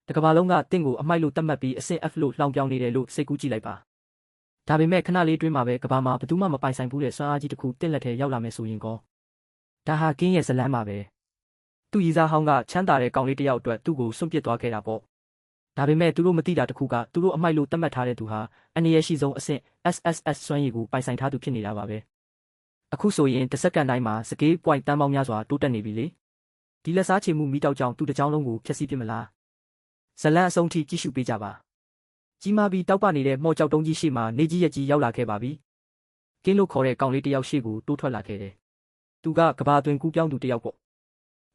တကဘာလုံးကတင့်ကိုအမိုက်လို့တတ်မှတ်ပြီးအဆင့် F လို့လှောင်ပြောင်းနေတယ်လို့စိတ်ကူးကြည့်လိုက်ပါဒါပေမဲ့ခဏလေးတွင်းမှာပဲကဘာမှာဘယ်သူမှမပိုင်ဆိုင်ဘူးတဲ့စွမ်းအားကြီးတစ်ခုတင့်လက်ထဲရောက်လာမယ်ဆိုရင်ကောဒါဟာကင်းရဲ့ဇလန်းပါပဲသူ့ရီစားဟောင်းကချမ်းသာတဲ့ကောင်လေးတစ်ယောက်အတွက်သူ့ကိုစွန့်ပစ်သွားခဲ့တာပေါ့ဒါပေမဲ့သူတို့မသိတာတစ်ခုကသူတို့အမိုက်လို့တတ်မှတ်ထားတဲ့သူဟာအနေရရှိဆုံးအဆင့် SSS စွမ်းရည်ကိုပိုင်ဆိုင်ထားသူဖြစ်နေတာပါပဲအခုဆိုရင်တစ်စက္ကန့်တိုင်းမှာစကေး point တန်းပေါင်းများစွာတိုးတက်နေပြီလေဒီလက်စားချေမှုမိတောက်ကြောင့်သူ့တစ်ကြောင်းလုံးကိုဖျက်ဆီးပစ်မလားဇလန်းအဆုံးထိကြည့်ရှုပေးကြပါကြီးမားပြီးတောက်ပနေတဲ့မော်ကြောက်တုံးကြီးရှေ့မှာနေကြီးရက်ကြီးရောက်လာခဲ့ပါပြီကင်းလို့ခေါ်တဲ့ကောင်လေးတစ်ယောက်ရှေ့ကိုတိုးထွက်လာခဲ့တယ်သူကကဘာအတွင်းကူးပြောင်းသူတစ်ယောက်ပေါ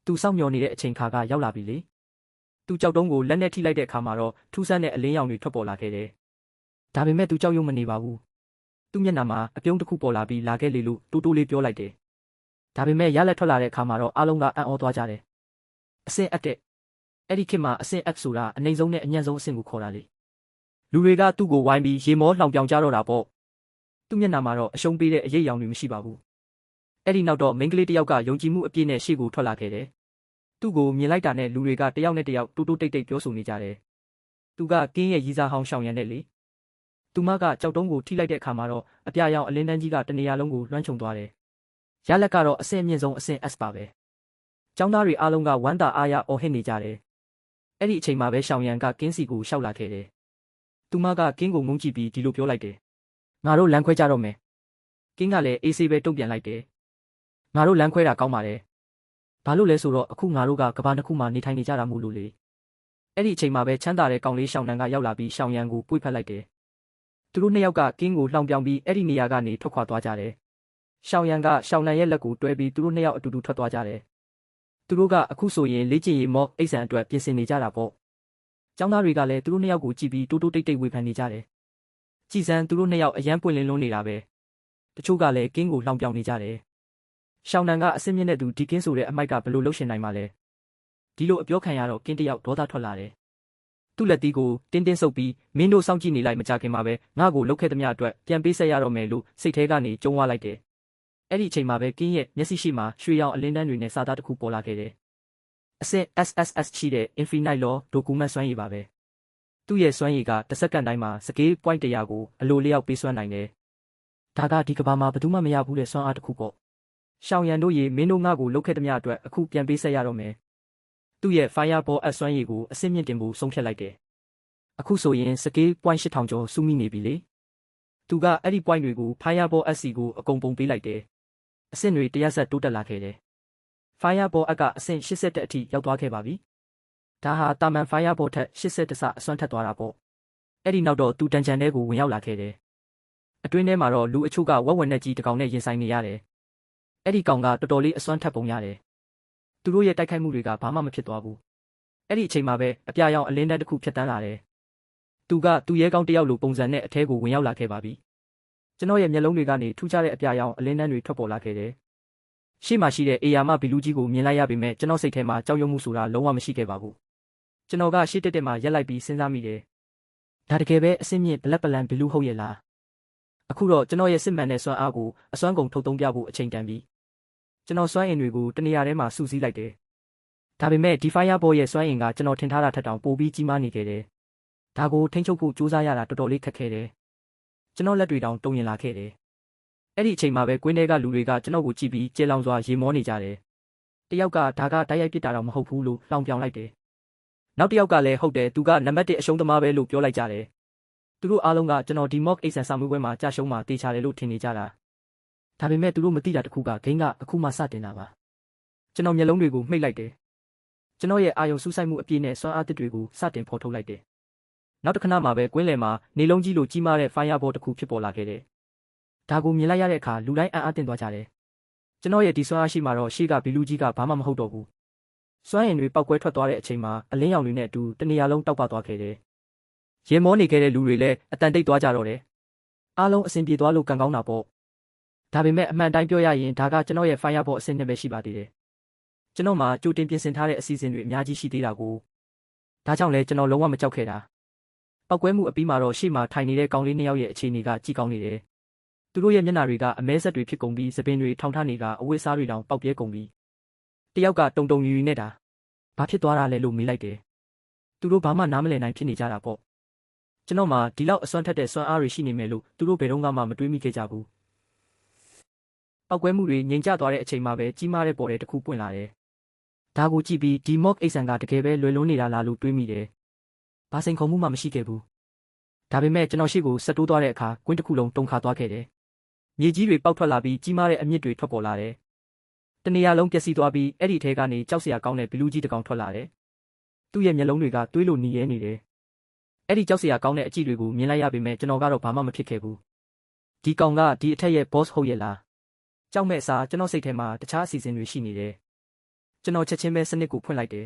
့သူစောင့်မျှော်နေတဲ့အချိန်ခါကရောက်လာပြီလေသူကြောက်တုံးကိုလက်နဲ့ထိလိုက်တဲ့အခါမှာတော့ထူးဆန်းတဲ့အလင်းရောင်တွေထွက်ပေါ်လာခဲ့တယ်ဒါပေမဲ့သူကြောက်ရွံ့မနေပါဘူးသူ့မျက်နှာမှာအပြုံးတစ်ခုပေါ်လာပြီးလာခဲ့လေလို့တိုးတိုးလေးပြောလိုက်တယ်ဒါပေမဲ့ရလက်ထွက်လာတဲ့အခါမှာတော့အားလုံးကအံ့ဩသွားကြတယ်အဆင့်အပ်တဲ့အဲ့ဒီခေတ်မှာအဆင့် F ဆိုတာအနှိမ့်ဆုံးနဲ့အညံ့ဆုံးအဆင့်ကိုခေါ်တာလေလူတွေကသူ့ကိုဝိုင်းပြီးရေမောလှောင်ပြောင်ကြတော့တာပေါ့သူ့မျက်နှာမှာတော့အရှုံးပေးတဲ့အရေးအယောင်တွေမရှိပါဘူးအဲ့ဒီနောက်တော့မိန်းကလေးတစ်ယောက်ကယုံကြည်မှုအပြည့်နဲ့ရှေ့ကိုထွက်လာခဲ့တယ်သူ့ကိုမြင်လိုက်တာနဲ့လူတွေကတယောက်နဲ့တယောက်တိုးတိုးတိတ်တိတ်ပြောဆိုနေကြတယ်သူကကင်းရဲ့ရီစားဟောင်းရှောင်ရံတဲ့လေသူမကကြောက်တုံးကိုထိလိုက်တဲ့အခါမှာတော့အပြာရောင်အလင်းတန်းကြီးကတနေရာလုံးကိုလွှမ်းခြုံသွားတယ်ရလက်ကတော့အဆင့်အမြင့်ဆုံးအဆင့် S ပါပဲကျောင်းသားတွေအားလုံးကဝမ်းသာအားရအော်ဟစ်နေကြတယ်အဲ့ဒီအချိန်မှာပဲရှောင်ရံကကင်းစီကိုရှောက်လာခဲ့တယ်သူမကကင်းကိုငုံကြည့်ပြီးဒီလိုပြောလိုက်တယ်ငါတို့လမ်းခွဲကြတော့မယ်ကင်းကလည်းအေးဆေးပဲတုံ့ပြန်လိုက်တယ်ငါတို့လမ်းခွဲတာကောင်းပါတယ်ဘာလို့လဲဆိုတော့အခုငါတို့ကကဘာတစ်ခုမှနေထိုင်နေကြတာမို့လို့လေအဲ့ဒီအချိန်မှာပဲချမ်းသာတဲ့ကောင်လေးရှောင်းနန်းကရောက်လာပြီးရှောင်းရံကိုပွေ့ဖက်လိုက်တယ်သူတို့နှစ်ယောက်ကကင်းကိုလှောင်ပြောင်ပြီးအဲ့ဒီနေရာကနေထွက်ခွာသွားကြတယ်ရှောင်းရံကရှောင်းနန်းရဲ့လက်ကိုတွဲပြီးသူတို့နှစ်ယောက်အတူတူထွက်သွားကြတယ်သူတို့ကအခုဆိုရင်လေ့ကျင့်ရေးမော့အိတ်ဆန်အတွက်ပြင်ဆင်နေကြတာပေါ့ကျောင်းသားတွေကလည်းသူတို့နှစ်ယောက်ကိုကြည့်ပြီးတိုးတိုးတိတ်တိတ်ဝေဖန်နေကြတယ်ကြည်စံသူတို့နှစ်ယောက်အရန်ပွင့်လင်းလွန်းနေတာပဲတချို့ကလည်းကင်းကိုလှောင်ပြောင်နေကြတယ်ရှောင်းနန်းကအစင်းမြင့်တဲ့သူဒီကင်းဆိုတဲ့အမိုက်ကဘလို့လှုပ်ရှင်နိုင်မှာလဲဒီလိုအပြောခံရတော့ကင်းတယောက်ဒေါသထွက်လာတယ်သူ့လက်သီးကိုတင်းတင်းဆုပ်ပြီးမင်းတို့စောင့်ကြည့်နေလိုက်မကြခင်မှာပဲငါ့ကိုလှုပ်ခဲ့သမျှအတွက်ပြန်ပေးဆက်ရတော့မယ်လို့စိတ်ထဲကနေကြုံဝါလိုက်တယ်အဲ့ဒီအချိန်မှာပဲကင်းရဲ့မျက်စိရှိမှရွှေရောင်အလင်းတန်းတွေနဲ့စာသားတစ်ခုပေါ်လာခဲ့တယ်အဆင့် SSS ရှိတဲ့ Infinite Law Document စွမ်းရည်ပါပဲသူ့ရဲ့စွမ်းရည်ကတစ်စက္ကန့်တိုင်းမှာစကေး point 100ကိုအလိုလျောက်ပေးစွမ်းနိုင်တယ်ဒါကဒီကဘာမှာဘယ်သူမှမရဘူးတဲ့စွမ်းအားတစ်ခုပေါ့ရှောင်းရံတို့ရေမင်းတို့ငါ့ကိုလှုပ်ခဲ့သမျှအတွက်အခုပြန်ပေးဆက်ရတော့မယ်သူ့ရဲ့ Fireball အစွမ်းရည်ကိုအဆင့်မြင့်တင်ဖို့ဆုံးဖြတ်လိုက်တယ်အခုဆိုရင်စကေး point 8000ကျော်စုမိနေပြီလေသူကအဲ့ဒီ point တွေကို Fireball SC ကိုအကုန်ပုံပေးလိုက်တယ်အဆင့်တွေတရားဆက်တိုးတက်လာခဲ့တယ် Fireball ကအဆင့်80တက်အထိရောက်သွားခဲ့ပါပြီဒါဟာတာမန် Fireball ထက်80တဆအစွမ်းထက်သွားတာပေါ့အဲ့ဒီနောက်တော့သူတန်ချန်ထဲကိုဝင်ရောက်လာခဲ့တယ်အတွင်းထဲမှာတော့လူအချို့ကဝက်ဝက်နဲ့ကြီးတစ်ကောင်နဲ့ရင်ဆိုင်နေရတယ်အဲ့ဒီကောင်ကတော်တော်လေးအစွမ်းထက်ပုံရတယ်သူတို့ရဲ့တိုက်ခိုက်မှုတွေကဘာမှမဖြစ်သွားဘူးအဲ့ဒီအချိန်မှာပဲအပြာရောင်အလင်းတန်းတစ်ခုဖြတ်တန်းလာတယ်သူကသူ့ရဲကောင်းတစ်ယောက်လိုပုံစံနဲ့အထဲကိုဝင်ရောက်လာခဲ့ပါပြီကျွန်တော်ရဲ့မျက်လုံးတွေကနေထူးခြားတဲ့အပြာရောင်အလင်းတန်းတွေထွက်ပေါ်လာခဲ့တယ်ရှေ့မှာရှိတဲ့အေယာမဘီလူကြီးကိုမြင်လိုက်ရပေမဲ့ကျွန်တော်စိတ်ထဲမှာကြောက်ရွံ့မှုဆိုတာလုံးဝမရှိခဲ့ပါဘူးကျွန်တော်ကရှေ့တက်တက်မှာရက်လိုက်ပြီးစဉ်းစားမိတယ်ဒါတကယ်ပဲအစင်းမြင့်ဘလက်ပလန်ဘီလူဟုတ်ရဲ့လားအခုတော့ကျွန်တော်ရဲ့စစ်မှန်တဲ့စွမ်းအားကိုအစွမ်းကုန်ထုတ်သုံးပြဖို့အချိန်တန်ပြီကျွန်တော်စွမ်းအင်တွေကိုတနေရာထဲမှာစုစည်းလိုက်တယ်ဒါပေမဲ့ဒီ Fireball ရဲ့စွမ်းအင်ကကျွန်တော်ထင်ထားတာထက်တောင်ပိုပြီးကြီးမားနေခဲ့တယ်ဒါကိုထိန်းချုပ်ဖို့ကြိုးစားရတာတော်တော်လေးခက်ခဲတယ်ကျွန်တော်လက်တွေတောင်တုံရင်လာခဲ့တယ်အဲ့ဒီအချိန်မှာပဲကွင်းထဲကလူတွေကကျွန်တော်ကိုကြည့်ပြီးကျေလောင်စွာရေမောနေကြတယ်တယောက်ကဒါကတိုက်ရိုက်ပစ်တာတော့မဟုတ်ဘူးလို့လောင်ပြောင်လိုက်တယ်နောက်တစ်ယောက်ကလည်းဟုတ်တယ်သူကနံပါတ်1အရှုံးသမားပဲလို့ပြောလိုက်ကြတယ်သူတို့အားလုံးကကျွန်တော်ဒီ mock အိတ်ဆန်စာမေးပွဲမှာကြာရှုံးမှာတေချာတယ်လို့ထင်နေကြတာဒါပေမဲ့သူတို့မသိတာတခုကဂိမ်းကအခုမှစတင်တာပါကျွန်တော်မျက်လုံးတွေကိုမှိတ်လိုက်တယ်ကျွန်တော်ရဲ့အာယုံစူးစိုက်မှုအပြည့်နဲ့စွမ်းအားသစ်တွေကိုစတင်ဖော်ထုတ်လိုက်တယ်နောက်တစ်ခဏမှာပဲကွင်းလယ်မှာနေလုံးကြီးလိုကြီးမားတဲ့ Fireball တစ်ခုဖြစ်ပေါ်လာခဲ့တယ်ဒါကိုမြင်လိုက်ရတဲ့အခါလူတိုင်းအံ့အားသင့်သွားကြတယ်ကျွန်တော်ရဲ့ဒီစွမ်းအားရှိမှတော့ရှေ့ကဘီလူကြီးကဘာမှမဟုတ်တော့ဘူးစွမ်းအင်တွေပောက်ကွဲထွက်သွားတဲ့အချိန်မှာအလင်းရောင်တွေနဲ့အတူတနေရာလုံးတောက်ပသွားခဲ့တယ်ရေမောနေခဲ့တဲ့လူတွေလည်းအတန်တိတ်သွားကြတော့တယ်အားလုံးအဆင်ပြေသွားလို့ကံကောင်းတာပေါ့ဒါပေမဲ့အမှန်တိုင်းပြောရရင်ဒါကကျွန်တော်ရဲ့ Fireball အဆင့်နဲ့ပဲရှိပါသေးတယ်ကျွန်တော်မှာကြိုတင်ပြင်ဆင်ထားတဲ့အစီအစဉ်တွေအများကြီးရှိသေးတာကိုဒါကြောင့်လဲကျွန်တော်လုံးဝမကြောက်ခဲ့တာပောက်ကွဲမှုအပြီးမှာတော့ရှေ့မှာထိုင်နေတဲ့ကောင်လေးနှစ်ယောက်ရဲ့အခြေအနေကကြည်ကောင်းနေတယ်သူတို့ရဲ့မျက်နှာတွေကအမဲဆက်တွေဖြစ်ကုန်ပြီးသပင်တွေထောင်ထနေကအဝတ်အစားတွေတောင်ပေါက်ပြဲကုန်ပြီးတယောက်ကတုံတုံယူယူနဲ့တာဘာဖြစ်သွားတာလဲလို့မေးလိုက်တယ် သူတို့ဘာမှနားမလည်နိုင်ဖြစ်နေကြတာပေါ့ကျွန်တော်မှဒီလောက်အစွမ်းထက်တဲ့စွမ်းအားတွေရှိနေမယ်လို့သူတို့ဘယ်တော့မှမတွေးမိခဲ့ကြဘူးပောက်ကွဲမှုတွေငြိမ်ကျသွားတဲ့အချိန်မှာပဲကြီးမားတဲ့ပေါ်တဲ့တစ်ခုပွင့်လာတယ်ဒါကိုကြည့်ပြီးဒီမော့အိတ်ဆန်ကတကယ်ပဲလွယ်လွန်းနေတာလားလို့တွေးမိတယ်ဘာစိန်ခေါ်မှုမှမရှိခဲ့ဘူးဒါပေမဲ့ကျွန်တော်ရှေ့ကိုဆက်တိုးသွားတဲ့အခါကွင်းတစ်ခုလုံးတုန်ခါသွားခဲ့တယ်မြေကြီးတွေပေါက်ထွက်လာပြီးကြီးမားတဲ့အမြစ်တွေထွက်ပေါ်လာတယ်တနေရာလုံးပျက်စီးသွားပြီးအဲ့ဒီထဲကနေကြောက်စရာကောင်းတဲ့ဘလူးကြီးတစ်ကောင်ထွက်လာတယ်သူ့ရဲ့မျက်လုံးတွေကတွေးလို့หนีရဲနေတယ်အဲ့ဒီကြောက်စရာကောင်းတဲ့အကြည့်တွေကိုမြင်လိုက်ရပေမဲ့ကျွန်တော်ကတော့ဘာမှမဖြစ်ခဲ့ဘူးဒီကောင်ကဒီအထက်ရဲ့ boss ဟုတ်ရဲ့လားကြောက်မဲ့အစားကျွန်တော်စိတ်ထဲမှာတခြားအစီအစဉ်တွေရှိနေတယ်ကျွန်တော်ချက်ချင်းပဲစနစ်ကိုဖွင့်လိုက်တယ်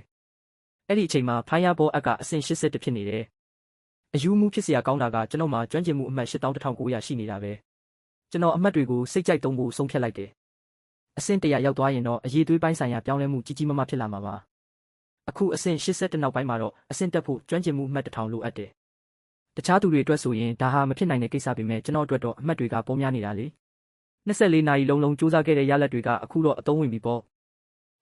အဲ့ဒီအချိန်မှာ Fireball အကအဆင့်80ဖြစ်နေတယ်အယူမှုဖြစ်စရာကောင်းတာကကျွန်တော်မှာကျွမ်းကျင်မှုအမှတ်81,900ရှိနေတာပဲကျွန်တော်အမှတ်တွေကိုစိတ်ကြိုက်သုံးဖို့ဆုံးဖြတ်လိုက်တယ်အဆင့်100ရောက်သွားရင်တော့အရေးသွေးပိုင်းဆိုင်ရာပြောင်းလဲမှုကြီးကြီးမားမားဖြစ်လာမှာပါအခုအဆင့်80နောက်ပိုင်းမှာတော့အဆင့်တက်ဖို့ကျွမ်းကျင်မှုအမှတ်1000လိုအပ်တယ်တခြားသူတွေအတွက်ဆိုရင်ဒါဟာမဖြစ်နိုင်တဲ့ကိစ္စပဲမဲ့ကျွန်တော်အတွက်တော့အမှတ်တွေကပေါများနေတာလေ24နာရီလုံးစူးစမ်းခဲ့တဲ့ရလဒ်တွေကအခုတော့အသုံးဝင်ပြီပေါ့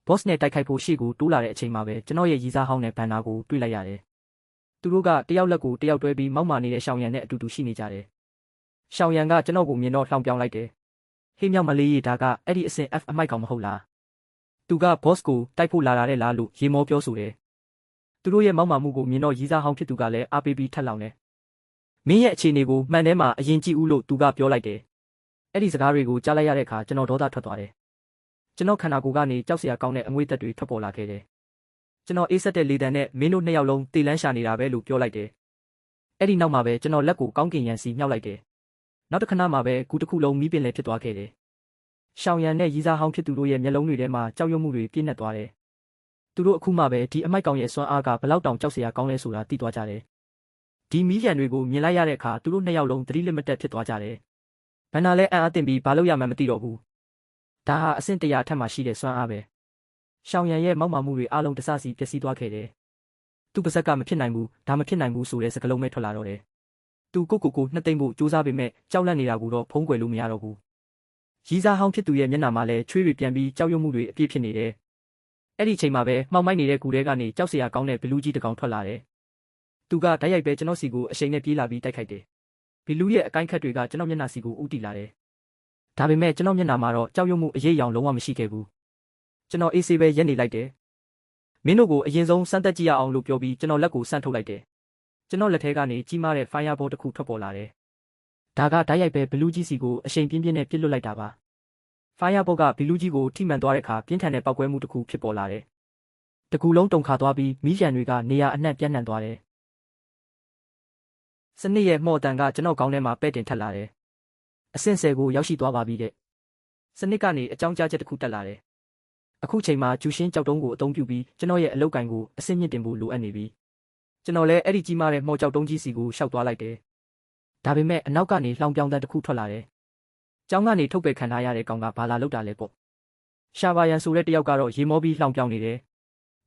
boss နဲ့တိုက်ခိုက်ဖို့ရှေ့ကိုတိုးလာတဲ့အချိန်မှာပဲကျွန်တော်ရဲ့ရည်စားဟောင်းနဲ့ဘန်နာကိုတွေ့လိုက်ရတယ်သူတို့ကတယောက်လက်ကိုတယောက်တွဲပြီးမောက်မာနေတဲ့ရှောင်ရံနဲ့အတူတူရှိနေကြတယ်ရှောင်ရံကကျွန်တော်ကိုမြင်တော့လှောင်ပြောင်းလိုက်တယ်ဟေးမြောက်မလေးရေဒါကအဲ့ဒီအဆင့် F အမိုက်ကောင်မဟုတ်လားသူက boss ကိုတိုက်ဖို့လာတာတဲ့လားလို့ရေမောပြောဆိုတယ်သူတို့ရဲ့မောက်မာမှုကိုမြင်တော့ရည်စားဟောင်းဖြစ်သူကလည်းအားပေးပြီးထက်လောင်တယ်မင်းရဲ့အခြေအနေကိုမှန်ထဲမှာအရင်ကြည့်ဦးလို့သူကပြောလိုက်တယ်အဲ့ဒီစကားတွေကိုကြားလိုက်ရတဲ့အခါကျွန်တော်ဒေါသထွက်သွားတယ်ကျွန်တော်ခန္ဓာကိုယ်ကနေကြောက်စရာကောင်းတဲ့အငွေ့သက်တွေထွက်ပေါ်လာခဲ့တယ်ကျွန်တော်အေးဆက်တဲ့လေတံနဲ့မင်းတို့နှစ်ယောက်လုံးတေလန်းရှာနေတာပဲလို့ပြောလိုက်တယ်အဲ့ဒီနောက်မှာပဲကျွန်တော်လက်ကိုကောင်းကင်ရန်စီမြှောက်လိုက်တယ်နောက်တစ်ခဏမှာပဲကူတစ်ခုလုံးမီးပင်လေဖြစ်သွားခဲ့တယ်ရှောင်ရံနဲ့ရီးစားဟောင်းဖြစ်သူတို့ရဲ့မျက်လုံးတွေထဲမှာကြောက်ရွံ့မှုတွေပြည့်နှက်သွားတယ်သူတို့အခုမှပဲဒီအမိုက်ကောင်ရဲ့စွမ်းအားကဘလောက်တောင်ကြောက်စရာကောင်းလဲဆိုတာသိသွားကြတယ်ဒီမီးရန်တွေကိုမြင်လိုက်ရတဲ့အခါသူတို့နှစ်ယောက်လုံးသတိလစ်မတက်ဖြစ်သွားကြတယ်ဘန်နာလည်းအံ့အားသင့်ပြီးဘာလို့ရမှန်းမသိတော့ဘူးဒါဟာအဆင့်100အထက်မှာရှိတဲ့စွမ်းအားပဲရှောင်ရံရဲ့မောက်မာမှုတွေအားလုံးတစစီပျက်စီးသွားခဲ့တယ်သူ့ပါဇက်ကမဖြစ်နိုင်ဘူးဒါမဖြစ်နိုင်ဘူးဆိုတဲ့စကားလုံးပဲထွက်လာတော့တယ်သူကိုနှစ်သိမ့်ဖို့စူးစမ်းပေမဲ့ကြောက်လန့်နေတာကိုတော့ဖုံးကွယ်လို့မရတော့ဘူးရီးစားဟောင်းဖြစ်သူရဲ့မျက်နှာမှာလည်းချွေးတွေပြန်ပြီးကြောက်ရွံ့မှုတွေအပြည့်ဖြစ်နေတယ်အဲ့ဒီချိန်မှာပဲမှောက်မိုက်နေတဲ့ကူထဲကနေကြောက်စရာကောင်းတဲ့ဘလူးကြီးတစ်ကောင်ထွက်လာတယ်သူကဓာတ်ရိုက်ပဲကျွန်တော်စီကိုအရှိန်နဲ့ပြေးလာပြီးတိုက်ခိုက်တယ်ဘလူးရဲ့အကိုင်းခတ်တွေကကျွန်တော်မျက်နှာစီကိုဥတီလာတယ်ဒါပေမဲ့ကျွန်တော်မျက်နှာမှာတော့ကြောက်ရွံ့မှုအရေးရောင်လုံးဝမရှိခဲ့ဘူးကျွန်တော်အေးဆေးပဲရက်နေလိုက်တယ်မင်းတို့ကိုအရင်ဆုံးစမ်းသပ်ကြည့်ရအောင်လို့ပြောပြီးကျွန်တော်လက်ကိုဆန့်ထုတ်လိုက်တယ်ကျွန်တော်လက်ထဲကနေကြီးမားတဲ့ Fireball တစ်ခုထွက်ပေါ်လာတယ်ဒါကဓာတ်ရိုက်ပဲဘလူးကြီးစီကိုအရှိန်ပြင်းပြင်းနဲ့ပစ်လွတ်လိုက်တာပါ Fireball ကဘလူးကြီးကိုထိမှန်သွားတဲ့အခါပြင်းထန်တဲ့ပောက်ကွဲမှုတစ်ခုဖြစ်ပေါ်လာတယ်တကူလုံးတုန်ခါသွားပြီးမီးရန်တွေကနေရာအနှံ့ပြန့်နှံ့သွားတယ်စနစ်ရဲ့မှော်တန်ကကျွန်တော်ခေါင်းထဲမှာပဲ့တင်ထက်လာတယ်အဆင့်10ကိုရောက်ရှိသွားပါပြီတဲ့စနစ်ကနေအကြောင်းကြားချက်တစ်ခုတက်လာတယ်အခုချိန်မှာကျူရှင်းကြောက်တုံးကိုအသုံးပြုပြီးကျွန်တော်ရဲ့အလုတ်ကင်ကိုအဆင့်မြင့်တင်ဖို့လိုအပ်နေပြီကျွန်တော်လည်းအဲ့ဒီကြီးမားတဲ့မှော်ကြောက်တုံးကြီးစီကိုရှောက်သွားလိုက်တယ်ဒါပေမဲ့အနောက်ကနေလှောင်ပြောင်တန်းတစ်ခုထွက်လာတယ်ကျောင်းကနေထုတ်ပယ်ခံထားရတဲ့ကောင်ကဘာလာလောက်တာလဲပေါ့ရှာဘာယန်ဆိုတဲ့တယောက်ကတော့ရေမောပြီးလှောင်ပြောင်နေတယ်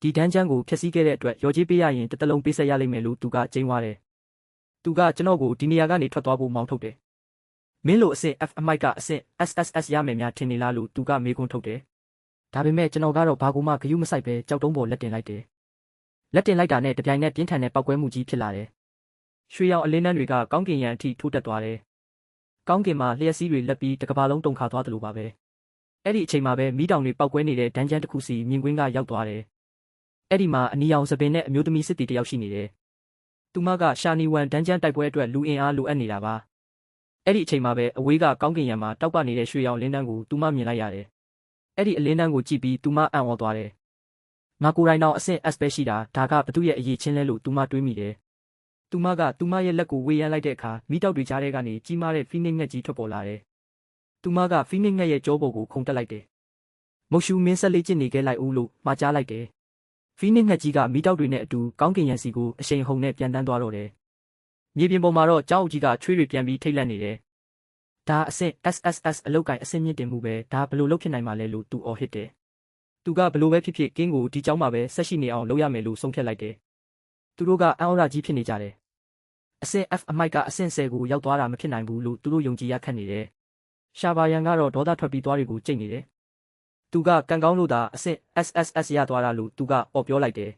ဒီဒန်းချမ်းကိုဖျက်ဆီးခဲ့တဲ့အတွက်ရော်ကြီးပေးရရင်တစ်တလုံးပေးဆက်ရလိမ့်မယ်လို့သူကကျင်းသွားတယ်သူကကျွန်တော်ကိုဒီနေရာကနေထွက်သွားဖို့မောင်းထုတ်တယ်မင်းလိုအဆင့် F အမိုက်ကအဆင့် SSS ရမယ်များထင်နေလားလို့သူကမေးခွန်းထုတ်တယ်ဒါပေမဲ့ကျွန်တော်ကတော့ဘာကူမှဂယုမဆိုင်ပဲကြောက်တုံးပေါ်လက်တင်လိုက်တယ်လက်တင်လိုက်တာနဲ့တပြိုင်နက်ပြင်းထန်တဲ့ပောက်ကွဲမှုကြီးဖြစ်လာတယ်ရွှေရောင်အလင်းနှန်းတွေကကောင်းကင်ရန်အထိထိုးတက်သွားတယ်ကောင်းကင်မှာလျှက်စီးတွေလက်ပြီးတစ်ကမ္ဘာလုံးတုန်ခါသွားသလိုပါပဲအဲ့ဒီအချိန်မှာပဲမီးတောင်တွေပောက်ကွဲနေတဲ့ဒန်းချမ်းတစ်ခုစီမြင်ကွင်းကရောက်သွားတယ်အဲ့ဒီမှာအနီရောင်စပင်နဲ့အမျိုးသမီးစစ်တီတယောက်ရှိနေတယ်သူမကရှာနီဝန်ဒန်းချမ်းတိုက်ပွဲအတွက်လူအင်အားလိုအပ်နေတာပါအဲ့ဒီအချိန်မှာပဲအဝေးကကောင်းကင်ရံမှာတောက်ပနေတဲ့ရွှေရောင်လင်းတန်းကိုသူမမြင်လိုက်ရတယ်အဲ့ဒီအလင်းတန်းကိုကြည့်ပြီးသူမအံ့ဩသွားတယ်ငါကိုယ်တိုင်တော့အဆင့် S ပဲရှိတာဒါကဘသူရဲ့အရေးချင်းလဲလို့သူမတွေးမိတယ်သူမကသူမရဲ့လက်ကိုဝေယမ်းလိုက်တဲ့အခါမိတောက်တွေကြားထဲကနေကြီးမားတဲ့ဖီနစ်ငှက်ကြီးထွက်ပေါ်လာတယ်သူမကဖီနစ်ငှက်ရဲ့ကြောပေါ်ကိုခုန်တက်လိုက်တယ်မုတ်ရှူမင်းဆက်လေးကျင့်နေခဲ့လိုက်ဦးလို့မှာကြားလိုက်တယ်ဖီနစ်ငှက်ကြီးကမိတောက်တွေနဲ့အတူကောင်းကင်ရံစီကိုအရှိန်ဟုန်နဲ့ပြန်တန်းသွားတော့တယ်မြေပြင်ပေါ်မှာတော့ကြောက်အုပ်ကြီးကချွေးတွေပြန်ပြီးထိတ်လန့်နေတယ်ဒါအဆင့် SSS အလုတ်ကင်အဆင့်မြင့်တင်မှုပဲဒါဘလို့လုပ်ဖြစ်နိုင်မှာလဲလို့သူအော်ဟစ်တယ်သူကဘလို့ပဲဖြစ်ဖြစ်ကင်းကိုဒီเจ้าမှာပဲဆက်ရှိနေအောင်လုပ်ရမယ်လို့ဆုံးဖြတ်လိုက်တယ်သူတို့ကအံ့ဩရကြီးဖြစ်နေကြတယ်အဆင့် F အမိုက်ကအဆင့်10ကိုရောက်သွားတာမဖြစ်နိုင်ဘူးလို့သူတို့ယုံကြည်ရခက်နေတယ်ရှာဘာယန်ကတော့ဒေါသထွက်ပြီးသွားတွေကိုကြိတ်နေတယ်သူကကန်ကောင်းလို့သာအဆင့် SSS ရသွားတာလို့သူကအော်ပြောလိုက်တယ်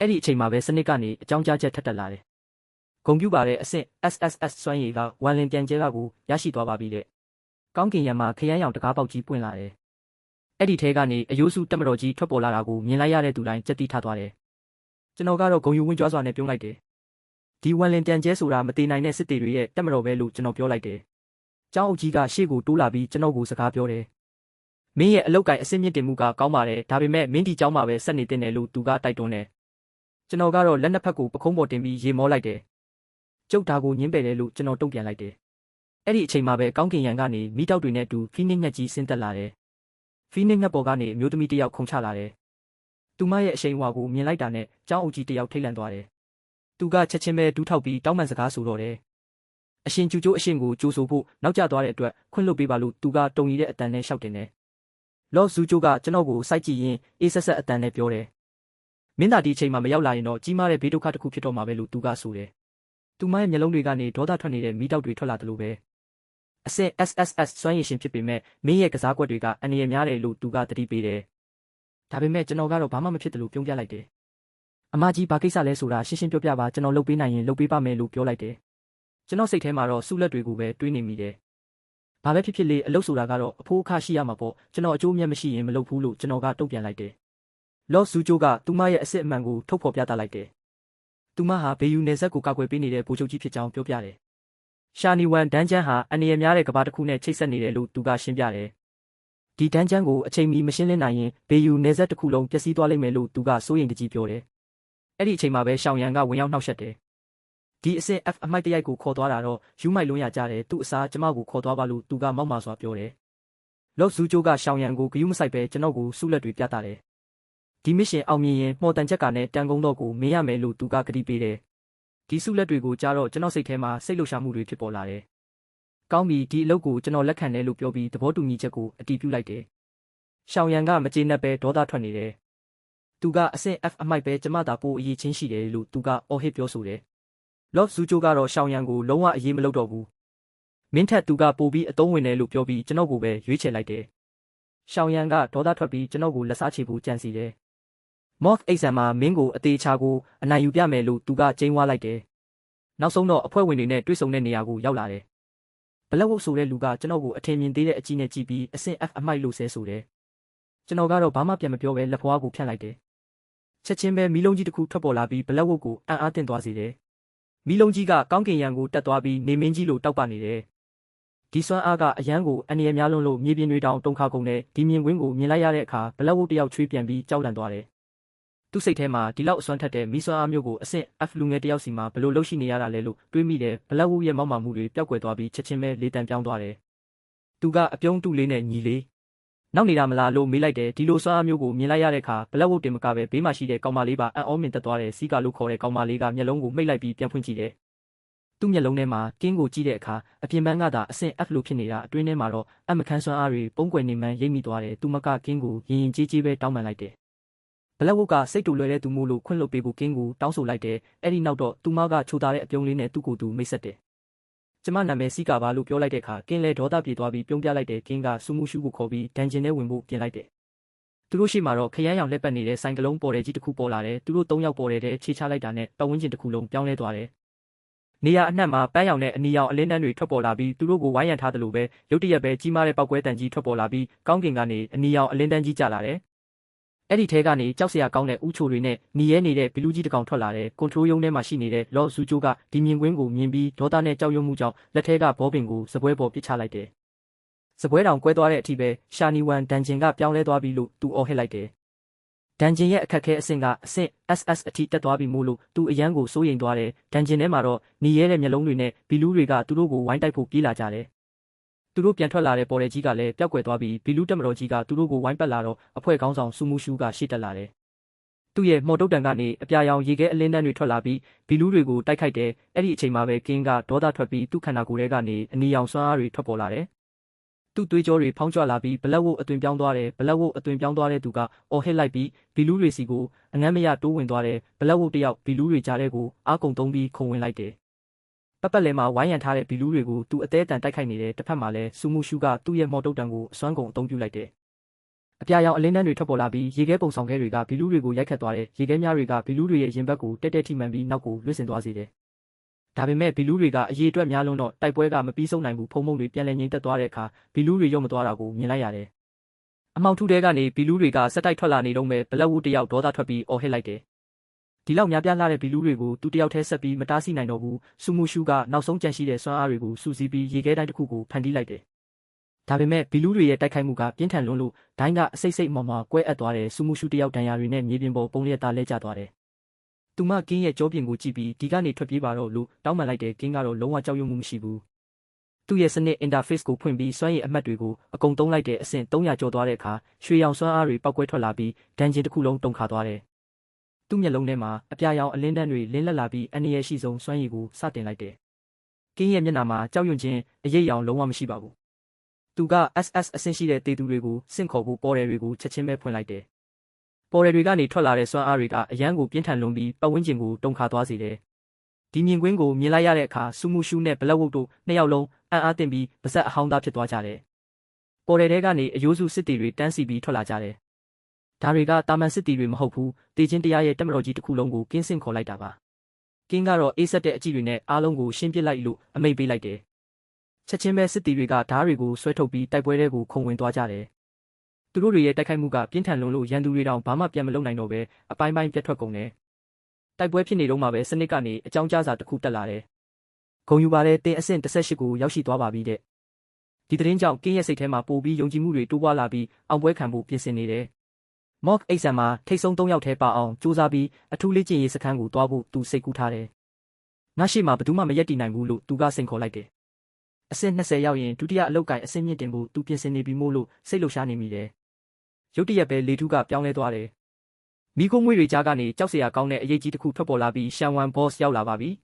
အဲ့ဒီအချိန်မှာပဲစနစ်ကနေအကြောင်းကြားချက်ထပ်တက်လာတယ်ဂုံပြူပါတဲ့အဆင့် SSS စွမ်းရည်ကဝမ်လင်ပြန်ကျဲကကိုရရှိသွားပါပြီတဲ့ကောင်းကင်ယံမှာခရမ်းရောင်တကားပေါက်ကြီးပွင့်လာတယ်အဲ့ဒီထဲကနေအယိုးစုတက်မတော်ကြီးထွက်ပေါ်လာတာကိုမြင်လိုက်ရတဲ့သူတိုင်းကြက်တိထသွားတယ်ကျွန်တော်ကတော့ဂုံယူဝင်းကြွားစွာနဲ့ပြုံးလိုက်တယ်ဒီဝမ်လင်ပြန်ကျဲဆိုတာမတည်နိုင်တဲ့စစ်တေတွေရဲ့တက်မတော်ပဲလို့ကျွန်တော်ပြောလိုက်တယ်ကျောင်းအုပ်ကြီးကရှေ့ကိုတိုးလာပြီးကျွန်တော်ကိုစကားပြောတယ်မင်းရဲ့အလောက်ကိုင်အစစ်မြင့်တင်မှုကကောင်းပါတယ်ဒါပေမဲ့မင်းဒီကျောင်းမှာပဲဆက်နေတင်တယ်လို့သူကတိုက်တွန်းတယ်ကျွန်တော်ကတော့လက်နှစ်ဖက်ကိုပခုံးပေါ်တင်ပြီးရေမောလိုက်တယ်ကျုပ်ဒါကိုညင်းပယ်တယ်လို့ကျွန်တော်တုံ့ပြန်လိုက်တယ်အဲ့ဒီအချိန်မှာပဲကောင်းကင်ယံကနေမိတောက်တွေနဲ့တူဖီနစ်ငှက်ကြီးဆင်းသက်လာတယ်ဖီနစ်ငှက်ပေါ်ကနေအမျိုးသမီးတစ်ယောက်ခုန်ချလာတယ်သူမရဲ့အရှိန်အဝါကိုမြင်လိုက်တာနဲ့ကျောင်းအုပ်ကြီးတစ်ယောက်ထိတ်လန့်သွားတယ်သူကချက်ချင်းပဲဒူးထောက်ပြီးတောင်းပန်စကားဆိုတော့တယ်အရှင်ကျူကျိုးအရှင်ကိုကြိုးဆိုဖို့နောက်ကျသွားတဲ့အတွက်ခွင့်လွှတ်ပေးပါလို့သူကတုံရီတဲ့အတန်နဲ့ရှောက်တင်တယ်လော့ဇူကျိုးကကျွန်တော်ကိုစိုက်ကြည့်ရင်းအေးဆက်ဆက်အတန်နဲ့ပြောတယ်မင်းသားဒီအချိန်မှာမရောက်လာရင်တော့ကြီးမားတဲ့ဘေးဒုက္ခတစ်ခုဖြစ်တော့မှာပဲလို့သူကဆိုတယ်သူမရဲ့မျက်လုံးတွေကနေဒေါသထွက်နေတဲ့မိတောက်တွေထွက်လာတယ်လို့ပဲအဆင့် SSS စွမ်းရည်ရှင်ဖြစ်ပေမဲ့မင်းရဲ့ကစားကွက်တွေကအန္တရာယ်များတယ်လို့သူကတတိပေးတယ်ဒါပေမဲ့ကျွန်တော်ကတော့ဘာမှမဖြစ်တယ်လို့ပြုံးပြလိုက်တယ်အမကြီးဘာကိစ္စလဲဆိုတာရှင်းရှင်းပြောပြပါကျွန်တော်လုပ်ပေးနိုင်ရင်လုပ်ပေးပါမယ်လို့ပြောလိုက်တယ်ကျွန်တော်စိတ်ထဲမှာတော့ဆုလက်တွေကိုပဲတွေးနေမိတယ်ဘာပဲဖြစ်ဖြစ်လေးအလုပ်ဆိုတာကတော့အဖိုးအခရှိရမှာပေါ့ကျွန်တော်အကျိုးအမြတ်မရှိရင်မလုပ်ဘူးလို့ကျွန်တော်ကတုံ့ပြန်လိုက်တယ်လော့ဇူကျိုးကသူမရဲ့အစစ်အမှန်ကိုထုတ်ဖော်ပြသလိုက်တယ်သူမဟာဘေယူနယ်ဆက်ကိုကာကွယ်ပေးနေတဲ့ဗိုလ်ချုပ်ကြီးဖြစ်ကြောင်းပြောပြတယ်ရှာနီဝမ်ဒန်းချန်ဟာအန္တရာယ်များတဲ့ကဘာတစ်ခုနဲ့ချိတ်ဆက်နေတယ်လို့သူကရှင်းပြတယ်ဒီဒန်းချန်ကိုအချိန်မီမရှင်းလင်းနိုင်ရင်ဘေယူနယ်ဆက်တစ်ခုလုံးပျက်စီးသွားလိမ့်မယ်လို့သူကစိုးရိမ်တကြီးပြောတယ်အဲ့ဒီအချိန်မှာပဲရှောင်းရန်ကဝင်ရောက်နှောက်ယှက်တယ်ဒီအဆင့် F အမိုက်တရိုက်ကိုခေါ်သွားတာတော့ယူမိုက်လုံးရကြတယ်သူ့အစားကျမကိုခေါ်သွားပါလို့သူကမောက်မာစွာပြောတယ်လော့ဇူကျိုးကရှောင်းရန်ကိုဂယုမဆိုင်ပဲကျွန်တော်ကိုဆုလက်တွေပြသတယ်ဒီမစ်ရှင်အောင်မြင်ရင်မှော်တန်ချက်ကနဲ့တန်ကုန်းတော့ကိုမင်းရမယ်လို့သူကကတိပေးတယ်ဒီဆုလက်တွေကိုကြားတော့ကျွန်တော်စိတ်ထဲမှာစိတ်လှုပ်ရှားမှုတွေဖြစ်ပေါ်လာတယ်ကောင်းပြီဒီအလုပ်ကိုကျွန်တော်လက်ခံတယ်လို့ပြောပြီးသဘောတူညီချက်ကိုအတည်ပြုလိုက်တယ်ရှောင်းရန်ကမကျေနပ်ပဲဒေါသထွက်နေတယ်သူကအဆင့် F အမိုက်ပဲကျမသာပိုအရေးချင်းရှိတယ်လို့သူကအော်ဟစ်ပြောဆိုတယ်လော့ဇူကျိုးကတော့ရှောင်းရန်ကိုလုံးဝအရေးမလုပ်တော့ဘူးမင်းထက်သူကပိုပြီးအသုံးဝင်တယ်လို့ပြောပြီးကျွန်တော်ကိုပဲရွေးချယ်လိုက်တယ်ရှောင်းရန်ကဒေါသထွက်ပြီးကျွန်တော်ကိုလက်စားချေဖို့ကြံစီတယ်မော့အိတ်ဆန်မှာမင်းကိုအသေးချာကိုအနိုင်ယူပြမယ်လို့သူကကျင်းဝါလိုက်တယ်နောက်ဆုံးတော့အဖွဲ့ဝင်တွေနဲ့တွေ့ဆုံတဲ့နေရာကိုရောက်လာတယ်ဘလက်ဝုတ်ဆိုတဲ့လူကကျွန်တော်ကိုအထင်မြင်သေးတဲ့အကြည့်နဲ့ကြည့်ပြီးအဆင့် F အမိုက်လို့ဆဲဆိုတယ်ကျွန်တော်ကတော့ဘာမှပြန်မပြောဘဲလက်ဖွားကိုဖြန့်လိုက်တယ်ချက်ချင်းပဲမီးလုံးကြီးတစ်ခုထွက်ပေါ်လာပြီးဘလက်ဝုတ်ကိုအံ့အားသင့်သွားစေတယ်မီးလုံးကြီးကကောင်းကင်ယံကိုတက်သွားပြီးနေမင်းကြီးလိုတောက်ပနေတယ်ဒီစွမ်းအားကအရန်ကိုအန္တရာယ်များလွန်းလို့မြေပြင်တွေတောင်တုန်ခါကုန်တဲ့ဒီမြင်ကွင်းကိုမြင်လိုက်ရတဲ့အခါဘလက်ဝုတ်တယောက်ချွေးပြန်ပြီးကြောက်လန့်သွားတယ်သူ့စိတ်ထဲမှာဒီလောက်အစွမ်းထက်တဲ့မီးစွမ်းအားမျိုးကိုအဆင့် F လူငယ်တယောက်စီမှာဘလို့လှုပ်ရှိနေရတာလဲလို့တွေးမိတယ်ဘလက်ဝုတ်ရဲ့မောက်မာမှုတွေပျောက်ကွယ်သွားပြီးချက်ချင်းပဲလေတံပြောင်းသွားတယ်သူကအပြုံးတူလေးနဲ့ညီလေးနောက်နေတာမလားလို့မေးလိုက်တယ်ဒီလိုစွမ်းအားမျိုးကိုမြင်လိုက်ရတဲ့အခါဘလက်ဝုတ်တင်မကပဲဘေးမှာရှိတဲ့ကောင်မလေးပါအံ့ဩမြင်သက်သွားတယ်စီကာလို့ခေါ်တဲ့ကောင်မလေးကမျက်လုံးကိုမှိတ်လိုက်ပြီးပြန်ဖွင့်ကြည့်တယ်သူ့မျက်လုံးထဲမှာကင်းကိုကြည့်တဲ့အခါအပြင်ပန်းကသာအဆင့် F လို့ဖြစ်နေတာအတွင်းထဲမှာတော့အမခန်းစွမ်းအားတွေပုံကွယ်နေမှန်းရိပ်မိသွားတယ်သူမကကင်းကိုရင်ရင်ကြေးကြေးပဲတောင်းပန်လိုက်တယ်ဘလက်ဝုတ်ကစိတ်တူလွယ်တဲ့သူမို့လို့ခွင့်လွှတ်ပေးဖို့ကင်းကိုတောင်းဆိုလိုက်တယ်အဲ့ဒီနောက်တော့သူမကချိုးသားတဲ့အပြုံးလေးနဲ့သူ့ကိုယ်သူမိတ်ဆက်တယ်ကျမနာမည်စီကာပါလို့ပြောလိုက်တဲ့အခါကင်းလဲဒေါသပြေသွားပြီးပြုံးပြလိုက်တယ်ကင်းကစူမှုရှူကိုခေါ်ပြီးဒန်ဂျင်ထဲဝင်ဖို့ပြင်လိုက်တယ်သူတို့ရှိမှတော့ခရမ်းရောင်လှည့်ပတ်နေတဲ့ဆိုင်ကလုံးပေါ်တဲ့ကြီးတစ်ခုပေါ်လာတယ်သူတို့၃ယောက်ပေါ်တဲ့ခြေချလိုက်တာနဲ့ပတ်ဝန်းကျင်တစ်ခုလုံးပြောင်းလဲသွားတယ်နေရာအနှံ့မှာပန်းရောင်နဲ့အနီရောင်အလင်းတန်းတွေထွက်ပေါ်လာပြီးသူတို့ကိုဝိုင်းရံထားသလိုပဲရုတ်တရက်ပဲကြီးမားတဲ့ပောက်ကွဲတန်ကြီးထွက်ပေါ်လာပြီးကောင်းကင်ကနေအနီရောင်အလင်းတန်းကြီးကျလာတယ်အဲ့ဒီထဲကနေကြောက်စရာကောင်းတဲ့ဥချိုတွေနဲ့หนีရဲနေတဲ့ဘီလူးကြီးတစ်ကောင်ထွက်လာတယ်ကွန်ထရိုးရုံးထဲမှာရှိနေတဲ့လော့ဇူကျိုးကဒီမြင်ကွင်းကိုမြင်ပြီးဒေါသနဲ့ကြောက်ရွံ့မှုကြောင့်လက်ထဲကဘောပင်ကိုစပွဲပေါ်ပစ်ချလိုက်တယ်စပွဲတောင်ကွဲသွားတဲ့အထိပဲရှာနီဝမ်ဒန်ဂျင်ကပြောင်းလဲသွားပြီလို့သူအော်ဟစ်လိုက်တယ်ဒန်ဂျင်ရဲ့အခက်ခဲအဆင့်ကအဆင့် SS အထိတက်သွားပြီမို့လို့သူအရန်ကိုစိုးရိမ်သွားတယ်ဒန်ဂျင်ထဲမှာတော့หนีရဲတဲ့မျက်လုံးတွေနဲ့ဘီလူးတွေကသူတို့ကိုဝိုင်းတိုက်ဖို့ပြေးလာကြတယ်သူတို့ပြန်ထွက်လာတဲ့ပေါ်တဲ့ကြီးကလည်းပျောက်ကွယ်သွားပြီးဘီလူးတက်မတော်ကြီးကသူတို့ကိုဝိုင်းပတ်လာတော့အဖွဲ့ခေါင်းဆောင်စူမူရှူကရှေ့တက်လာတယ်သူ့ရဲ့မော်တုတ်တန်ကနေအပြာရောင်ရေခဲအလင်းတန်းတွေထွက်လာပြီးဘီလူးတွေကိုတိုက်ခိုက်တယ်အဲ့ဒီအချိန်မှာပဲကင်းကဒေါသထွက်ပြီးသူ့ခန္ဓာကိုယ်ထဲကနေအနီရောင်စွမ်းအားတွေထွက်ပေါ်လာတယ်သူ့သွေးကြောတွေဖောင်းကြွလာပြီးဘလက်ဝုတ်အသွင်ပြောင်းသွားတယ်ဘလက်ဝုတ်အသွင်ပြောင်းသွားတဲ့သူကအော်ဟစ်လိုက်ပြီးဘီလူးတွေစီကိုအငမ်းမရတိုးဝင်သွားတယ်ဘလက်ဝုတ်တယောက်ဘီလူးတွေကြားထဲကိုအားကုန်သုံးပြီးခုံဝင်လိုက်တယ်ပတ်လဲမှာဝိုင်းရံထားတဲ့ဘီလူးတွေကိုသူအသေးအတန်တိုက်ခိုက်နေတယ်တစ်ဖက်မှာလည်းစူမူရှူကသူ့ရဲ့မော်တုတ်တန်ကိုအစွမ်းကုန်အသုံးပြုလိုက်တယ် အပြာရောင်အလင်းတန်းတွေထွက်ပေါ်လာပြီးရေခဲပုံဆောင်ခဲတွေကဘီလူးတွေကိုရိုက်ခတ်သွားတယ်ရေခဲများတွေကဘီလူးတွေရဲ့ရင်ဘတ်ကိုတက်တက်ထိမှန်ပြီးနောက်ကိုလွင့်စင်သွားစေတယ်ဒါပေမဲ့ဘီလူးတွေကအရေးအတွက်များလုံးတော့တိုက်ပွဲကမပြီးဆုံးနိုင်ဘူးဖုံဖုံတွေပြန်လည်ငြိမ်သက်သွားတဲ့အခါဘီလူးတွေရုပ်မသွားတာကိုမြင်လိုက်ရတယ်အမောင်ထုတဲကနေဘီလူးတွေကစက်တိုက်ထွက်လာနေတော့မဲ့ဘလက်ဝူတယောက်ဒေါသထွက်ပြီးအော်ဟစ်လိုက်တယ်ဒီလောက်များပြားလာတဲ့ဘီလူးတွေကိုသူတယောက်တည်းဆက်ပြီးမတားဆီးနိုင်တော့ဘူးဆူမူရှူကနောက်ဆုံးကြံရှိတဲ့စွမ်းအားတွေကိုစူးစီးပြီးရေခဲတိုင်းတစ်ခုကိုဖန်တီးလိုက်တယ်ဒါပေမဲ့ဘီလူးတွေရဲ့တိုက်ခိုက်မှုကပြင်းထန်လွန်းလို့ဒိုင်းကအစိတ်စိတ်မော်ကွဲအပ်သွားတယ်ဆူမူရှူတယောက်ဒဏ်ရာတွေနဲ့မြေပြင်ပေါ်ပုံလျက်သားလဲကျသွားတယ်သူမကင်းရဲ့ကြောပြင်ကိုကြည့်ပြီးဒီကနေထွက်ပြေးပါတော့လို့တောင်းပန်လိုက်တယ်ကင်းကတော့လုံးဝကြောက်ရွံ့မှုမရှိဘူးသူ့ရဲ့စနစ် interface ကိုဖွင့်ပြီးစွမ်းရည်အမှတ်တွေကိုအကုန်သုံးလိုက်တဲ့အဆင့်300ကျော်သွားတဲ့အခါရွှေရောင်စွမ်းအားတွေပောက်ကွဲထွက်လာပြီးဒန်ဂျင်တစ်ခုလုံးတုန်ခါသွားတယ်သူ့မျက်လုံးထဲမှာအပြာရောင်အလင်းတန်းတွေလင်းလက်လာပြီးအနေရရှိဆုံးစွမ်းရည်ကိုစတင်လိုက်တယ်ကင်းရဲ့မျက်နှာမှာကြောက်ရွံ့ခြင်းအရေးရောင်လုံးဝမရှိပါဘူးသူက SS အဆင့်ရှိတဲ့တေသူတွေကိုစင့်ခေါ်ဖို့ပေါ်တယ်တွေကိုချက်ချင်းပဲဖွင့်လိုက်တယ်ပေါ်တယ်တွေကနေထွက်လာတဲ့စွမ်းအားတွေကအရန်ကိုပြင်းထန်လွန်ပြီးပတ်ဝန်းကျင်ကိုတုန်ခါသွားစေတယ်ဒီမြင်ကွင်းကိုမြင်လိုက်ရတဲ့အခါဆူမူရှူနဲ့ဘလက်ဝုတ်တို့နှစ်ယောက်လုံးအံ့အားသင့်ပြီးပါဇက်အဟောင်းသားဖြစ်သွားကြတယ်ပေါ်တယ်တဲကနေအယိုးစုစစ်တီတွေတန်းစီပြီးထွက်လာကြတယ်ဒါတွေကတာမန်စစ်တီတွေမဟုတ်ဘူးတေချင်းတရားရဲ့တက်မတော်ကြီးတစ်ခုလုံးကိုကင်းစင်ခေါ်လိုက်တာပါကင်းကတော့အေးဆက်တဲ့အကြည့်တွေနဲ့အားလုံးကိုရှင်းပစ်လိုက်လို့အမိန့်ပေးလိုက်တယ်ချက်ချင်းပဲစစ်တီတွေကဓားတွေကိုဆွဲထုတ်ပြီးတိုက်ပွဲတွေကိုခုံဝင်သွားကြတယ်သူတို့တွေရဲ့တိုက်ခိုက်မှုကပြင်းထန်လွန်းလို့ရန်သူတွေတောင်ဘာမှပြန်မလုပ်နိုင်တော့ပဲအပိုင်းပိုင်းပြတ်ထွက်ကုန်တယ်တိုက်ပွဲဖြစ်နေတော့မှပဲစနစ်ကနေအကြောင်းကြားစာတစ်ခုတက်လာတယ်ဂုံယူပါတဲ့တင်အဆင့်18ကိုရောက်ရှိသွားပါပြီတဲ့ဒီသတင်းကြောင့်ကင်းရဲ့စိတ်ထဲမှာပိုပြီးယုံကြည်မှုတွေတိုးပွားလာပြီးအောင်ပွဲခံဖို့ပြင်ဆင်နေတယ်မော့အိတ်ဆန်မှာထိတ်ဆုံး3ယောက်ထဲပါအောင်စူးစမ်းပြီးအထူးလေ့ကျင့်ရေးစခန်းကိုတွားဖို့သူစိတ်ကူးထားတယ်ငါရှိမှဘယ်သူမှမရက်တည်နိုင်ဘူးလို့သူကစိန်ခေါ်လိုက်တယ်အဆင့်20ရောက်ရင်ဒုတိယအလုပ်ကိုင်အဆင့်မြင့်တင်ဖို့သူပြင်ဆင်နေပြီမို့လို့စိတ်လှုပ်ရှားနေမိတယ်ရုတ်တရက်ပဲလေထူးကပြောင်းလဲသွားတယ်မိခိုးမွေးတွေကြားကနေကြောက်စရာကောင်းတဲ့အရေးကြီးတစ်ခုထွက်ပေါ်လာပြီးရှန်ဝမ်ဘော့စ်ရောက်လာပါပြီ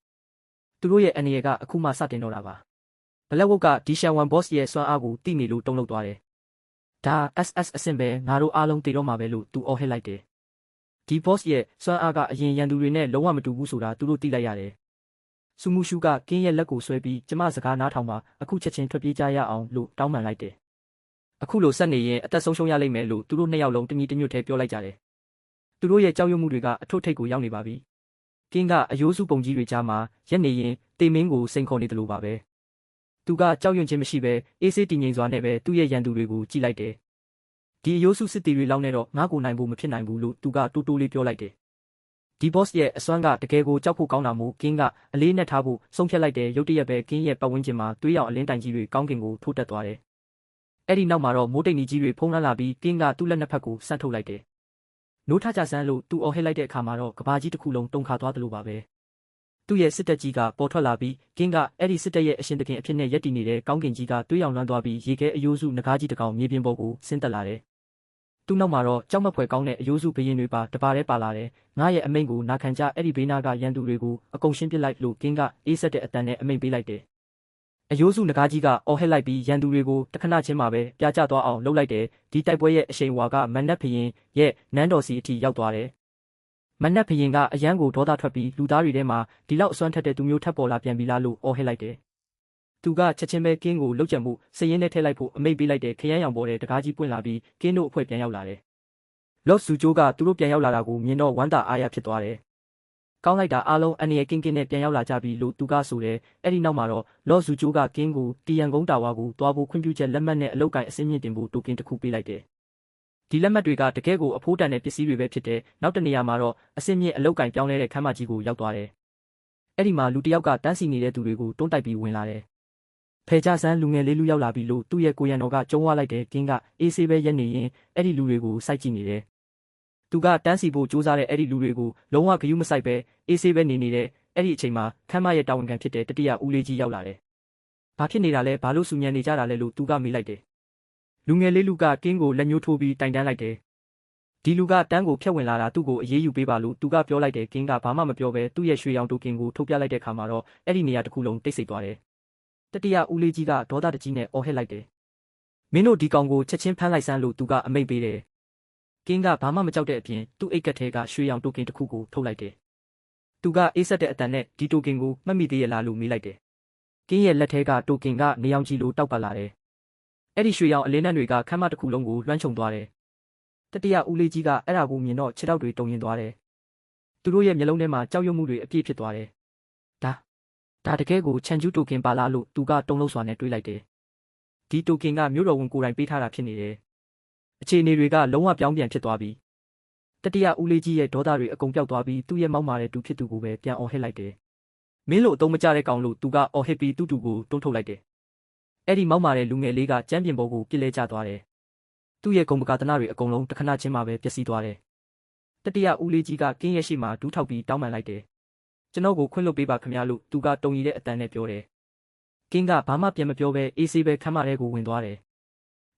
သူတို့ရဲ့အနေရကအခုမှစတင်တော့တာပါဘလက်ဝုတ်ကဒီရှန်ဝမ်ဘော့စ်ရဲ့စွမ်းအားကိုတိနေလို့တုံ့လောက်သွားတယ်ဒါ SS အဆင့်ပဲငါတို့အားလုံးတည်တော့မှာပဲလို့သူအော်ဟစ်လိုက်တယ်ဒီ boss ရဲ့စွမ်းအားကအရင်ရန်သူတွေနဲ့လုံးဝမတူဘူးဆိုတာသူတို့သိလိုက်ရတယ်ဆူမူရှူကကင်းရဲ့လက်ကိုဆွဲပြီးကျမစကားနားထောင်ပါအခုချက်ချင်းထွက်ပြေးကြရအောင်လို့တောင်းပန်လိုက်တယ်အခုလိုဆက်နေရင်အသက်ဆုံးရှုံးရလိမ့်မယ်လို့သူတို့နှစ်ယောက်လုံးတညီတညွတ်ထဲပြောလိုက်ကြတယ်သူတို့ရဲ့ကြောက်ရွံ့မှုတွေကအထွတ်ထိပ်ကိုရောက်နေပါပြီကင်းကအယိုးစုပုံကြီးတွေကြားမှာရက်နေရင်တေမင်းကိုစိန်ခေါ်နေတယ်လို့ပါပဲသူကကြောက်ရွံ့ခြင်းမရှိပဲအေးဆေးတည်ငြိမ်စွာနဲ့ပဲသူ့ရဲ့ရန်သူတွေကိုကြည့်လိုက်တယ်ဒီအယိုးစုစစ်တီတွေလောက်နဲ့တော့ငါ့ကိုနိုင်ဖို့မဖြစ်နိုင်ဘူးလို့သူကတူတူလေးပြောလိုက်တယ်ဒီ boss ရဲ့အစွမ်းကတကယ်ကိုကြောက်ဖို့ကောင်းတာမို့ကင်းကအလေးနဲ့ထားဖို့ဆုံးဖြတ်လိုက်တယ်ရုတ်တရက်ပဲကင်းရဲ့ပတ်ဝန်းကျင်မှာတွေးရောင်အလင်းတိုင်ကြီးတွေကောင်းကင်ကိုထိုးတက်သွားတယ်အဲ့ဒီနောက်မှာတော့မိုးတိမ်ကြီးတွေဖုံးလွှမ်းလာပြီးကင်းကသူ့လက်နှစ်ဖက်ကိုဆန့်ထုတ်လိုက်တယ်နိုးထကြဆန်းလို့သူအော်ဟစ်လိုက်တဲ့အခါမှာတော့ကဘာကြီးတစ်ခုလုံးတုန်ခါသွားတယ်လို့ပါပဲသူ့ရဲ့စစ်တပ်ကြီးကပေါ်ထွက်လာပြီးကင်းကအဲ့ဒီစစ်တပ်ရဲ့အရှင်သခင်အဖြစ်နဲ့ရက်တည်နေတဲ့ကောင်းကင်ကြီးကတွေးရောင်လွှမ်းသွားပြီးရေခဲအယိုးစုငကားကြီးတစ်ကောင်မြေပြင်ပေါ်ကိုဆင်းသက်လာတယ်သူ့နောက်မှာတော့ကြောက်မက်ဖွယ်ကောင်းတဲ့အယိုးစုဘရင်တွေပါတပါးတည်းပါလာတယ်ငါရဲ့အမိန့်ကိုနာခံကြအဲ့ဒီဘေးနာကရန်သူတွေကိုအကုန်ရှင်းပစ်လိုက်လို့ကင်းကအေးဆက်တဲ့အတန်နဲ့အမိန့်ပေးလိုက်တယ်အယိုးစုငကားကြီးကအော်ဟစ်လိုက်ပြီးရန်သူတွေကိုတခဏချင်းမှာပဲပြာကျသွားအောင်လုပ်လိုက်တယ်ဒီတိုက်ပွဲရဲ့အရှိန်ဝါကမန်နက်ဖရင်ရဲ့နန်းတော်စီအထိရောက်သွားတယ်မန်နက်ဖရင်ကအရန်ကိုဒေါသထွက်ပြီးလူသားတွေထဲမှာဒီလောက်အစွမ်းထက်တဲ့သူမျိုးထပ်ပေါ်လာပြန်ပြီလားလို့အော်ဟစ်လိုက်တယ်သူကချက်ချင်းပဲကင်းကိုလှုပ်ကြံမှုစည်ရင်းနဲ့ထည့်လိုက်ဖို့အမိန့်ပေးလိုက်တဲ့ခရမ်းရောင်ပေါ်တဲ့တကားကြီးပွင့်လာပြီးကင်းတို့အဖွဲ့ပြန်ရောက်လာတယ်လော့ဆူဂျိုးကသူတို့ပြန်ရောက်လာတာကိုမြင်တော့ဝမ်းသာအားရဖြစ်သွားတယ်ကောင်းလိုက်တာအားလုံးအန်ရကင်းကင်းနဲ့ပြန်ရောက်လာကြပြီလို့သူကဆိုတယ်အဲ့ဒီနောက်မှာတော့လော့ဆူဂျိုးကကင်းကိုတီယန်ကုန်းတာဝါကိုတွားဖို့ခွင့်ပြုချက်လက်မှတ်နဲ့အလုပ်ကိုင်အစင်းမြင့်တင်ဖို့တိုကင်တစ်ခုပေးလိုက်တယ်ဒီလက်မှတ်တွေကတကယ်ကိုအဖိုးတန်တဲ့ပစ္စည်းတွေပဲဖြစ်တယ်နောက်တနေရာမှာတော့အစင်းမြင့်အလုပ်ကိုင်ပြောင်းလဲတဲ့ခန်းမကြီးကိုရောက်သွားတယ်အဲ့ဒီမှာလူတစ်ယောက်ကတန်းစီနေတဲ့သူတွေကိုတွန်းတိုက်ပြီးဝင်လာတယ်ဖယ်ကြဆန်းလူငယ်လေးလူရောက်လာပြီလို့သူ့ရဲ့ကိုရံတော်ကကျုံးဝလိုက်တယ်ကင်းကအေးဆေးပဲရက်နေရင်အဲ့ဒီလူတွေကိုစိုက်ကြည့်နေတယ်သူကတန်းစီဖို့စူးစမ်းတဲ့အဲ့ဒီလူတွေကိုလုံးဝဂယုမစိုက်ပဲအေးဆေးပဲနေတဲ့အဲ့ဒီအချိန်မှာခမ်းမရဲ့တာဝန်ခံဖြစ်တဲ့တတိယဦးလေးကြီးရောက်လာတယ်။ဘာဖြစ်နေတာလဲဘာလို့စူညံနေကြတာလဲလို့သူကမေးလိုက်တယ်။လူငယ်လေးလူကကင်းကိုလက်ညှိုးထိုးပြီးတိုင်တန်းလိုက်တယ်။ဒီလူကတန်းကိုဖျက်ဝင်လာတာသူ့ကိုအေးအေးယူပေးပါလို့သူကပြောလိုက်တယ်ကင်းကဘာမှမပြောပဲသူ့ရဲ့ရွှေရောင်တိုကင်ကိုထုတ်ပြလိုက်တဲ့ခါမှာတော့အဲ့ဒီနေရာတစ်ခုလုံးတိတ်ဆိတ်သွားတယ်။တတိယဦးလေးကြီးကဒေါသတကြီးနဲ့အော်ဟစ်လိုက်တယ်။မင်းတို့ဒီကောင်ကိုချက်ချင်းဖမ်းလိုက်စမ်းလို့သူကအမိန့်ပေးတယ်။ကင်းကဘာမှမကြောက်တဲ့အပြင်သူ့အိတ်ကက်ထဲကရွှေရောင်တိုကင်တစ်ခုကိုထုတ်လိုက်တယ်။သူကအေးဆက်တဲ့အတန်နဲ့ဒီတိုကင်ကိုမှတ်မိသေးရလားလို့မေးလိုက်တယ်။ကင်းရဲ့လက်ထဲကတိုကင်ကနေရောင်ကြီးလိုတောက်ပတ်လာတယ်။အဲ့ဒီရွှေရောင်အလင်းနှံတွေကခမ်းမတစ်ခုလုံးကိုလွှမ်းခြုံသွားတယ် တတိယဦးလေးကြီးကအဲ့ဒါကိုမြင်တော့ခြေထောက်တွေတုန်ရင်သွားတယ်သူတို့ရဲ့မျက်လုံးထဲမှာကြောက်ရွံ့မှုတွေအပြည့်ဖြစ်သွားတယ်ဒါတကယ်ကိုချန်ကျူးတိုကင်ပါလားလို့သူကတုံ့လုံးစွာနဲ့တွေးလိုက်တယ်ဒီတိုကင်ကမြို့တော်ဝန်ကိုယ်တိုင်ပေးထားတာဖြစ်နေတယ်အခြေအနေတွေကလုံးဝပြောင်းပြန်ဖြစ်သွားပြီတတိယဦးလေးကြီးရဲ့ဒေါသတွေအကုန်ပြောက်သွားပြီးသူ့ရဲ့မောက်မာတဲ့တူဖြစ်သူကိုပဲပြန်အော်ဟစ်လိုက်တယ်မင်းလို့အသုံးမကျတဲ့ကောင်လို့သူကအော်ဟစ်ပြီးတူကိုတွန်းထုတ်လိုက်တယ်အဲ့ဒီမောက်မာတဲ့လူငယ်လေးကကျမ်းပြင်ပေါ်ကိုပြစ်လဲကျသွားတယ်သူ့ရဲ့ဂုံပကာသနာတွေအကုန်လုံးတခဏချင်းမှပဲပျက်စီးသွားတယ်တတိယဦးလေးကြီးကကင်းရဲ့ရှိမှဒူးထောက်ပြီးတောင်းပန်လိုက်တယ်ကျွန်တော်ကိုခွင့်လွှတ်ပေးပါခင်ဗျာလို့သူကတုံရီတဲ့အတန်နဲ့ပြောတယ်ကင်းကဘာမှပြန်မပြောဘဲအေးဆေးပဲခမ်းမထဲကိုဝင်သွားတယ်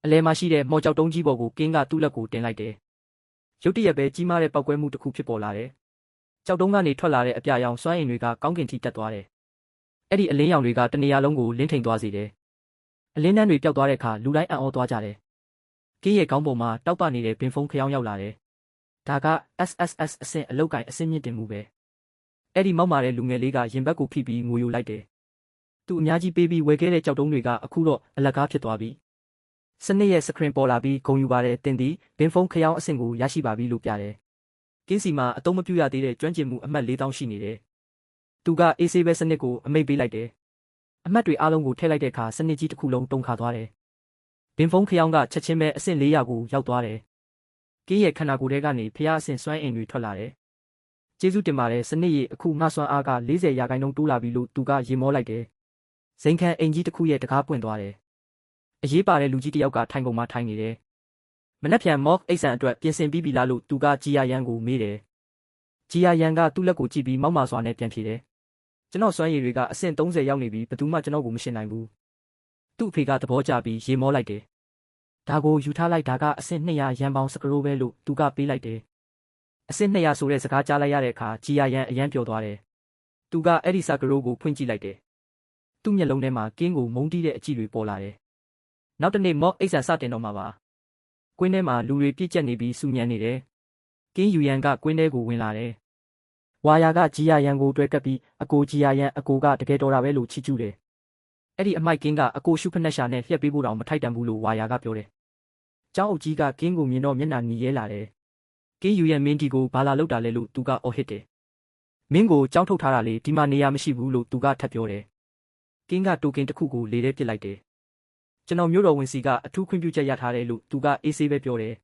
အလဲမှာရှိတဲ့မော်ကြောက်တုံးကြီးပေါ်ကိုကင်းကသူ့လက်ကိုတင်လိုက်တယ်ရုတ်တရက်ပဲကြီးမားတဲ့ပောက်ကွဲမှုတစ်ခုဖြစ်ပေါ်လာတယ်ကြောက်တုံးကနေထွက်လာတဲ့အပြာရောင်စွမ်းအင်တွေကကောင်းကင်ထိတက်သွားတယ်အဲ့ဒီအလင်းရောင်တွေကတနေရာလုံးကိုလင်းထိန်သွားစေတယ်အလင်းနှန်းတွေပျောက်သွားတဲ့အခါလူတိုင်းအံ့ဩသွားကြတယ်ကင်းရဲ့ခေါင်းပေါ်မှာတောက်ပနေတဲ့ဘင်ဖုံးခရောင်းရောက်လာတယ်ဒါက SSS အဆင့်အလုတ်ကင်အဆင့်မြင့်တင်မှုပဲအဲ့ဒီမောက်မာတဲ့လူငယ်လေးကရင်ဘတ်ကိုဖိပြီးငိုယိုလိုက်တယ်သူအများကြီးပေးပြီးဝယ်ခဲ့တဲ့ကြောက်တုံးတွေကအခုတော့အလကားဖြစ်သွားပြီစနစ်ရဲ့စခရင်ပေါ်လာပြီးဂုံယူပါတယ်တင်သည်ဘင်ဖုံးခရောင်းအဆင့်ကိုရရှိပါပြီလို့ပြတယ်ကင်းစီမှာအတုံးမပြရသေးတဲ့ကျွမ်းကျင်မှုအမှတ်4000ရှိနေတယ်သူကအေးဆေးပဲစနစ်ကိုအမိတ်ပေးလိုက်တယ်အမှတ်တွေအားလုံးကိုထည့်လိုက်တဲ့အခါစနစ်ကြီးတစ်ခုလုံးတုံခါသွားတယ်ဘင်ဖုံးခရောင်းကချက်ချင်းပဲအဆင့်400ကိုရောက်သွားတယ်ကင်းရဲ့ခန္ဓာကိုယ်ထဲကနေဖျားအဆင့်စွမ်းအင်တွေထွက်လာတယ်ကျေးဇူးတင်ပါတယ်စနစ်ရဲ့အခုငှစွမ်းအားက40ရာခိုင်နှုန်းတိုးလာပြီလို့သူကရေမောလိုက်တယ်ဇိမ်ခံအိမ်ကြီးတစ်ခုရဲ့တကားပွင့်သွားတယ်အရေးပါတဲ့လူကြီးတစ်ယောက်ကထိုင်ကုန်မှထိုင်နေတယ်မနှက်ဖြန်မော့အိတ်ဆန်အတွက်ပြင်ဆင်ပြီးပြီလားလို့သူကဂျီယာယန်ကိုမေးတယ်ဂျီယာယန်ကသူ့လက်ကိုကြည့်ပြီးမောက်မာစွာနဲ့ပြန်ဖြေတယ်ကျွန်တော်စွမ်းရည်တွေကအဆင့်30ရောက်နေပြီဘယ်သူမှကျွန်တော်ကိုမရှင်းနိုင်ဘူးသူ့အဖေကသဘောကျပြီးရေမောလိုက်တယ်ဒါကိုယူထားလိုက်ဒါကအဆင့်200ရန်ပေါင်းစကရိုးပဲလို့သူကပေးလိုက်တယ်အဆင့်200ဆိုတဲ့စကားကြားလိုက်ရတဲ့အခါဂျီယာယန်အယမ်းပျော်သွားတယ်သူကအဲ့ဒီစကရိုးကိုဖွင့်ကြည့်လိုက်တယ်သူ့မျက်လုံးထဲမှာကင်းကိုမုန်းတီးတဲ့အကြည့်တွေပေါ်လာတယ်နောက်တနေ့မော့အိတ်ဆန်စတင်တော့မှာပါကွင်းထဲမှာလူတွေပြည့်ကျက်နေပြီးစူညံနေတယ်ကင်းယူယန်ကကွင်းထဲကိုဝင်လာတယ်ဝါယာကဂျီယာယန်ကိုတွဲကပ်ပြီးအကိုဂျီယာယန်အကိုကတကယ်တော်တာပဲလို့ချီးကျူးတယ်အဲ့ဒီအမိုက်ကင်းကအကိုရှုဖက်နှက်ရှာနဲ့လှက်ပေးဖို့တောင်မထိုက်တန်ဘူးလို့ဝါယာကပြောတယ်ကျောင်းအုပ်ကြီးကကင်းကိုမြင်တော့မျက်နှာညီရဲလာတယ်ကင်းယူယန်မင်းဒီကိုဘာလာလောက်တာလဲလို့သူကအော်ဟစ်တယ်မင်းကိုကြောင်းထုတ်ထားတာလေဒီမှာနေရာမရှိဘူးလို့သူကထပ်ပြောတယ်ကင်းကတိုကင်တစ်ခုကိုလေထဲပစ်လိုက်တယ်ကျွန်တော်မြို့တော်ဝင်စီကအထူးခွင့်ပြုချက်ရထားတယ်လို့သူကအေးဆေးပဲပြောတယ်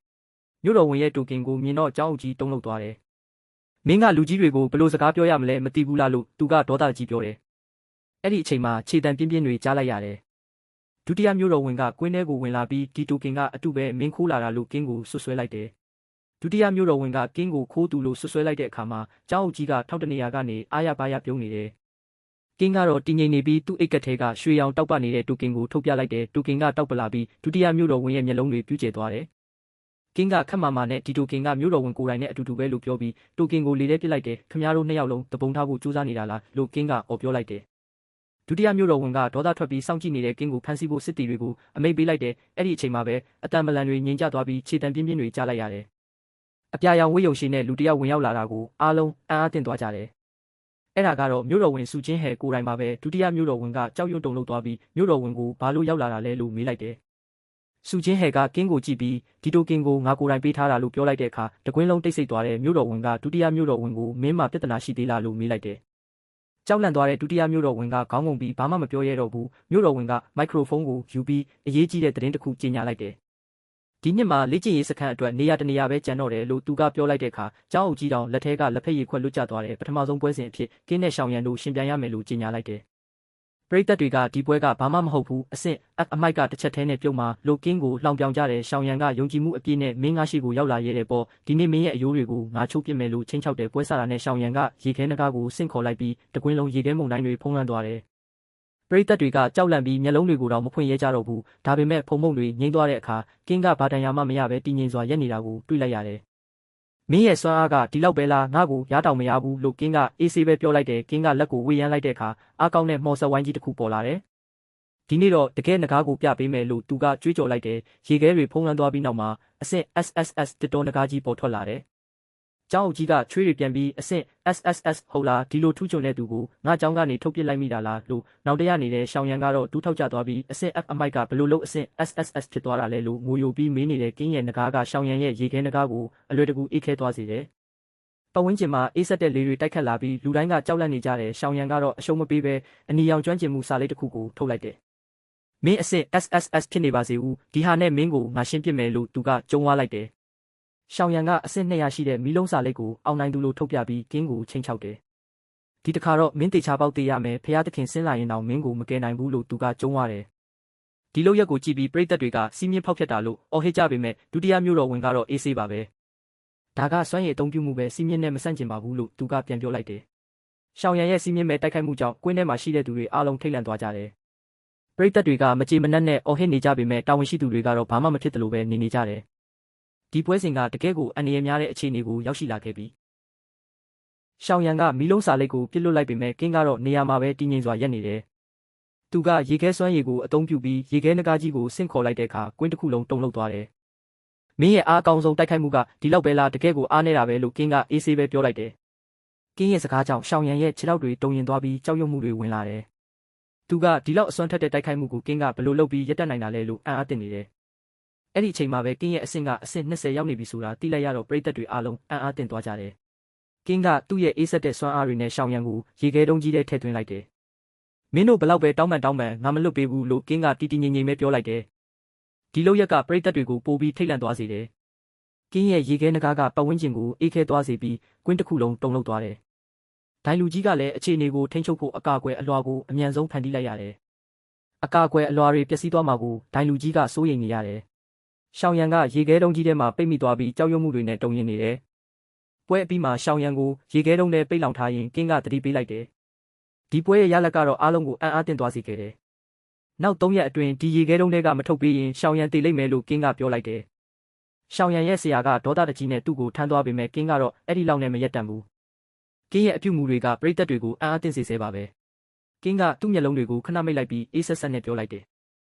မြို့တော်ဝင်ရဲ့တိုကင်ကိုမြင်တော့ကျောင်းအုပ်ကြီးတုံးလောက်သွားတယ်မင်းကလူကြီးတွေကိုဘယ်လိုစကားပြောရမလဲမသိဘူးလားလို့သူကဒေါသကြီးပြောတယ်အဲ့ဒီအချိန်မှာခြေတံပြင်းပြင်းတွေကြားလိုက်ရတယ်ဒုတိယမြို့တော်ဝင်ကကွင်းထဲကိုဝင်လာပြီးဒီတိုကင်ကအတုပဲမင်းခိုးလာတာလို့ကင်းကိုဆွဆွဲလိုက်တယ်ဒုတိယမြို့တော်ဝင်ကကင်းကိုခိုးသူလို့ဆွဆွဲလိုက်တဲ့အခါမှာကျောင်းအုပ်ကြီးကထောက်တနေရာကနေအားရပါးရပြုံးနေတယ်ကင်းကတော့တည်ငြိမ်နေပြီးသူ့အိတ်ကထဲကရွှေရောင်တောက်ပနေတဲ့တိုကင်ကိုထုတ်ပြလိုက်တယ်တိုကင်ကတောက်ပလာပြီးဒုတိယမြို့တော်ဝင်ရဲ့မျက်လုံးတွေပြူးကျဲသွားတယ်ကင်းကခက်မာမာနဲ့ဒီတိုကင်ကမြို့တော်ဝင်ကိုယ်တိုင်နဲ့အတူတူပဲလို့ပြောပြီးတိုကင်ကိုလေထဲပစ်လိုက်တယ်ခမရတို့နှစ်ယောက်လုံးတပုံထားဖို့ကြိုးစားနေတာလားလို့ကင်းကအော်ပြောလိုက်တယ်ဒုတိယမြို့တော်ဝင်ကဒေါသထွက်ပြီးစောင့်ကြည့်နေတဲ့ကင်းကိုဖမ်းဆီးဖို့စစ်တီတွေကိုအမိန့်ပေးလိုက်တယ်အဲ့ဒီအချိန်မှာပဲအတန်ပလန်တွေငြိမ်ကျသွားပြီးခြေတံပြင်းပြင်းတွေကြားလိုက်ရတယ်အပြာရောင်ဝိယုံရှိနဲ့လူတယောက်ဝင်ရောက်လာတာကိုအားလုံးအံ့အားသင့်သွားကြတယ်အဲ့ဒါကတော့မြို့တော်ဝင်စုချင်းဟဲကိုယ်တိုင်ပါပဲဒုတိယမြို့တော်ဝင်ကကြောက်ရွံ့တုန်လှုပ်သွားပြီးမြို့တော်ဝင်ကိုဘာလို့ရောက်လာတာလဲလို့မေးလိုက်တယ်စုချင်းဟဲကကင်းကိုကြည့်ပြီးဒီတိုကင်းကိုငါကိုယ်တိုင်ပေးထားတာလို့ပြောလိုက်တဲ့အခါတကွင်းလုံးတိတ်ဆိတ်သွားတဲ့မြို့တော်ဝင်ကဒုတိယမြို့တော်ဝင်ကိုမင်းမှာပြဿနာရှိသေးလားလို့မေးလိုက်တယ်ကြောက်လန့်သွားတဲ့ဒုတိယမြို့တော်ဝင်ကခေါင်းငုံပြီးဘာမှမပြောရတော့ဘူးမြို့တော်ဝင်ကမိုက်ခရိုဖုန်းကိုယူပြီးအရေးကြီးတဲ့သတင်းတစ်ခုကြေညာလိုက်တယ်ဒီနှစ်မှာလေ့ကျင့်ရေးစခန်းအတွက်နေရာတနေရာပဲကျန်တော့တယ်လို့သူကပြောလိုက်တဲ့အခါကျောင်းအုပ်ကြီးတောင်လက်ထဲကလက်ဖက်ရည်ခွက်လွတ်ကျသွားတဲ့ပထမဆုံးပွဲစဉ်အဖြစ်ကင်းနဲ့ရှောင်းရန်တို့ရှင်ပြန်ရမယ်လို့ကြေညာလိုက်တယ်ပရိသတ်တွေကဒီပွဲကဘာမှမဟုတ်ဘူးအဆင့်အမိုက်ကတစ်ချက်သေးနဲ့ပြုံးမှာလိုကင်းကိုလှောင်ပြောင်ကြတဲ့ရှောင်းရန်ကယုံကြည်မှုအပြည့်နဲ့မင်းငါရှိကိုရောက်လာရတဲ့ပေါ်ဒီနေ့မင်းရဲ့အယိုးတွေကိုငါချိုးပစ်မယ်လို့ချင်းချောက်တဲ့ပွဲစားတာနဲ့ရှောင်းရန်ကရေခဲနှကားကိုဆင့်ခေါ်လိုက်ပြီးတကွင်းလုံးရေခဲမုန်တိုင်းတွေဖုံးလွှမ်းသွားတယ်ပရိသတ်တွေကကြောက်လန့်ပြီးမျက်လုံးတွေကိုတော့မဖွင့်ရဲကြတော့ဘူးဒါပေမဲ့ဖုံမုံတွေငိမ့်သွားတဲ့အခါကင်းကဘာတန်ရာမှမရပဲတည်ငြိမ်စွာရက်နေတာကိုတွေ့လိုက်ရတယ်မင်းရဲ့စွမ်းအားကဒီလောက်ပဲလားငါ့ကိုရားတောင်မရဘူးလို့ကင်းကအေးဆေးပဲပြောလိုက်တယ်ကင်းကလက်ကိုဝေယမ်းလိုက်တဲ့အခါအားကောင်းတဲ့မော်ဆက်ဝိုင်းကြီးတစ်ခုပေါ်လာတယ်ဒီနေ့တော့တကယ်ငကားကိုပြပေးမယ်လို့သူကကြွေးကြော်လိုက်တယ်ရေခဲတွေဖုံးလွှမ်းသွားပြီးနောက်မှာအဆင့် SSS တစ်တော်ငကားကြီးပေါ်ထွက်လာတယ် ကျောင်းအုပ်ကြီးကချွေးတွေပြန်ပြီးအဆင့် SSS ဟုတ်လားဒီလိုထူးချွန်တဲ့သူကိုငါကျောင်းကနေထုတ်ပစ်လိုက်မိတာလားလို့နောက်တရနေတဲ့ရှောင်းရန်ကတော့ဒူးထောက်ကျသွားပြီးအဆင့် F အမိုက်ကဘလို့လို့အဆင့် SSS ဖြစ်သွားတာလဲလို့ငိုယိုပြီးမေးနေတဲ့ကင်းရဲ့ငကားကရှောင်းရန်ရဲ့ရေခဲငကားကိုအလွယ်တကူအေးခဲသွားစေတယ်။ပတ်ဝန်းကျင်မှာအေးဆက်တဲ့လေတွေတိုက်ခတ်လာပြီးလူတိုင်းကကြောက်လန့်နေကြတယ်ရှောင်းရန်ကတော့အရှုံးမပေးဘဲအနီရောင်ကျွမ်းကျင်မှုစာလေးတစ်ခုကိုထုတ်လိုက်တယ်။မင်းအဆင့် SSS ဖြစ်နေပါစေဦးဒီဟာနဲ့မင်းကိုငါရှင်းပြမယ်လို့သူကကြုံဝါလိုက်တယ်။ရှောင်းရန်ကအဆင့်200ရှိတဲ့မီးလုံးစာလေးကိုအောင်နိုင်သူလိုထုတ်ပြပြီးကင်းကိုချိန်ချောက်တယ်။ဒီတခါတော့မင်းတေချာပေါက်သေးရမယ်ဖျားသခင်ဆင်းလာရင်တော့မင်းကိုမကယ်နိုင်ဘူးလို့သူကကြုံဝါတယ်။ဒီလောက်ရက်ကိုကြည့်ပြီးပရိသတ်တွေကစီးမြင့်ဖောက်ဖျက်တာလို့အော်ဟစ်ကြပေမဲ့ဒုတိယမျိုးတော်ဝင်ကတော့အေးဆေးပါပဲ။ဒါကစွမ်းရည်အသုံးပြုမှုပဲစီးမြင့်နဲ့မဆန့်ကျင်ပါဘူးလို့သူကပြန်ပြောလိုက်တယ်။ရှောင်းရန်ရဲ့စီးမြင့်မဲ့တိုက်ခိုက်မှုကြောင့်ကွင်းထဲမှာရှိတဲ့သူတွေအားလုံးထိတ်လန့်သွားကြတယ်။ပရိသတ်တွေကမကြေမနက်နဲ့အော်ဟစ်နေကြပေမဲ့တာဝန်ရှိသူတွေကတော့ဘာမှမဖြစ်တယ်လို့ပဲနေကြတယ်။ဒီပွဲစဉ်ကတကယ်ကိုအန္တရာယ်များတဲ့အခြေအနေကိုရောက်ရှိလာခဲ့ပြီ။ရှောင်းရန်ကမီးလုံးစာလိပ်ကိုပြစ်လွတ်လိုက်ပေမဲ့ကင်းကတော့နေရာမှာပဲတည်ငြိမ်စွာရပ်နေတယ်။သူကရေခဲစွမ်းရည်ကိုအသုံးပြုပြီးရေခဲနဂါးကြီးကိုဆင့်ခေါ်လိုက်တဲ့အခါကွင်းတစ်ခုလုံးတုန်လှုပ်သွားတယ်။မင်းရဲ့အားအကောင်းဆုံးတိုက်ခိုက်မှုကဒီလောက်ပဲလားတကယ်ကိုအားနေတာပဲလို့ကင်းကအေးဆေးပဲပြောလိုက်တယ်။ကင်းရဲ့စကားကြောင့်ရှောင်းရန်ရဲ့ခြေထောက်တွေတုန်ရင်သွားပြီးကြောက်ရွံ့မှုတွေဝင်လာတယ်။သူကဒီလောက်အစွမ်းထက်တဲ့တိုက်ခိုက်မှုကိုကင်းကဘယ်လိုလုပ်ပြီးရပ်တန့်နိုင်တာလဲလို့အံ့အားသင့်နေတယ်။အဲ့ဒီအချိန်မှာပဲကင်းရဲ့အဆင့်ကအဆင့်20ရောက်နေပြီဆိုတာသိလိုက်ရတော့ပရိသတ်တွေအားလုံးအံ့အားသင့်သွားကြတယ်။ကင်းကသူ့ရဲ့အေးဆက်တဲ့စွမ်းအားတွေနဲ့ရှောင်းရန်ကိုရေခဲတုံးကြီးထဲထည့်သွင်းလိုက်တယ်။မင်းတို့ဘလောက်ပဲတောင်းပန်ငါမလွတ်ပေးဘူးလို့ကင်းကတီတီငိမ့်ငိမ့်ပဲပြောလိုက်တယ်။ဒီလောက်ရက်ကပရိသတ်တွေကိုပိုပြီးထိတ်လန့်သွားစေတယ်။ကင်းရဲ့ရေခဲနဂါးကပတ်ဝန်းကျင်ကိုအေးခဲသွားစေပြီးကွင်းတစ်ခုလုံးတုန်လှုပ်သွားတယ်။ဒိုင်လူကြီးကလည်းအခြေအနေကိုထိန်းချုပ်ဖို့အကာအကွယ်အလွှာကိုအမြန်ဆုံးဖန်တီးလိုက်ရတယ်။အကာအကွယ်အလွှာတွေပျက်စီးသွားမှာကိုဒိုင်လူကြီးကစိုးရိမ်နေရတယ်။ရှောင်းရန်ကရေခဲတုံးကြီးထဲမှာပိတ်မိသွားပြီးကြောက်ရွံ့မှုတွေနဲ့တုန်ရင်နေတယ်။ပွဲအပြီးမှာရှောင်းရန်ကိုရေခဲတုံးထဲပိတ်လောင်ထားရင်ကင်းကသတိပေးလိုက်တယ်။ဒီပွဲရဲ့ရလဒ်ကတော့အားလုံးကိုအံ့အားသင့်သွားစေခဲ့တယ်။နောက်3ရက်အတွင်းဒီရေခဲတုံးတွေကမထုတ်ပေးရင်ရှောင်းရန်တည်လိမ့်မယ်လို့ကင်းကပြောလိုက်တယ်။ရှောင်းရန်ရဲ့ဆရာကဒေါသတကြီးနဲ့သူ့ကိုထမ်းသွားပေမဲ့ကင်းကတော့အဲ့ဒီလောက်နဲ့မရက်တန့်ဘူး။ကင်းရဲ့အပြုမူတွေကပရိသတ်တွေကိုအံ့အားသင့်စေဆဲပါပဲ။ကင်းကသူ့မျက်လုံးတွေကိုခဏမိတ်လိုက်ပြီးအေးဆက်ဆက်နဲ့ပြောလိုက်တယ်။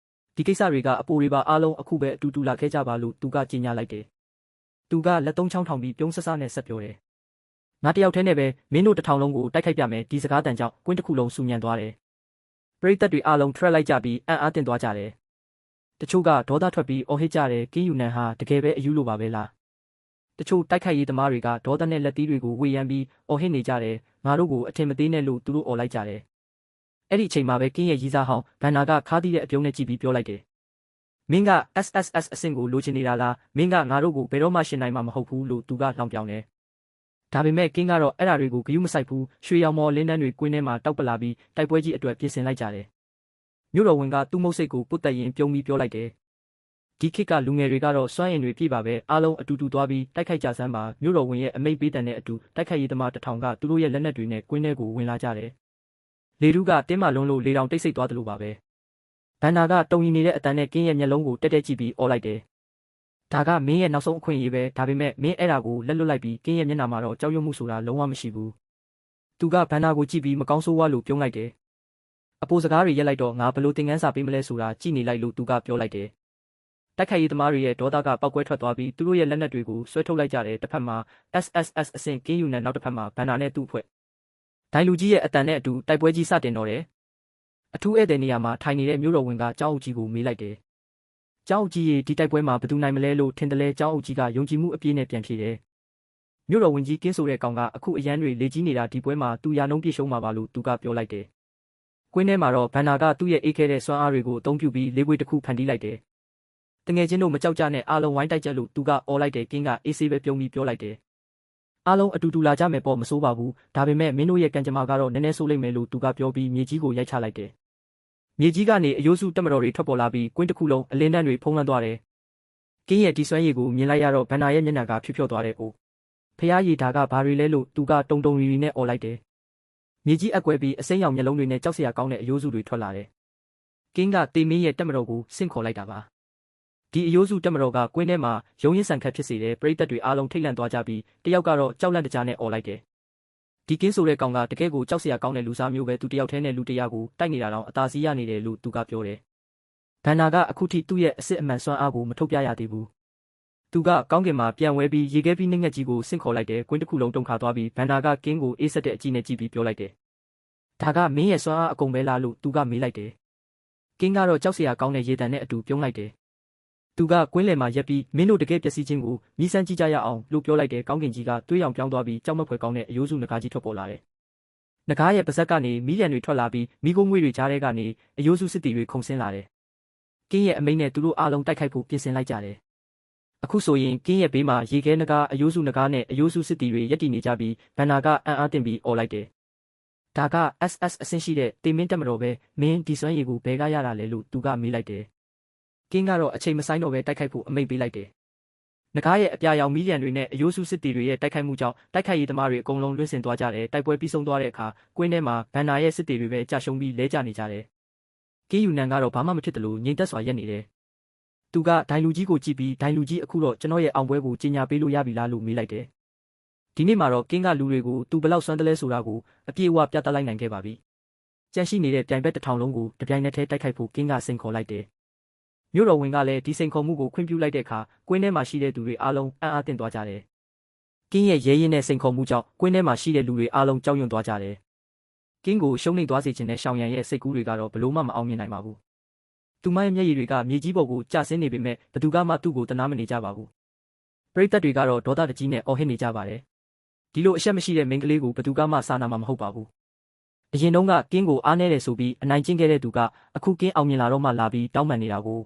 ဒီကိစ္စတွေကအပိုတွေပါအားလုံးအခုပဲအတူတူလာခဲ့ကြပါလို့သူကကြေညာလိုက်တယ်။သူကလက်သုံးချောင်းထောင်ပြီးပြုံးဆဆနဲ့ဆက်ပြောတယ်။ငါတယောက်တည်းနဲ့ပဲမင်းတို့1000လုံးကိုတိုက်ခိုက်ပြမယ်ဒီစကားတန်ကြောင့်ကွင်းတစ်ခုလုံးဆူညံသွားတယ်။ပရိသတ်တွေအားလုံးထွက်လိုက်ကြပြီးအံ့အားသင့်သွားကြတယ်။တချို့ကဒေါသထွက်ပြီးအော်ဟစ်ကြတယ်ကင်းယူနန်ဟာတကယ်ပဲအယူလိုပါပဲလား။တချို့တိုက်ခိုက်ရေးသမားတွေကဒေါသနဲ့လက်သီးတွေကိုဝေယမ်းပြီးအော်ဟစ်နေကြတယ်ငါတို့ကိုအထင်မသေးနဲ့လို့သူတို့အော်လိုက်ကြတယ်။အဲ့ဒီအချိန်မှာပဲကင်းရဲ့ရီးစားဟောင်းဘန်နာကခါးသီးတဲ့အပြုံးနဲ့ကြည့်ပြီးပြောလိုက်တယ်။မင်းက SSS အဆင့်ကိုလိုချင်နေတာလားမင်းကငါတို့ကိုဘယ်တော့မှရှင်းနိုင်မှာမဟုတ်ဘူးလို့သူကလောင်ပြောင်တယ်။ဒါပေမဲ့ကင်းကတော့အဲ့ဓာတွေကိုဂယုမစိုက်ဘူးရွှေရောင်မော်လင်းတန်းတွေကွင်းထဲမှာတောက်ပလာပြီးတိုက်ပွဲကြီးအတွက်ပြင်ဆင်လိုက်ကြတယ်။မြို့တော်ဝင်ကသူ့မုတ်စိတ်ကိုပုတ်တက်ရင်ပြုံးပြီးပြောလိုက်တယ်။ဒီခေတ်ကလူငယ်တွေကတော့စွမ်းအင်တွေပြည့်ပါပဲအားလုံးအတူတူသွားပြီးတိုက်ခိုက်ကြစမ်းပါမြို့တော်ဝင်ရဲ့အမိတ်ပေးတန်တဲ့အတူတိုက်ခိုက်ရေးသမား1000ကသူတို့ရဲ့လက်နက်တွေနဲ့ကွင်းထဲကိုဝင်လာကြတယ်။လေတူးကတင်းမာလွန်းလို့လေတောင်တိတ်ဆိတ်သွားတယ်လို့ပါပဲ။ဘန်နာကတုံရင်နေတဲ့အတန်နဲ့ကင်းရဲ့မျက်လုံးကိုတက်တက်ကြည့်ပြီးအော်လိုက်တယ်။ဒါကမင်းရဲ့နောက်ဆုံးအခွင့်အရေးပဲဒါပေမဲ့မင်းအဲ့ဒါကိုလက်လွတ်လိုက်ပြီးကင်းရဲ့မျက်နှာမှာတော့ကြောက်ရွံ့မှုဆိုတာလုံးဝမရှိဘူး။သူကဘန်နာကိုကြည့်ပြီးမကောင်းဆိုးဝါးလို့ပြုံးလိုက်တယ်။အပိုစကားတွေရက်လိုက်တော့ငါဘလို့သင်ခန်းစာပေးမလဲဆိုတာကြည့်နေလိုက်လို့သူကပြောလိုက်တယ်။တိုက်ခိုက်ရေးသမားတွေရဲ့ဒေါသကပောက်ကွဲထွက်သွားပြီးသူတို့ရဲ့လက်နက်တွေကိုဆွဲထုတ်လိုက်ကြတယ်တစ်ဖက်မှာ SSS အဆင့်ကင်းယူနဲ့နောက်တစ်ဖက်မှာဘန်နာနဲ့သူ့အဖွဲ့ဒိုင်လူကြီးရဲ့အတန်နဲ့အတူတိုက်ပွဲကြီးစတင်တော့တယ်။အထူးဧည့်သည်နေရာမှာထိုင်နေတဲ့မြို့တော်ဝင်ကကျောင်းအုပ်ကြီးကိုမေးလိုက်တယ်။ကျောင်းအုပ်ကြီးရေဒီတိုက်ပွဲမှာဘယ်သူနိုင်မလဲလို့ထင်တယ်လဲကျောင်းအုပ်ကြီးကယုံကြည်မှုအပြည့်နဲ့ပြန်ဖြေတယ်။မြို့တော်ဝင်ကြီးကင်းဆိုတဲ့ကောင်ကအခုအရန်တွေလေကြီးနေတာဒီပွဲမှာသူရာနှုံးပြည့်ရှုံးမှာပါလို့သူကပြောလိုက်တယ်။ကွင်းထဲမှာတော့ဘန်နာကသူ့ရဲ့အေးခဲတဲ့စွမ်းအားတွေကိုအသုံးပြုပြီးလေးပွေတစ်ခုဖန်တီးလိုက်တယ်။တငယ်ချင်းတို့မကြောက်ကြနဲ့အားလုံးဝိုင်းတိုက်ကြလို့သူကအော်လိုက်တယ်ကင်းကအေးဆေးပဲပြုံးပြီးပြောလိုက်တယ်။အားလုံးအတူတူလာကြမယ်ပေါ့မစိုးပါဘူးဒါပေမဲ့မင်းတို့ရဲ့ကံကြမ္မာကတော့နည်းနည်းဆိုးလိမ့်မယ်လို့သူကပြောပြီးမြေကြီးကိုရိုက်ချလိုက်တယ်။မြေကြီးကနေအယိုးစုတက်မတော်တွေထွက်ပေါ်လာပြီးကွင်းတစ်ခုလုံးအလင်းတန်းတွေဖုံးလွှမ်းသွားတယ်။ကင်းရဲ့ဒီစွမ်းရည်ကိုမြင်လိုက်ရတော့ဘန်နာရဲ့မျက်နှာကဖြူဖြော့သွားတယ်။ဖျားရည်ဒါကဘာတွေလဲလို့သူကတုံတုံရီရီနဲ့အော်လိုက်တယ်။မြေကြီးအကွဲပြီးအစိမ်းရောင်မျက်လုံးတွေနဲ့ကြောက်စရာကောင်းတဲ့အယိုးစုတွေထွက်လာတယ်။ကင်းကတေမင်းရဲ့တက်မတော်ကိုဆင့်ခေါ်လိုက်တာပါ။ဒီအယိုးစုတက်မတော်ကကွင်းထဲမှာရုံရင်းဆန်ခတ်ဖြစ်စေတဲ့ပရိသတ်တွေအားလုံးထိတ်လန့်သွားကြပြီးတယောက်ကတော့ကြောက်လန့်တကြားနဲ့အော်လိုက်တယ်။ဒီကင်းဆိုတဲ့ကောင်ကတကယ်ကိုကြောက်စရာကောင်းတဲ့လူစားမျိုးပဲသူတယောက်တည်းနဲ့လူတယောက်ကိုတိုက်နေတာတော့အသာစီးရနေတယ်လို့သူကပြောတယ်။ဘန်နာကအခုထိသူ့ရဲ့အစစ်အမှန်စွမ်းအားကိုမထုတ်ပြရသေးဘူး။ သူကကောင်းကင်မှာပြန်ဝဲပြီးရေခဲပြီးနှိမ့်ငက်ကြီးကိုဆင့်ခေါ်လိုက်တယ်ကွင်းတစ်ခုလုံးတုန်ခါသွားပြီးဘန်နာကကင်းကိုအေးဆက်တဲ့အကြည့်နဲ့ကြည့်ပြီးပြောလိုက်တယ်ဒါကမင်းရဲ့စွမ်းအားအကုန်ပဲလားလို့သူကမေးလိုက်တယ်ကင်းကတော့ကြောက်စရာကောင်းတဲ့ရေတံနဲ့အတူပြုံးလိုက်တယ်သူကကွင်းလယ်မှာရက်ပြီးမင်းတို့တကယ်ပျက်စီးခြင်းကိုမြည်ဆန်းကြည့်ကြရအောင်လို့ပြောလိုက်တယ်ကောင်းကင်ကြီးကတွေးရောင်ပြောင်းသွားပြီးကြောက်မက်ဖွယ်ကောင်းတဲ့အယိုးစုငကားကြီးထွက်ပေါ်လာတယ်ငကားရဲ့ပါးစပ်ကနေမီးလျံတွေထွက်လာပြီးမီးခိုးငွေ့တွေကြားထဲကနေအယိုးစုစစ်တီတွေခုန်ဆင်းလာတယ်ကင်းရဲ့အမိန့်နဲ့သူတို့အားလုံးတိုက်ခိုက်ဖို့ပြင်ဆင်လိုက်ကြတယ်အခုဆိုရင်ကင်းရဲ့ဘေးမှာရေခဲနဂါးအယိုးစုနဂါးနဲ့အယိုးစုစစ်တီတွေရက်တည်နေကြပြီးဘန်နာကအံ့အားသင့်ပြီးအော်လိုက်တယ်ဒါက SS အဆင့်ရှိတဲ့တေမင်းတက်မတော်ပဲမင်းဒီစွမ်းရည်ကိုဘယ်ကရတာလဲလို့သူကမေးလိုက်တယ်ကင်းကတော့အချိန်မဆိုင်တော့ပဲတိုက်ခိုက်ဖို့အမိန့်ပေးလိုက်တယ်နဂါးရဲ့အပြာရောင်မီးလျံတွေနဲ့အယိုးစုစစ်တီတွေရဲ့တိုက်ခိုက်မှုကြောင့်တိုက်ခိုက်ရေးသမားတွေအကုန်လုံးလွင့်စင်သွားကြတယ်တိုက်ပွဲပြီးဆုံးသွားတဲ့အခါကွင်းထဲမှာဘန်နာရဲ့စစ်တီတွေပဲကြာရှုံးပြီးလဲကျနေကြတယ်ကင်းယူနန်ကတော့ဘာမှမဖြစ်တယ်လို့ငြိမ်သက်စွာရက်နေတယ်သူကဒိုင်လူကြီးကိုကြည့်ပြီးဒိုင်လူကြီးအခုတော့ကျွန်တော်ရဲ့အောင်ပွဲကိုကြီးညာပေးလို့ရပြီလားလို့မေးလိုက်တယ်ဒီနေ့မှာတော့ကင်းကလူတွေကိုသူဘလောက်စွမ်းတယ်လဲဆိုတာကိုအပြည့်အဝပြသလိုက်နိုင်ခဲ့ပါပြီကြန့်ရှိနေတဲ့ပြိုင်ဘက်တစ်ထောင်လုံးကိုတပြိုင်နက်တည်းတိုက်ခိုက်ဖို့ကင်းကစိန်ခေါ်လိုက်တယ်မြို့တော်ဝင်ကလည်းဒီစိန်ခေါ်မှုကိုခွင့်ပြုလိုက်တဲ့အခါကွင်းထဲမှာရှိတဲ့သူတွေအားလုံးအံ့အားသင့်သွားကြတယ်ကင်းရဲ့ရဲရင်နဲ့စိန်ခေါ်မှုကြောင့်ကွင်းထဲမှာရှိတဲ့လူတွေအားလုံးကြောက်ရွံ့သွားကြတယ်ကင်းကိုရှုံးနိမ့်သွားစေခြင်းနဲ့ရှောင်ရန်ရဲ့စိတ်ကူးတွေကတော့ဘလို့မှမအောင်မြင်နိုင်ပါဘူးသူမရဲ့မျက်ရည်တွေကမြေကြီးပေါ်ကိုကျဆင်းနေပေမဲ့ဘသူကမှသူ့ကိုတနာမနေကြပါဘူးပရိသတ်တွေကတော့ဒေါသတကြီးနဲ့အော်ဟစ်နေကြပါတယ်ဒီလိုအရှက်မရှိတဲ့မိန်းကလေးကိုဘသူကမှစာနာမှာမဟုတ်ပါဘူးအရင်တုန်းကကင်းကိုအားနေတယ်ဆိုပြီးအနိုင်ကျင့်ခဲ့တဲ့သူကအခုကင်းအောင်မြင်လာတော့မှလာပြီးတောင်းပန်နေတာကို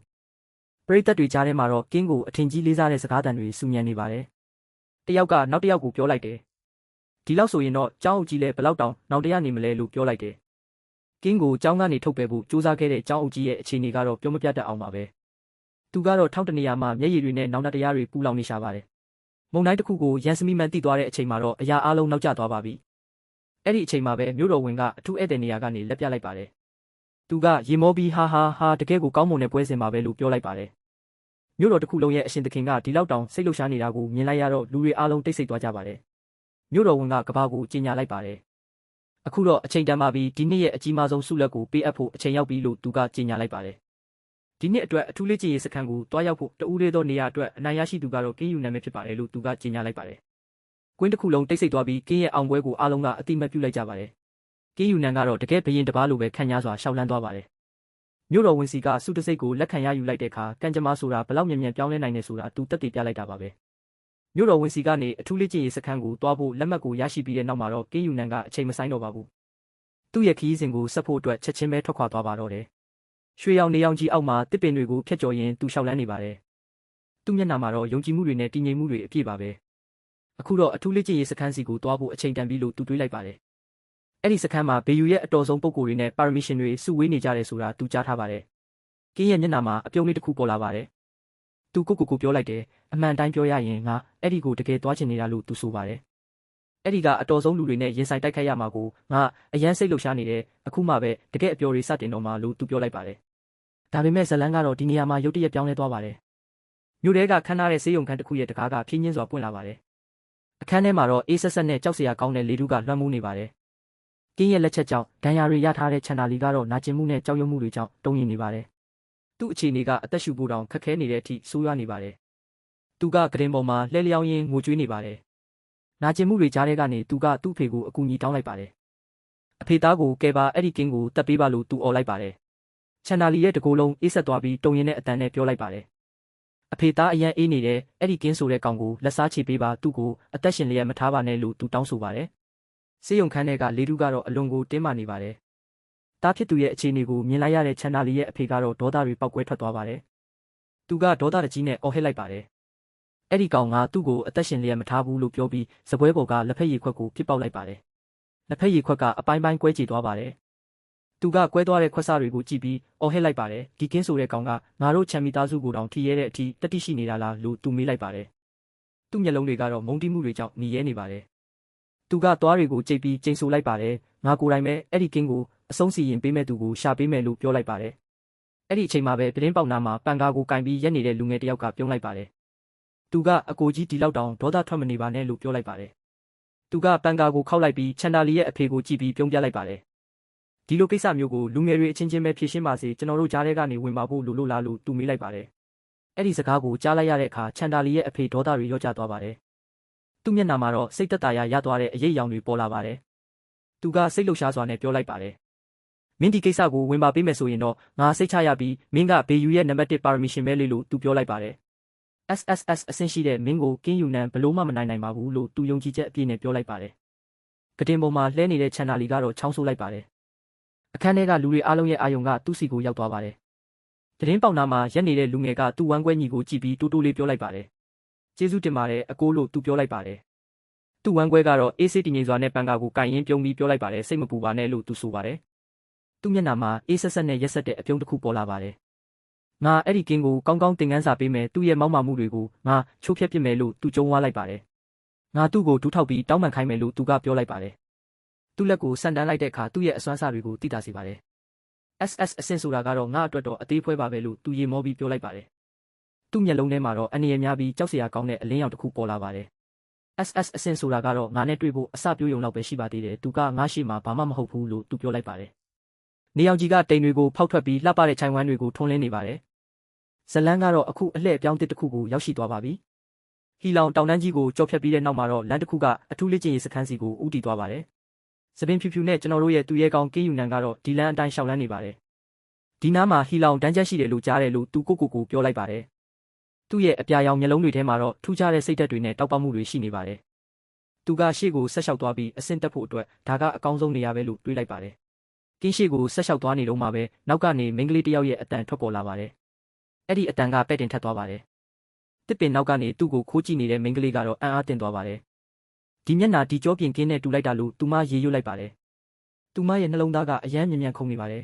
ပရိသတ်တွေကြားထဲမှာတော့ကင်းကိုအထင်ကြီးလေးစားတဲ့စကားသံတွေစူညံနေပါတယ်တယောက်ကနောက်တစ်ယောက်ကိုပြောလိုက်တယ်ဒီလောက်ဆိုရင်တော့ကျောင်းအုပ်ကြီးလည်းဘလောက်တောင်နောက်တရနေမလဲလို့ပြောလိုက်တယ်ကင်းကိုကျောင်းကနေထုတ်ပယ်ဖို့စူးစမ်းခဲ့တဲ့ကျောင်းအုပ်ကြီးရဲ့အခြေအနေကတော့ပြောမပြတတ်အောင်ပါပဲသူကတော့ထောက်တနေရာမှာမျက်ရည်တွေနဲ့နောင်တတရားတွေပူလောင်နေရှာပါတယ်မုန်တိုင်းတစ်ခုကိုရန်စမီမှန်တိသွားတဲ့အချိန်မှာတော့အရာအလုံးနောက်ကျသွားပါပြီအဲ့ဒီအချိန်မှာပဲမြို့တော်ဝင်ကအထူးဧည့်သည်နေရာကနေလက်ပြလိုက်ပါတယ်သူကရေမောပြီးဟာတကယ်ကိုကောင်းမွန်တဲ့ပွဲစဉ်ပါပဲလို့ပြောလိုက်ပါတယ်မြို့တော်တစ်ခုလုံးရဲ့အရှင်သခင်ကဒီလောက်တောင်စိတ်လှုပ်ရှားနေတာကိုမြင်လိုက်ရတော့လူတွေအားလုံးတိတ်ဆိတ်သွားကြပါတယ်မြို့တော်ဝင်ကကဘာကိုကြီးညာလိုက်ပါတယ်အခုတော့အချိန်တန်ပါပြီဒီနှစ်ရဲ့အကြီးမားဆုံးဆုလက်ကိုပေးအပ်ဖို့အချိန်ရောက်ပြီလို့သူကကြီးညာလိုက်ပါတယ်ဒီနှစ်အတွက်အထူးလေ့ကျင့်ရေးစခန်းကိုတွားရောက်ဖို့တဦးလေးသောနေရာအတွက်အနိုင်ရရှိသူကတော့ကင်းယူနာမည်ဖြစ်ပါတယ်လို့သူကကြီးညာလိုက်ပါတယ်ကွင်းတစ်ခုလုံးတိတ်ဆိတ်သွားပြီးကင်းရဲ့အောင်ပွဲကိုအားလုံးကအတိမတ်ပြုလိုက်ကြပါတယ်ကင်းယူနန်ကတော့တကယ်ဘရင်တပားလိုပဲခံရစွာရှောက်လန်းသွားပါတယ်မြို့တော်ဝင်စီကစုတစိတ်ကိုလက်ခံရယူလိုက်တဲ့အခါကံကြမ္မာဆိုတာဘလောက်မြန်မြန်ပြောင်းလဲနိုင်နေဆိုတာသူတက်တည်ပြလိုက်တာပါပဲမြို့တော်ဝင်စီကနေအထူးလေ့ကျင့်ရေးစခန်းကိုတွားဖို့လက်မှတ်ကိုရရှိပြီးတဲ့နောက်မှာတော့ကင်းယူနန်ကအချိန်မဆိုင်တော့ပါဘူးသူ့ရဲ့ခရီးစဉ်ကိုဆက်ဖို့အတွက်ချက်ချင်းပဲထွက်ခွာသွားပါတော့တယ်ရွှေရောင်နေရောင်ကြီးအောက်မှာတစ်ပင်တွေကိုဖျက်ကျော်ရင်းသူလျှောက်လန်းနေပါတယ်သူ့မျက်နှာမှာတော့ယုံကြည်မှုတွေနဲ့တည်ငြိမ်မှုတွေအပြည့်ပါပဲအခုတော့အထူးလေ့ကျင့်ရေးစခန်းစီကိုတွားဖို့အချိန်တန်ပြီလို့သူတွေးလိုက်ပါတယ်အဲ့ဒီစခန်းမှာဘေယူရဲ့အတော်ဆုံးပုံကိုယ်တွေနဲ့ပါရမီရှင်တွေစုဝေးနေကြတယ်ဆိုတာသူကြားထားပါတယ်ကင်းရဲ့မျက်နှာမှာအပြုံးလေးတစ်ခုပေါ်လာပါတယ်သူကိုပြောလိုက်တယ်အမှန်တိုင်းပြောရရင်ငါအဲ့ဒီကိုတကယ်သွားချင်နေတာလို့သူဆိုပါတယ်အဲ့ဒီကအတော်ဆုံးလူတွေနဲ့ရင်ဆိုင်တိုက်ခိုက်ရမှာကိုငါအရန်စိတ်လှုပ်ရှားနေတယ်အခုမှပဲတကယ်အပျော်တွေစတင်တော့မှလို့သူပြောလိုက်ပါတယ်ဒါပေမဲ့ဇလန်းကတော့ဒီနေရာမှာရုတ်တရက်ပြောင်းလဲသွားပါတယ်မြို့ထဲကခန်းထားတဲ့ဆေးရုံခန်းတစ်ခုရဲ့တကားကဖြင်းချင်းစွာပွင့်လာပါတယ်အခန်းထဲမှာတော့အေးဆက်ဆက်နဲ့ကြောက်စရာကောင်းတဲ့လေထုကလွှမ်းမိုးနေပါတယ်ကင်းရဲ့လက်ချက်ကြောင့်ဒဏ်ရာတွေရထားတဲ့ချန်တာလီကတော့နာကျင်မှုနဲ့ကြောက်ရွံ့မှုတွေကြောင့်တုံ့ပြန်နေပါတယ်သူ့အခြေအနေကအသက်ရှူဖို့တောင်ခက်ခဲနေတဲ့အထိဆိုးရွားနေပါတယ်သူကကရင်ပေါ်မှာလှဲလျောင်းရင်းငိုကြွေးနေပါတယ်နာကျင်မှုတွေကြားထဲကနေသူကသူ့ဖေကိုအကူအညီတောင်းလိုက်ပါတယ်အဖေသားကိုကယ်ပါအဲ့ဒီကင်းကိုတက်ပေးပါလို့သူအော်လိုက်ပါတယ်ချန်နာလီရဲ့တကိုယ်လုံးအေးဆက်သွားပြီးတုံရင်တဲ့အတန်နဲ့ပြောလိုက်ပါတယ်အဖေသားအရန်အေးနေတယ်အဲ့ဒီကင်းဆိုတဲ့ကောင်ကိုလက်စားချေပေးပါသူ့ကိုအသက်ရှင်လျက်မထားပါနဲ့လို့သူတောင်းဆိုပါတယ်ဆေးရုံခန်းထဲကလေထုကတော့အလွန်ကိုတင်းမာနေပါတယ်တားဖြစ်သူရဲ့အခြေအနေကိုမြင်လိုက်ရတဲ့ချန်နာလီရဲ့အဖေကတော့ဒေါသတွေပေါက်ကွဲထွက်သွားပါတယ်သူကဒေါသတကြီးနဲ့အော်ဟစ်လိုက်ပါတယ်အဲ့ဒီကောင်ကသူ့ကိုအသက်ရှင်လျက်မထားဘူးလို့ပြောပြီးစပွဲပေါ်ကလက်ဖက်ရည်ခွက်ကိုပြစ်ပေါက်လိုက်ပါတယ်လက်ဖက်ရည်ခွက်ကအပိုင်းပိုင်းကွဲကြေသွားပါတယ်သူကကွဲသွားတဲ့ခွက်စားတွေကိုကြည့်ပြီးအော်ဟစ်လိုက်ပါတယ်ဒီကင်းဆိုတဲ့ကောင်ကငါတို့ချန်မီသားစုကိုတောင်ထီရဲတဲ့အထိတတိရှိနေတာလားလို့သူမေးလိုက်ပါတယ်သူ့မျက်လုံးတွေကတော့မုန်းတီးမှုတွေကြောင့်หนีရဲနေပါတယ်သူကသွားတွေကိုကြိတ်ပြီးကျိန်ဆိုလိုက်ပါတယ်ငါကိုယ်တိုင်ပဲအဲ့ဒီကင်းကိုအဆုံးစီရင်ပေးမဲ့သူကိုရှာပေးမယ်လို့ပြောလိုက်ပါတယ်အဲ့ဒီအချိန်မှာပဲပြတင်းပေါက်နားမှာပန်ကာကိုကင်ပြီးရက်နေတဲ့လူငယ်တယောက်ကပြုံးလိုက်ပါတယ်သူကအကိုကြီးဒီလောက်တောင်ဒေါသထွက်မနေပါနဲ့လို့ပြောလိုက်ပါတယ်သူကပန်ကာကိုခောက်လိုက်ပြီးချန်တာလီရဲ့အဖေကိုကြည့်ပြီးပြုံးပြလိုက်ပါတယ်ဒီလိုကိစ္စမျိုးကိုလူငယ်တွေအချင်းချင်းပဲဖြေရှင်းပါစေကျွန်တော်တို့ကြားထဲကနေဝင်ပါဖို့လိုလို့လားလို့သူမေးလိုက်ပါတယ် အဲ့ဒီစကားကိုကြားလိုက်ရတဲ့အခါချန်တာလီရဲ့အဖေဒေါသတွေရော့ကျသွားပါတယ်။သူ့မျက်နှာမှာတော့စိတ်သက်သာရာရသွားတဲ့အရေးအယောင်တွေပေါ်လာပါတယ်။သူကစိတ်လှုပ်ရှားစွာနဲ့ပြောလိုက်ပါတယ်။မင်းဒီကိစ္စကိုဝင်ပါပေးမယ်ဆိုရင်တော့ငါစိတ်ချရပြီးမင်းကဘေယူရဲ့နံပါတ်1ပါရမီရှင်ပဲလေလို့သူပြောလိုက်ပါတယ်။ SSS အဆင့်ရှိတဲ့မင်းကိုကင်းယူနန်ဘလို့မှမနိုင်ပါဘူးလို့သူယုံကြည်ချက်အပြည့်နဲ့ပြောလိုက်ပါတယ်။ကတင်ပေါ်မှာလှဲနေတဲ့ချန်တာလီကတော့ချောင်းဆိုးလိုက်ပါတယ်။အခန်းထဲကလူတွေအားလုံးရဲ့အာယုံကသူ့စီကိုရောက်သွားပါတယ်။သတင်းပေါက်နာမှာရက်နေတဲ့လူငယ်ကသူ့ဝမ်းကွဲညီကိုကြည့်ပြီးတိုးတိုးလေးပြောလိုက်ပါတယ်။ကျေးဇူးတင်ပါတယ်အကိုလို့သူပြောလိုက်ပါတယ်။သူ့ဝမ်းကွဲကတော့အေးဆေးတည်ငြိမ်စွာနဲ့ပန်ကာကိုကင်ရင်ပြုံးပြီးပြောလိုက်ပါတယ်စိတ်မပူပါနဲ့လို့သူဆိုပါတယ်။သူ့မျက်နှာမှာအေးဆက်ဆက်နဲ့ရက်ဆက်တဲ့အပြုံးတစ်ခုပေါ်လာပါတယ်။ငါအဲ့ဒီကင်းကိုကောင်းကောင်းသင်ခန်းစာပေးမယ်သူ့ရဲ့မောက်မာမှုတွေကိုငါချိုးဖျက်ပစ်မယ်လို့သူကြုံဝါလိုက်ပါတယ်။ငါသူ့ကိုဒူးထောက်ပြီးတောင်းပန်ခိုင်းမယ်လို့သူကပြောလိုက်ပါတယ်။သူ့လက်ကိုဆန်တန်းလိုက်တဲ့အခါသူ့ရဲ့အစွမ်းစားတွေကိုသိတာစေပါတယ်။ SS အဆင့်ဆိုတာကတော့ငါအတွက်တော့အသေးဖွဲပါပဲလို့သူရေမောပြီးပြောလိုက်ပါတယ်။သူ့မျက်လုံးထဲမှာတော့အနေရများပြီးကြောက်စရာကောင်းတဲ့အလင်းရောင်တစ်ခုပေါ်လာပါတယ်။ SS အဆင့်ဆိုတာကတော့ငါနဲ့တွေ့ဖို့အစပြိုးယုံလောက်ပဲရှိပါသေးတယ်သူကငါရှိမှဘာမှမဟုတ်ဘူးလို့သူပြောလိုက်ပါတယ်။နေအောင်ကြီးကတိမ်တွေကိုဖောက်ထွက်ပြီးလှပတဲ့ခြိုင်ဝမ်းတွေကိုထွန်းလင်းနေပါတယ်။ဇလန်းကတော့အခုအလှည့်အပြောင်းတစ်ခုကိုရောက်ရှိသွားပါပြီ။ဟီလောင်တောင်တန်းကြီးကိုကြော်ဖြတ်ပြီးတဲ့နောက်မှာတော့လမ်းတစ်ခုကအထူးလေ့ကျင့်ရေးစခန်းစီကိုဦးတည်သွားပါတယ်။စပင်ဖြူဖြူနဲ့ကျွန်တော်တို့ရဲ့သူရဲကောင်းကင်းယူနန်ကတော့ဒီလမ်းအတိုင်းရှောက်လန်းနေပါတယ်။ဒီနားမှာဟီလောင်တန်းချက်ရှိတယ်လို့ကြားတယ်လို့သူကိုပြောလိုက်ပါတယ်။သူ့ရဲ့အပြာရောင်မျက်လုံးတွေထဲမှာတော့ထူးခြားတဲ့စိတ်ဓာတ်တွေနဲ့တောက်ပမှုတွေရှိနေပါတယ်။သူကရှေ့ကိုဆက်လျှောက်သွားပြီးအဆင့်တက်ဖို့အတွက်ဒါကအကောင်းဆုံးနေရာပဲလို့တွေးလိုက်ပါတယ်။ကင်းရှေ့ကိုဆက်လျှောက်သွားနေတော့မှပဲနောက်ကနေမိန်းကလေးတစ်ယောက်ရဲ့အတန်ထွက်ပေါ်လာပါတယ်။အဲ့ဒီအတန်ကပဲ့တင်ထက်သွားပါတယ်။တစ်ပင်နောက်ကနေသူ့ကိုခိုးကြည့်နေတဲ့မိန်းကလေးကတော့အံ့အားသင့်သွားပါတယ်။ဒီမျက်နှာဒီကြောပြင်ကင်းနဲ့တူလိုက်တာလို့သူမရေရွတ်လိုက်ပါတယ်။သူမရဲ့နှလုံးသားကအယမ်းမြန်ခုန်နေပါတယ်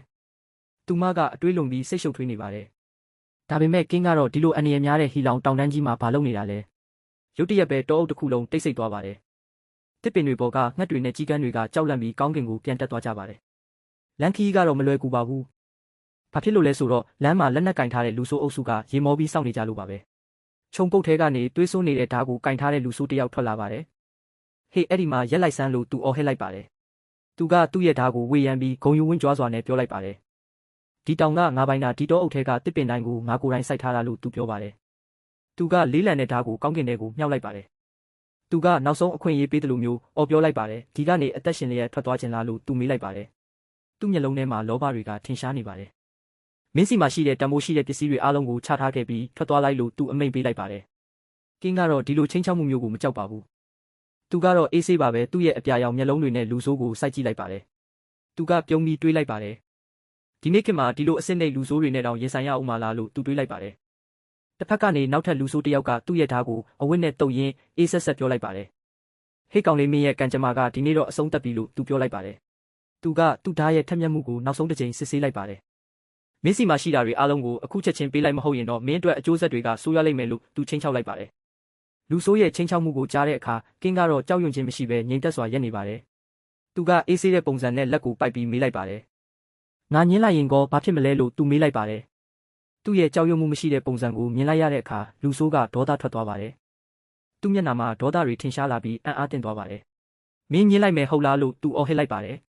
။သူမကအတွေးလွန်ပြီးစိတ်ရှုပ်ထွေးနေပါတယ်။ဒါပေမဲ့ကင်းကတော့ဒီလိုအန္တရာယ်များတဲ့ဟီလောင်တောင်တန်းကြီးမှာဘာလုပ်နေတာလဲ။ရုတ်တရက်ပဲတောအုပ်တစ်ခုလုံးတိတ်ဆိတ်သွားပါတယ်။တစ်ပင်တွေပေါ်ကငှက်တွေနဲ့ကြီးကန်းတွေကကြောက်လန့်ပြီးကောင်းကင်ကိုပြန်တက်သွားကြပါတယ်။လမ်းခီးကတော့မလွယ်ကူပါဘူး။ဘာဖြစ်လို့လဲဆိုတော့လမ်းမှာလက်နက်ကင်ထားတဲ့လူဆိုးအုပ်စုကရေမောပြီးစောင့်နေကြလို့ပါပဲ။ခြုံပုတ်ထဲကနေသွေးဆိုးနေတဲ့ဓာတ်ကိုကင်ထားတဲ့လူဆိုးတစ်ယောက်ထွက်လာပါတယ်။ဟေးအဲ့ဒီမှာရက်လိုက်စမ်းလို့သူအော်ဟစ်လိုက်ပါတယ်။သူကသူ့ရဲ့ဓာတ်ကိုဝေယံပြီးဂုံယူဝင်းကြွားစွာနဲ့ပြောလိုက်ပါတယ်။ဒီတောင်ကငါပိုင်တာဒီတောအုပ်ထဲကတစ်ပင်တိုင်းကိုငါကိုယ်တိုင်စိုက်ထားတာလို့သူပြောပါတယ်။သူကလေးလံတဲ့ဓာတ်ကိုကောင်းကင်ထဲကိုမြှောက်လိုက်ပါတယ်။သူကနောက်ဆုံးအခွင့်အရေးပေးတယ်လို့မျိုးအော်ပြောလိုက်ပါတယ်။ဒီကနေအသက်ရှင်လျက်ထွက်သွားခြင်းလားလို့သူမေးလိုက်ပါတယ်။သူ့မျက်လုံးထဲမှာလောဘတွေကထင်ရှားနေပါတယ်။မင်းစီမှာရှိတဲ့တန်ဖိုးရှိတဲ့ပစ္စည်းတွေအားလုံးကိုချထားခဲ့ပြီးထွက်သွားလိုက်လို့သူအမိန့်ပေးလိုက်ပါတယ်။ကင်းကတော့ဒီလိုချင်းချောက်မှုမျိုးကိုမကြောက်ပါဘူး။သူကတော့အေးဆေးပါပဲသူ့ရဲ့အပြာရောင်မျက်လုံးတွေနဲ့လူဆိုးကိုစိုက်ကြည့်လိုက်ပါတယ်။သူကပြုံးပြီးတွေးလိုက်ပါတယ်။ဒီနေ့ခေတ်မှာဒီလိုအစစ်နှိပ်လူဆိုးတွေနဲ့တောင်ရင်ဆိုင်ရအောင်မလားလို့သူတွေးလိုက်ပါတယ်။တစ်ဖက်ကနေနောက်ထပ်လူဆိုးတစ်ယောက်ကသူ့ရဲ့ဓာတ်ကိုအဝတ်နဲ့တုပ်ရင်းအေးဆက်ဆက်ပြောလိုက်ပါတယ်။ဟေးကောင်လေးမင်းရဲ့ကံကြမ္မာကဒီနေ့တော့အဆုံးသတ်ပြီလို့သူပြောလိုက်ပါတယ်။သူကသူ့ဓာတ်ရဲ့ထက်မြက်မှုကိုနောက်ဆုံးတစ်ချိန်စစ်ဆေးလိုက်ပါတယ်။မင်းစီမှာရှိတာတွေအားလုံးကိုအခုချက်ချင်းပေးလိုက်မဟုတ်ရင်တော့မင်းအတွက်အကျိုးဆက်တွေကဆိုးရွားလိမ့်မယ်လို့သူချင်းချောက်လိုက်ပါတယ်။လူဆိုးရဲ့ချင်းချောက်မှုကိုကြားတဲ့အခါကင်းကတော့ကြောက်ရွံ့ခြင်းမရှိဘဲငြိမ်သက်စွာရပ်နေပါတယ်။သူကအေးဆေးတဲ့ပုံစံနဲ့လက်ကိုပိုက်ပြီးမေးလိုက်ပါတယ်။ငါညင်းလိုက်ရင်ကောဘာဖြစ်မလဲလို့သူမေးလိုက်ပါတယ်။သူ့ရဲ့ကြောက်ရွံ့မှုမရှိတဲ့ပုံစံကိုမြင်လိုက်ရတဲ့အခါလူဆိုးကဒေါသထွက်သွားပါတယ်။သူ့မျက်နှာမှာဒေါသတွေထင်ရှားလာပြီးအံ့အားသင့်သွားပါတယ်။မင်းညင်းလိုက်မယ်ဟုတ်လားလို့သူအော်ဟစ်လိုက်ပါတယ်။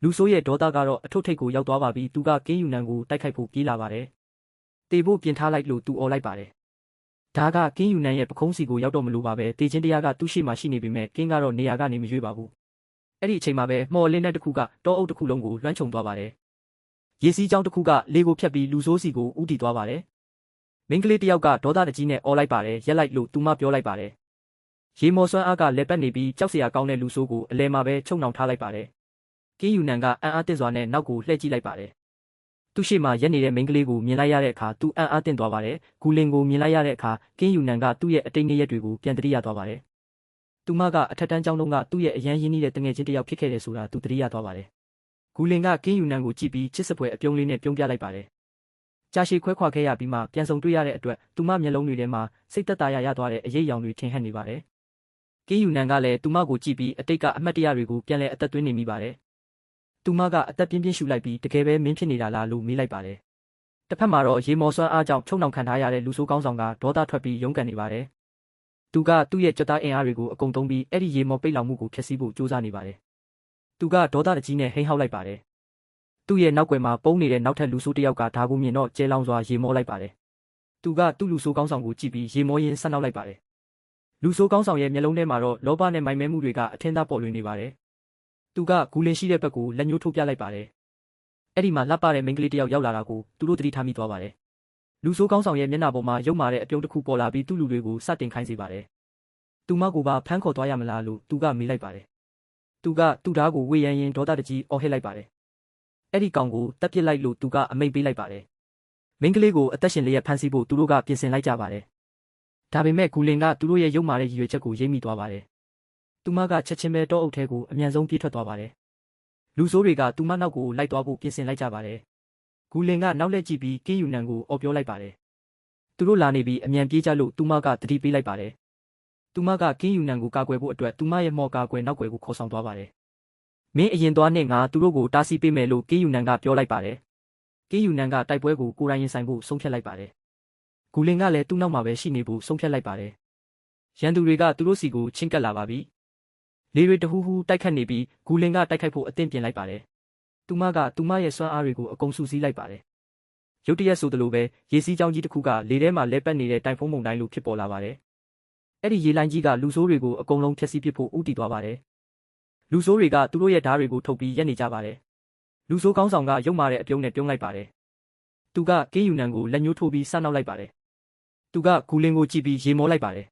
လူဆိုးရဲ့ဒေါသကတော့အထုပ်ထိပ်ကိုရောက်သွားပါပြီးသူကကင်းယူနန်ကိုတိုက်ခိုက်ဖို့ပြေးလာပါတယ်။တေဖို့ပြင်ထားလိုက်လို့သူအော်လိုက်ပါတယ်။ဒါကကင်းယူနန်ရဲ့ပခုံးစီကိုရောက်တော့မလို့ပါပဲတေချင်းတရားကသူ့ရှိမှရှိနေပေမဲ့ကင်းကတော့နေရာကနေမရွေ့ပါဘူး။အဲ့ဒီအချိန်မှာပဲမော်လင်းတဲ့တစ်ခုကတောအုပ်တစ်ခုလုံးကိုလွှမ်းခြုံသွားပါတယ်။ရေစီးကြောင်းတစ်ခုကလေကိုဖြတ်ပြီးလူဆိုးစီကိုဦးတည်သွားပါတယ်။မိန်းကလေးတစ်ယောက်ကဒေါသတကြီးနဲ့အော်လိုက်ပါတယ်ရက်လိုက်လို့သူမပြောလိုက်ပါတယ်။ရေမော်စွမ်းအားကလက်ပတ်နေပြီးကြောက်စရာကောင်းတဲ့လူဆိုးကိုအလဲမှာပဲချုပ်နှောင်ထားလိုက်ပါတယ်။ကင်းယူနန်ကအံ့အားသင့်စွာနဲ့နောက်ကိုလှည့်ကြည့်လိုက်ပါတယ်။သူ့ရှေ့မှာရက်နေတဲ့မိန်းကလေးကိုမြင်လိုက်ရတဲ့အခါသူအံ့အားသင့်သွားပါတယ်။ဂူလင်ကိုမြင်လိုက်ရတဲ့အခါကင်းယူနန်ကသူ့ရဲ့အတိတ်ငရက်တွေကိုပြန်သတိရသွားပါတယ်။သူမကအထက်တန်းကျောင်းတုန်းကသူ့ရဲ့အရန်ရင်းနှီးတဲ့တငယ်ချင်းတစ်ယောက်ဖြစ်ခဲ့တယ်ဆိုတာသူသတိရသွားပါတယ်။ဂူလင်ကကင်းယူနန်ကိုကြည့်ပြီးချစ်စပွဲအပြုံးလေးနဲ့ပြုံးပြလိုက်ပါတယ်။ကြာရှည်ခွဲခွာခဲ့ရပြီးမှပြန်ဆုံတွေ့ရတဲ့အတွက်သူမမျက်လုံးတွေထဲမှာစိတ်သက်သာရသွားတဲ့အရေးအယောင်တွေထင်ဟပ်နေပါတယ်။ကင်းယူနန်ကလည်းသူမကိုကြည့်ပြီးအတိတ်ကအမှတ်တရတွေကိုပြန်လည်အသက်သွင်းနေမိပါတယ်။သူမကအသက်ပြင်းပြင်းရှူလိုက်ပြီးတကယ်ပဲမင်းဖြစ်နေတာလားလို့မေးလိုက်ပါတယ်။တစ်ဖက်မှာတော့ရေမော်စွမ်းအားကြောင့်ချုံနှောင်ခံထားရတဲ့လူဆိုးကောင်းဆောင်ကဒေါသထွက်ပြီးရုန်းကန်နေပါတယ်။သူကသူ့ရဲ့ကြွက်သားအင်အားတွေကိုအကုန်သုံးပြီးအဲ့ဒီရေမော်ပိတ်လောင်မှုကိုဖျက်ဆီးဖို့ကြိုးစားနေပါတယ်။သူကဒေါသတကြီးနဲ့ဟိန်းဟောက်လိုက်ပါတယ်။သူ့ရဲ့နောက်ွယ်မှာပုံနေတဲ့နောက်ထပ်လူဆိုးတစ်ယောက်ကဒါကိုမြင်တော့ကျဲလောင်စွာရေမော်လိုက်ပါတယ် သူကသူ့လူဆိုးကောင်းဆောင်ကိုကြည့်ပြီးရေမောရင်းဆက်နောက်လိုက်ပါတယ်လူဆိုးကောင်းဆောင်ရဲ့မျက်လုံးထဲမှာတော့လောဘနဲ့မိုင်မဲမှုတွေကအထင်သာပေါ်လွင်နေပါတယ်သူကဂူလင်ရှိတဲ့ဘက်ကိုလက်ညှိုးထိုးပြလိုက်ပါတယ်အဲ့ဒီမှာလှပတဲ့မိန်းကလေးတစ်ယောက်ရောက်လာတာကိုသူတို့သတိထားမိသွားပါတယ်လူဆိုးကောင်းဆောင်ရဲ့မျက်နှာပေါ်မှာရုပ်မာတဲ့အပြုံးတစ်ခုပေါ်လာပြီးသူ့လူတွေကိုစတင်ခိုင်းစေပါတယ်သူမကိုပါဖမ်းခေါ်သွားရမလားလို့သူကမေးလိုက်ပါတယ်သူကသူ့ဓာတ်ကိုဝေယံရင်ဒေါသတကြီးအော်ဟစ်လိုက်ပါတယ်အဲ့ဒီကောင်ကိုတပ်ပစ်လိုက်လို့သူကအမိန့်ပေးလိုက်ပါတယ်မိန်းကလေးကိုအသက်ရှင်လျက်ဖမ်းဆီးဖို့သူတို့ကပြင်ဆင်လိုက်ကြပါတယ်ဒါပေမဲ့ဂူလင်ကသူတို့ရဲ့ရုပ်မာတဲ့ရည်ရွယ်ချက်ကိုရိပ်မိသွားပါတယ်သူမကချက်ချင်းပဲတောအုပ်ထဲကိုအမြန်ဆုံးပြေးထွက်သွားပါတယ်လူဆိုးတွေကသူမနောက်ကိုလိုက်သွားဖို့ပြင်ဆင်လိုက်ကြပါတယ်ဂူလင်ကနောက်လှည့်ကြည့်ပြီးကင်းယူနန်ကိုအော်ပြောလိုက်ပါတယ်သူတို့လာနေပြီးအမြန်ပြေးကြလို့သူမကတတိပေးလိုက်ပါတယ်သူမကကင်းယူနန်ကိုကာကွယ်ဖို့အတွက်သူမရဲ့မော်ကာကွယ်နောက်ွယ်ကိုခေါ်ဆောင်သွားပါတယ်မင်းအရင်သွားနဲ့ငါသူတို့ကိုတားဆီးပေးမယ်လို့ကင်းယူနန်ကပြောလိုက်ပါတယ်ကင်းယူနန်ကတိုက်ပွဲကိုကိုယ်တိုင်ရင်ဆိုင်ဖို့ဆုံးဖြတ်လိုက်ပါတယ်ဂူလင်ကလည်းသူ့နောက်မှာပဲရှိနေဖို့ဆုံးဖြတ်လိုက်ပါတယ်ရန်သူတွေကသူတို့စီကိုချင်းကပ်လာပါပြီလေတွေတဟူးဟူးတိုက်ခတ်နေပြီးဂူလင်ကတိုက်ခိုက်ဖို့အသင့်ပြင်လိုက်ပါတယ်သူမကသူမရဲ့စွမ်းအားတွေကိုအကုန်စုစည်းလိုက်ပါတယ်ရုတ်တရက်ဆိုသလိုပဲရေစီးကြောင်းကြီးတစ်ခုကလေထဲမှာလဲပတ်နေတဲ့တိုင်ဖုန်းမုန်တိုင်းလိုဖြစ်ပေါ်လာပါတယ်အဲ့ဒီရေလိုင်းကြီးကလူဆိုးတွေကိုအကုန်လုံးဖျက်ဆီးပစ်ဖို့ဥတီသွားပါတယ်လူဆိုးတွေကသူတို့ရဲ့ဓာတ်တွေကိုထုတ်ပြီးရက်နေကြပါတယ်လူဆိုးကောင်းဆောင်ကရုပ်မာတဲ့အပြုံးနဲ့ပြုံးလိုက်ပါတယ်သူကကင်းယူနန်ကိုလက်ညှိုးထိုးပြီးဆနောက်လိုက်ပါတယ်သူကဂူလင်ကိုကြည့်ပြီးရေမောလိုက်ပါတယ်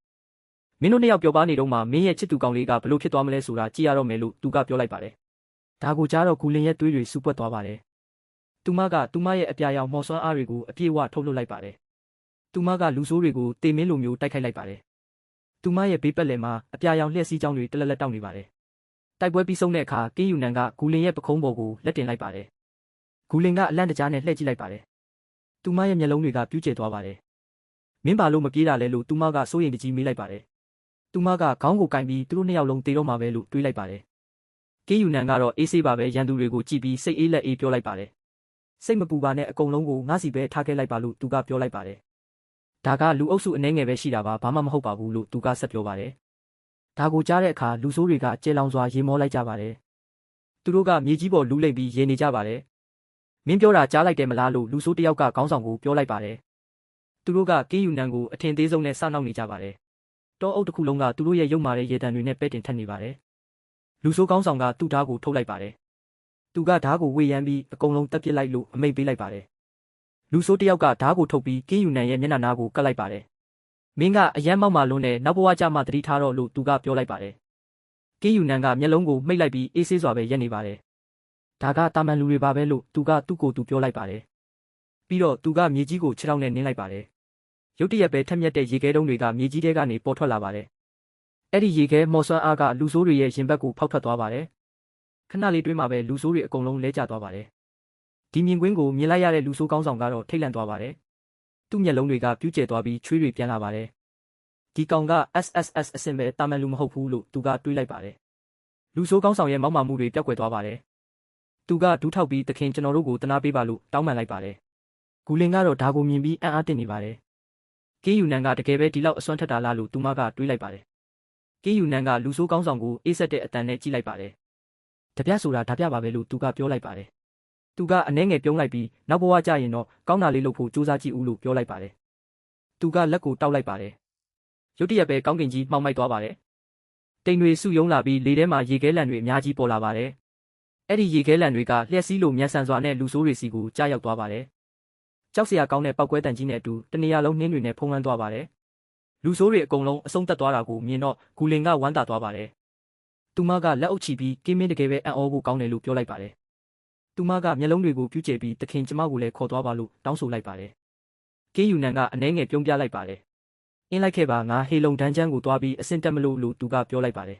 မင်းတို့နှစ်ယောက်ပျော်ပါနေတော့မှမင်းရဲ့ချစ်သူကောင်လေးကဘလို့ဖြစ်သွားမလဲဆိုတာကြည့်ရတော့မယ်လို့သူကပြောလိုက်ပါတယ်ဒါကိုကြားတော့ဂူလင်ရဲ့သွေးတွေစူပွက်သွားပါတယ်သူမကသူမရဲ့အပြာရောင်မော်စွမ်းအားတွေကိုအပြည့်အဝထုတ်လွှတ်လိုက်ပါတယ်သူမကလူဆိုးတွေကိုတေမင်းလိုမျိုးတိုက်ခိုက်လိုက်ပါတယ်သူမရဲ့ဘေးပတ်လည်မှာအပြာရောင်လျှက်စီးကြောင်းတွေတလက်လက်တောက်နေပါတယ်တိုက်ပွဲပြီးဆုံးတဲ့အခါကင်းယူနန်ကဂူလင်ရဲ့ပခုံးပေါ်ကိုလက်တင်လိုက်ပါတယ်ဂူလင်ကအလန့်တကြားနဲ့လှည့်ကြည့်လိုက်ပါတယ်သူမရဲ့မျက်လုံးတွေကပြူးကျဲသွားပါတယ်မင်းဘာလို့မပြေးတာလဲလို့သူမကစိုးရိမ်တကြီးမေးလိုက်ပါတယ်သူမကခေါင်းကိုကင်ပြီးသူတို့နှစ်ယောက်လုံးတေတော့မှာပဲလို့တွေးလိုက်ပါတယ်ကင်းယူနန်ကတော့အေးဆေးပါပဲရန်သူတွေကိုကြည့်ပြီးစိတ်အေးလက်အေးပြောလိုက်ပါတယ်စိတ်မပူပါနဲ့အကုန်လုံးကိုငါစီပဲထားခဲ့လိုက်ပါလို့သူကပြောလိုက်ပါတယ်ဒါကလူအုပ်စုအနှဲငယ်ပဲရှိတာပါဘာမှမဟုတ်ပါဘူးလို့သူကဆက်ပြောပါတယ်ဒါကိုကြားတဲ့အခါလူဆိုးတွေကကြဲလောင်စွာရေမောလိုက်ကြပါတယ်သူတို့ကမြေကြီးပေါ်လူးလိမ့်ပြီးရေနေကြပါတယ်မင်းပြောတာကြားလိုက်တယ်မလားလို့လူဆိုးတယောက်ကခေါင်းဆောင်ကိုပြောလိုက်ပါတယ်သူတို့ကကင်းယူနန်ကိုအထင်သေးဆုံးနဲ့စနောက်နေကြပါတယ်တောအုပ်တစ်ခုလုံးကသူတို့ရဲ့ရုပ်မာတဲ့ရေတံတွေနဲ့ပဲ့တင်ထက်နေပါတယ်လူဆိုးကောင်းဆောင်ကသူ့ဓာတ်ကိုထုတ်လိုက်ပါတယ်သူကဓာတ်ကိုဝေယမ်းပြီးအကုန်လုံးတက်ပစ်လိုက်လို့အမိန့်ပေးလိုက်ပါတယ်လူဆိုးတယောက်ကဓာတ်ကိုထုတ်ပြီးကင်းယူနန်ရဲ့မျက်နှာနာကိုကတ်လိုက်ပါတယ်မင်းကအယမ်းမောက်မှလွန်းတဲ့နောက်ဘဝကြမှာတတိထားတော့လို့သူကပြောလိုက်ပါတယ်ကင်းယူနန်ကမျက်လုံးကိုမှိတ်လိုက်ပြီးအေးဆေးစွာပဲရက်နေပါတယ်ဒါကတာမန်လူတွေပါပဲလို့သူကသူ့ကိုယ်သူပြောလိုက်ပါတယ်ပြီးတော့သူကမြေကြီးကိုခြေထောက်နဲ့နင်းလိုက်ပါတယ်ရုတ်တရက်ပဲထက်မြက်တဲ့ရေခဲတုံးတွေကမြေကြီးထဲကနေပေါ်ထွက်လာပါတယ်အဲ့ဒီရေခဲမော်ဆွမ်းအားကလူဆိုးတွေရဲ့ရင်ဘတ်ကိုဖောက်ထွက်သွားပါတယ်ခဏလေးတွင်းမှာပဲလူဆိုးတွေအကုန်လုံးလဲကျသွားပါတယ်ဒီမြင်ကွင်းကိုမြင်လိုက်ရတဲ့လူဆိုးကောင်းဆောင်ကတော့ထိတ်လန့်သွားပါတယ်သူ့မျက်လုံးတွေကပြူးကျဲသွားပြီးချွေးတွေပြန်လာပါတယ်ဒီကောင်က SSS အဆင့်ပဲတာမန်လူမဟုတ်ဘူးလို့သူကတွေးလိုက်ပါတယ်လူဆိုးကောင်းဆောင်ရဲ့မောက်မာမှုတွေပျောက်ကွယ်သွားပါတယ်သူကဒူးထောက်ပြီးသခင်ကျွန်တော်တို့ကိုတနာပေးပါလို့တောင်းပန်လိုက်ပါတယ်ဂူလင်ကတော့ဒါကိုမြင်ပြီးအံ့အားသင့်နေပါတယ်ကင်းယူနန်ကတကယ်ပဲဒီလောက်အစွမ်းထက်တာလားလို့သူမကတွေးလိုက်ပါတယ်ကင်းယူနန်ကလူဆိုးကောင်းဆောင်ကိုအေးဆက်တဲ့အတန်နဲ့ကြည့်လိုက်ပါတယ်တပြဆိုတာဒါပြပါပဲလို့သူကပြောလိုက်ပါတယ်သူကအနှဲငယ်ပြုံးလိုက်ပြီးနောက်ဘဝကြရင်တော့ကောင်းတာလေးလုပ်ဖို့ကြိုးစားကြည့်ဦးလို့ပြောလိုက်ပါတယ်သူကလက်ကိုတောက်လိုက်ပါတယ်ရုတ်တရက်ပဲကောင်းကင်ကြီးမှောက်မိုက်သွားပါတယ်တိမ်တွေစုယုံလာပြီးလေထဲမှာရေခဲလံတွေအများကြီးပေါ်လာပါတယ်အဲ့ဒီရေခဲလံတွေကလျှက်စီးလိုမြန်ဆန်စွာနဲ့လူဆိုးတွေစီကိုကြားရောက်သွားပါတယ်ကြောက်စရာကောင်းတဲ့ပောက်ကွဲတန်ကြီးနဲ့အတူတနေရာလုံးနှင်းတွေနဲ့ဖုံးလွှမ်းသွားပါတယ်လူဆိုးတွေအကုန်လုံးအဆုံးသက်သွားတာကိုမြင်တော့ဂူလင်ကဝမ်းသာသွားပါတယ်သူမကလက်အုပ်ချပြီးကင်းမင်းတကယ်ပဲအံ့ဩဖို့ကောင်းတယ်လို့ပြောလိုက်ပါတယ်သူမကမျက်လုံးတွေကိုပြူးကျဲပြီးတခင်ကျမကိုလည်းခေါ်သွားပါလို့တောင်းဆိုလိုက်ပါတယ်ကင်းယူနန်ကအနှဲငယ်ပြုံးပြလိုက်ပါတယ်အင်းလိုက်ခဲ့ပါငါဟေလုံဒန်းချမ်းကိုသွားပြီးအစင်တက်မလို့သူကပြောလိုက်ပါတယ်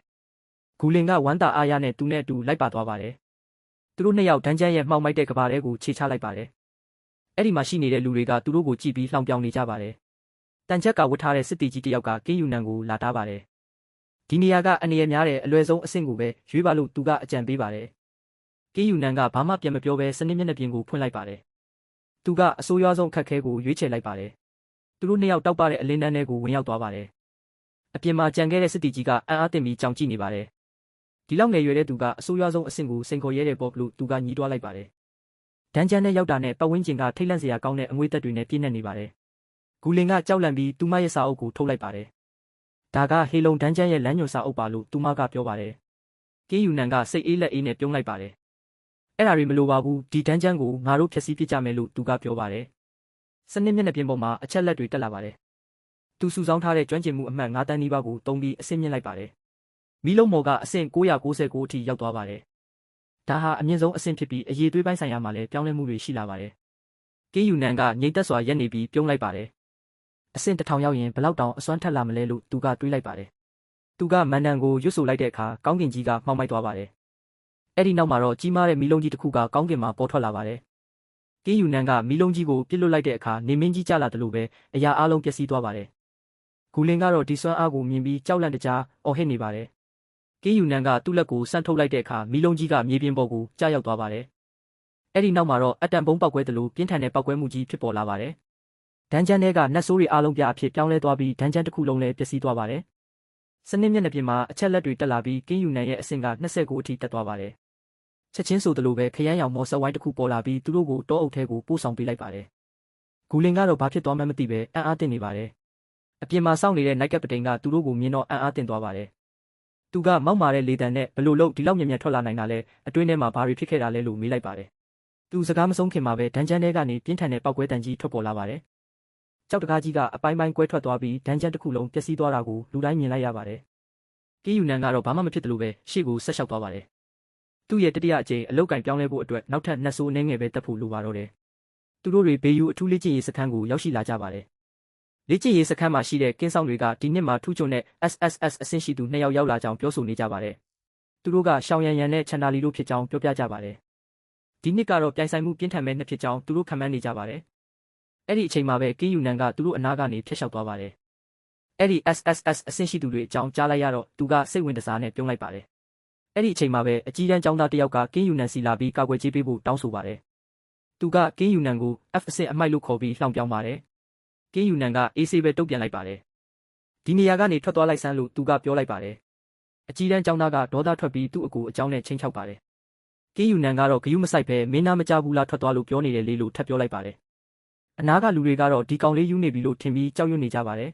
ဂူလင်ကဝမ်းသာအားရနဲ့သူနဲ့အတူလိုက်ပါသွားပါတယ်သူတို့နှစ်ယောက်ဒန်းချမ်းရဲ့မှောက်မိုက်တဲ့ကဘာတဲကိုခြေချလိုက်ပါတယ်အဲ့ဒီမှာရှိနေတဲ့လူတွေကသူတို့ကိုကြည့်ပြီးလှောင်ပြောင်နေကြပါတယ်တန်ချက်ကဝတ်ထားတဲ့စစ်တီကြီးတယောက်ကကင်းယူနန်ကိုလာတားပါတယ်ဒီနေရာကအနေရများတဲ့အလွယ်ဆုံးအဆင့်ကိုပဲရွေးပါလို့သူကအကြံပေးပါတယ်ကင်းယူနန်ကဘာမှပြန်မပြောဘဲစနစ်မျက်နှာပြင်ကိုဖွင့်လိုက်ပါတယ်သူကအဆိုးရွားဆုံးအခက်အခဲကိုရွေးချယ်လိုက်ပါတယ်သူတို့နှစ်ယောက်တောက်ပတဲ့အလင်းတန်းထဲကိုဝင်ရောက်သွားပါတယ်အပြင်မှာကြံခဲ့တဲ့စစ်တီကြီးကအံ့အားသင့်ပြီးကြောင်ကြည့်နေပါတယ်ဒီလောက်ငယ်ရွယ်တဲ့သူကအဆိုးရွားဆုံးအဆင့်ကိုစိန်ခေါ်ရဲတဲ့ပေါ့လို့သူကညီးတွားလိုက်ပါတယ်ဒန်းချမ်းနဲ့ရောက်တာနဲ့ပတ်ဝန်းကျင်ကထိတ်လန့်စရာကောင်းတဲ့အငွေ့သက်တွေနဲ့ပြည့်နှက်နေပါတယ် ဂူလင်ကကြောက်လန့်ပြီးသူမရဲ့စာအုပ်ကိုထုတ်လိုက်ပါတယ်။ဒါကဟေလုံဒန်းချမ်းရဲ့လမ်းညွှန်စာအုပ်ပါလို့သူမကပြောပါတယ်။ကင်းယူနန်ကစိတ်အေးလက်အေးနဲ့ပြုံးလိုက်ပါတယ်။အဲ့ဒါတွေမလိုပါဘူးဒီဒန်းချမ်းကိုငါတို့ဖျက်ဆီးပစ်ကြမယ်လို့သူကပြောပါတယ်။စနစ်မျက်နှာပြင်ပေါ်မှာအချက်လက်တွေတက်လာပါတယ်။သူစုဆောင်းထားတဲ့ကျွမ်းကျင်မှုအမှတ်9တန်းနီးပါးကိုတုံးပြီးအဆင့်မြင့်လိုက်ပါတယ်။မီးလုံးမော်ကအဆင့်999အထိရောက်သွားပါတယ်။ဒါဟာအမြင့်ဆုံးအဆင့်ဖြစ်ပြီးအရေးသွေးပိုင်းဆိုင်ရာမှာလည်းပြောင်းလဲမှုတွေရှိလာပါတယ်။ကင်းယူနန်ကငြိမ်သက်စွာရက်နေပြီးပြုံးလိုက်ပါတယ်။အဆင့်1000ရောက်ရင်ဘလောက်တောင်အစွမ်းထက်လာမလဲလို့သူကတွေးလိုက်ပါတယ်။သူကမန်ဒန်ကိုရွတ်ဆိုလိုက်တဲ့အခါကောင်းကင်ကြီးကမှောက်မိုက်သွားပါတယ်။အဲ့ဒီနောက်မှာတော့ကြီးမားတဲ့မီးလုံးကြီးတစ်ခုကကောင်းကင်မှာပေါ်ထွက်လာပါတယ်။ကင်းယူနန်ကမီးလုံးကြီးကိုပစ်လွတ်လိုက်တဲ့အခါနေမင်းကြီးကျလာတယ်လို့ပဲအရာအလုံးပျက်စီးသွားပါတယ်။ဂူလင်ကတော့ဒီစွမ်းအားကိုမြင်ပြီးကြောက်လန့်တကြားအော်ဟစ်နေပါတယ်။ကင်းယူနန်ကသူ့လက်ကိုဆန့်ထုတ်လိုက်တဲ့အခါမီးလုံးကြီးကမြေပြင်ပေါ်ကိုကျရောက်သွားပါတယ်။အဲ့ဒီနောက်မှာတော့အတန်ပုံးပောက်ကွဲတယ်လို့ပြင်းထန်တဲ့ပောက်ကွဲမှုကြီးဖြစ်ပေါ်လာပါတယ်။ဒန်းချမ်းတွေကနတ်ဆိုးတွေအားလုံးပြအဖြစ်ပြောင်းလဲသွားပြီးဒန်းချမ်းတစ်ခုလုံးလည်းပျက်စီးသွားပါတယ်။စနစ်မျက်နှာပြင်မှာအချက်လက်တွေတက်လာပြီးကင်းယူနန်ရဲ့အဆင့်က29အထိတက်သွားပါတယ်။ချက်ချင်းဆိုသလိုပဲခရမ်းရောင်မော်ဆက်ဝိုင်းတစ်ခုပေါ်လာပြီးသူတို့ကိုတောအုပ်ထဲကိုပို့ဆောင်ပေးလိုက်ပါတယ်။ဂူလင်ကတော့ဘာဖြစ်သွားမှန်းမသိပဲအံ့အားသင့်နေပါတယ်။အပြင်မှာစောင့်နေတဲ့နိုက်ကပ်ပတိန်ကသူတို့ကိုမြင်တော့အံ့အားသင့်သွားပါတယ်။သူကမောက်မာတဲ့လေတံနဲ့ဘလို့လို့ဒီလောက်မြင်မြန်ထွက်လာနိုင်တာလဲအတွင်းထဲမှာဘာတွေဖြစ်ခဲ့တာလဲလို့မေးလိုက်ပါတယ်။သူစကားမဆုံးခင်မှာပဲဒန်းချမ်းထဲကနေပြင်းထန်တဲ့ပောက်ကွဲတံကြီးထွက်ပေါ်လာပါတယ်။ကြောက်တကားကြီးကအပိုင်းပိုင်းကွဲထွက်သွားပြီးဒန်းချမ်းတစ်ခုလုံးပျက်စီးသွားတာကိုလူတိုင်းမြင်လိုက်ရပါတယ်။ကင်းယူနန်ကတော့ဘာမှမဖြစ်တယ်လို့ပဲရှေ့ကိုဆက်လျှောက်သွားပါတယ်။သူ့ရဲ့တတိယအကြိမ်အလုတ်ကင်ပြောင်းလဲဖို့အတွက်နောက်ထပ်နှစ်ဆိုးအနေငယ်ပဲတက်ဖို့လိုပါတော့တယ်။သူတို့တွေဘေယူအထူးလေ့ကျင့်ရေးစခန်းကိုရောက်ရှိလာကြပါတယ်။လေ့ကျင့်ရေးစခန်းမှာရှိတဲ့ကင်းဆောင်တွေကဒီနှစ်မှာထူးချွန်တဲ့ SSS အဆင့်ရှိသူ2ယောက်ရောက်လာကြောင်းပြောဆိုနေကြပါတယ်။သူတို့ကရှောင်းရန်ရန်နဲ့ချန်နာလီတို့ဖြစ်ကြောင်းပြောပြကြပါတယ်။ဒီနှစ်ကတော့ပြိုင်ဆိုင်မှုပြင်းထန်မဲ့နှစ်ဖြစ်ကြောင်းသူတို့ခန့်မှန်းနေကြပါတယ်။အဲ့ဒီအချိန်မှာပဲကင်းယူနန်ကသူတို့အနားကနေဖျက်လျှောက်သွားပါတယ်။အဲ့ဒီ SSS အဆင့်ရှိသူတွေအကြောင်းကြားလိုက်ရတော့သူကစိတ်ဝင်စားနဲ့ပြုံးလိုက်ပါတယ်။အဲ့ဒီအချိန်မှာပဲအကြီးတန်းကျောင်းသားတစ်ယောက်ကကင်းယူနန်စီလာပြီးကာကွယ်ကြေးပေးဖို့တောင်းဆိုပါတယ်။သူကကင်းယူနန်ကို F အဆင့်အမိုက်လို့ခေါ်ပြီးလှောင်ပြောင်းပါတယ်။ကင်းယူနန်ကအေးဆေးပဲတုံ့ပြန်လိုက်ပါတယ်။ဒီနေရာကနေထွက်သွားလိုက်စမ်းလို့သူကပြောလိုက်ပါတယ်။အကြီးတန်းကျောင်းသားကဒေါသထွက်ပြီးသူ့အကိုအကြောင်းနဲ့ချိန်ချောက်ပါတယ်။ကင်းယူနန်ကတော့ဂယုမဆိုင်ပဲမင်းသားမကြဘူးလားထွက်သွားလို့ပြောနေတယ်လေလို့ထပ်ပြောလိုက်ပါတယ်။အနားကလူတွေကတော့ဒီကောင်လေးယူနေပြီလို့ထင်ပြီးကြောက်ရွံ့နေကြပါတယ်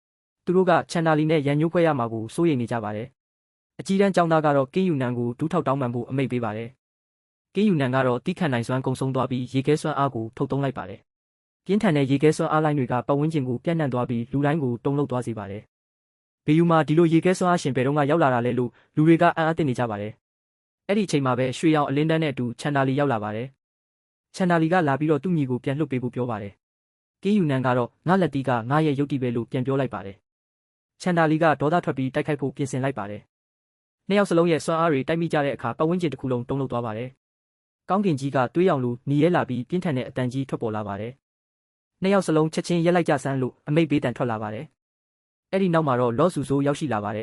။သူတို့ကချန်နာလီနဲ့ရန်ညိုးခွဲရမှာကိုစိုးရိမ်နေကြပါတယ်။အကြီးတန်းကျောင်းသားကတော့ကင်းယူနန်ကိုဒူးထောက်တောင်းပန်ဖို့အမိန့်ပေးပါတယ်။ကင်းယူနန်ကတော့တီးခန့်နိုင်စွမ်းကုံဆုံးသွားပြီးရေခဲစွမ်းအားကိုထုတ်သုံးလိုက်ပါတယ်။ပြင်းထန်တဲ့ရေခဲစွမ်းအားလိုင်းတွေကပတ်ဝန်းကျင်ကိုပြန့်နှံ့သွားပြီးလူတိုင်းကိုတုန်လှုပ်သွားစေပါတယ်။ဘေယူမှာဒီလိုရေခဲစွမ်းအားရှင်ဘယ်တော့မှရောက်လာတာလဲလို့လူတွေကအံ့အားသင့်နေကြပါတယ်။အဲ့ဒီအချိန်မှာပဲရွှေရောင်အလင်းတန်းနဲ့အတူချန်နာလီရောက်လာပါတယ်။ချန်နာလီကလာပြီးတော့သူ့ညီကိုပြန်လှုပ်ပေးဖို့ပြောပါတယ်။ကင်းယူနန်ကတော့ငါလက်တီးကငါရဲ့ရုပ်တည်ပဲလို့ပြန်ပြောလိုက်ပါတယ်။ချန်နာလီကဒေါသထွက်ပြီးတိုက်ခိုက်ဖို့ပြင်ဆင်လိုက်ပါတယ်။နှစ်ယောက်စလုံးရဲ့စွမ်းအားတွေတိုက်မိကြတဲ့အခါပတ်ဝန်းကျင်တစ်ခုလုံးတုန်လှုပ်သွားပါတယ်။ကောင်းကင်ကြီးကတွေးရောင်လိုหนีရဲလာပြီးပြင်းထန်တဲ့အတန်ကြီးထွက်ပေါ်လာပါတယ်။နှစ်ယောက်စလုံးချက်ချင်းရက်လိုက်ကြဆန်းလို့အမိတ်ပေးတန်ထွက်လာပါတယ်။အဲ့ဒီနောက်မှာတော့လော့ဆူဆိုးရောက်ရှိလာပါတယ်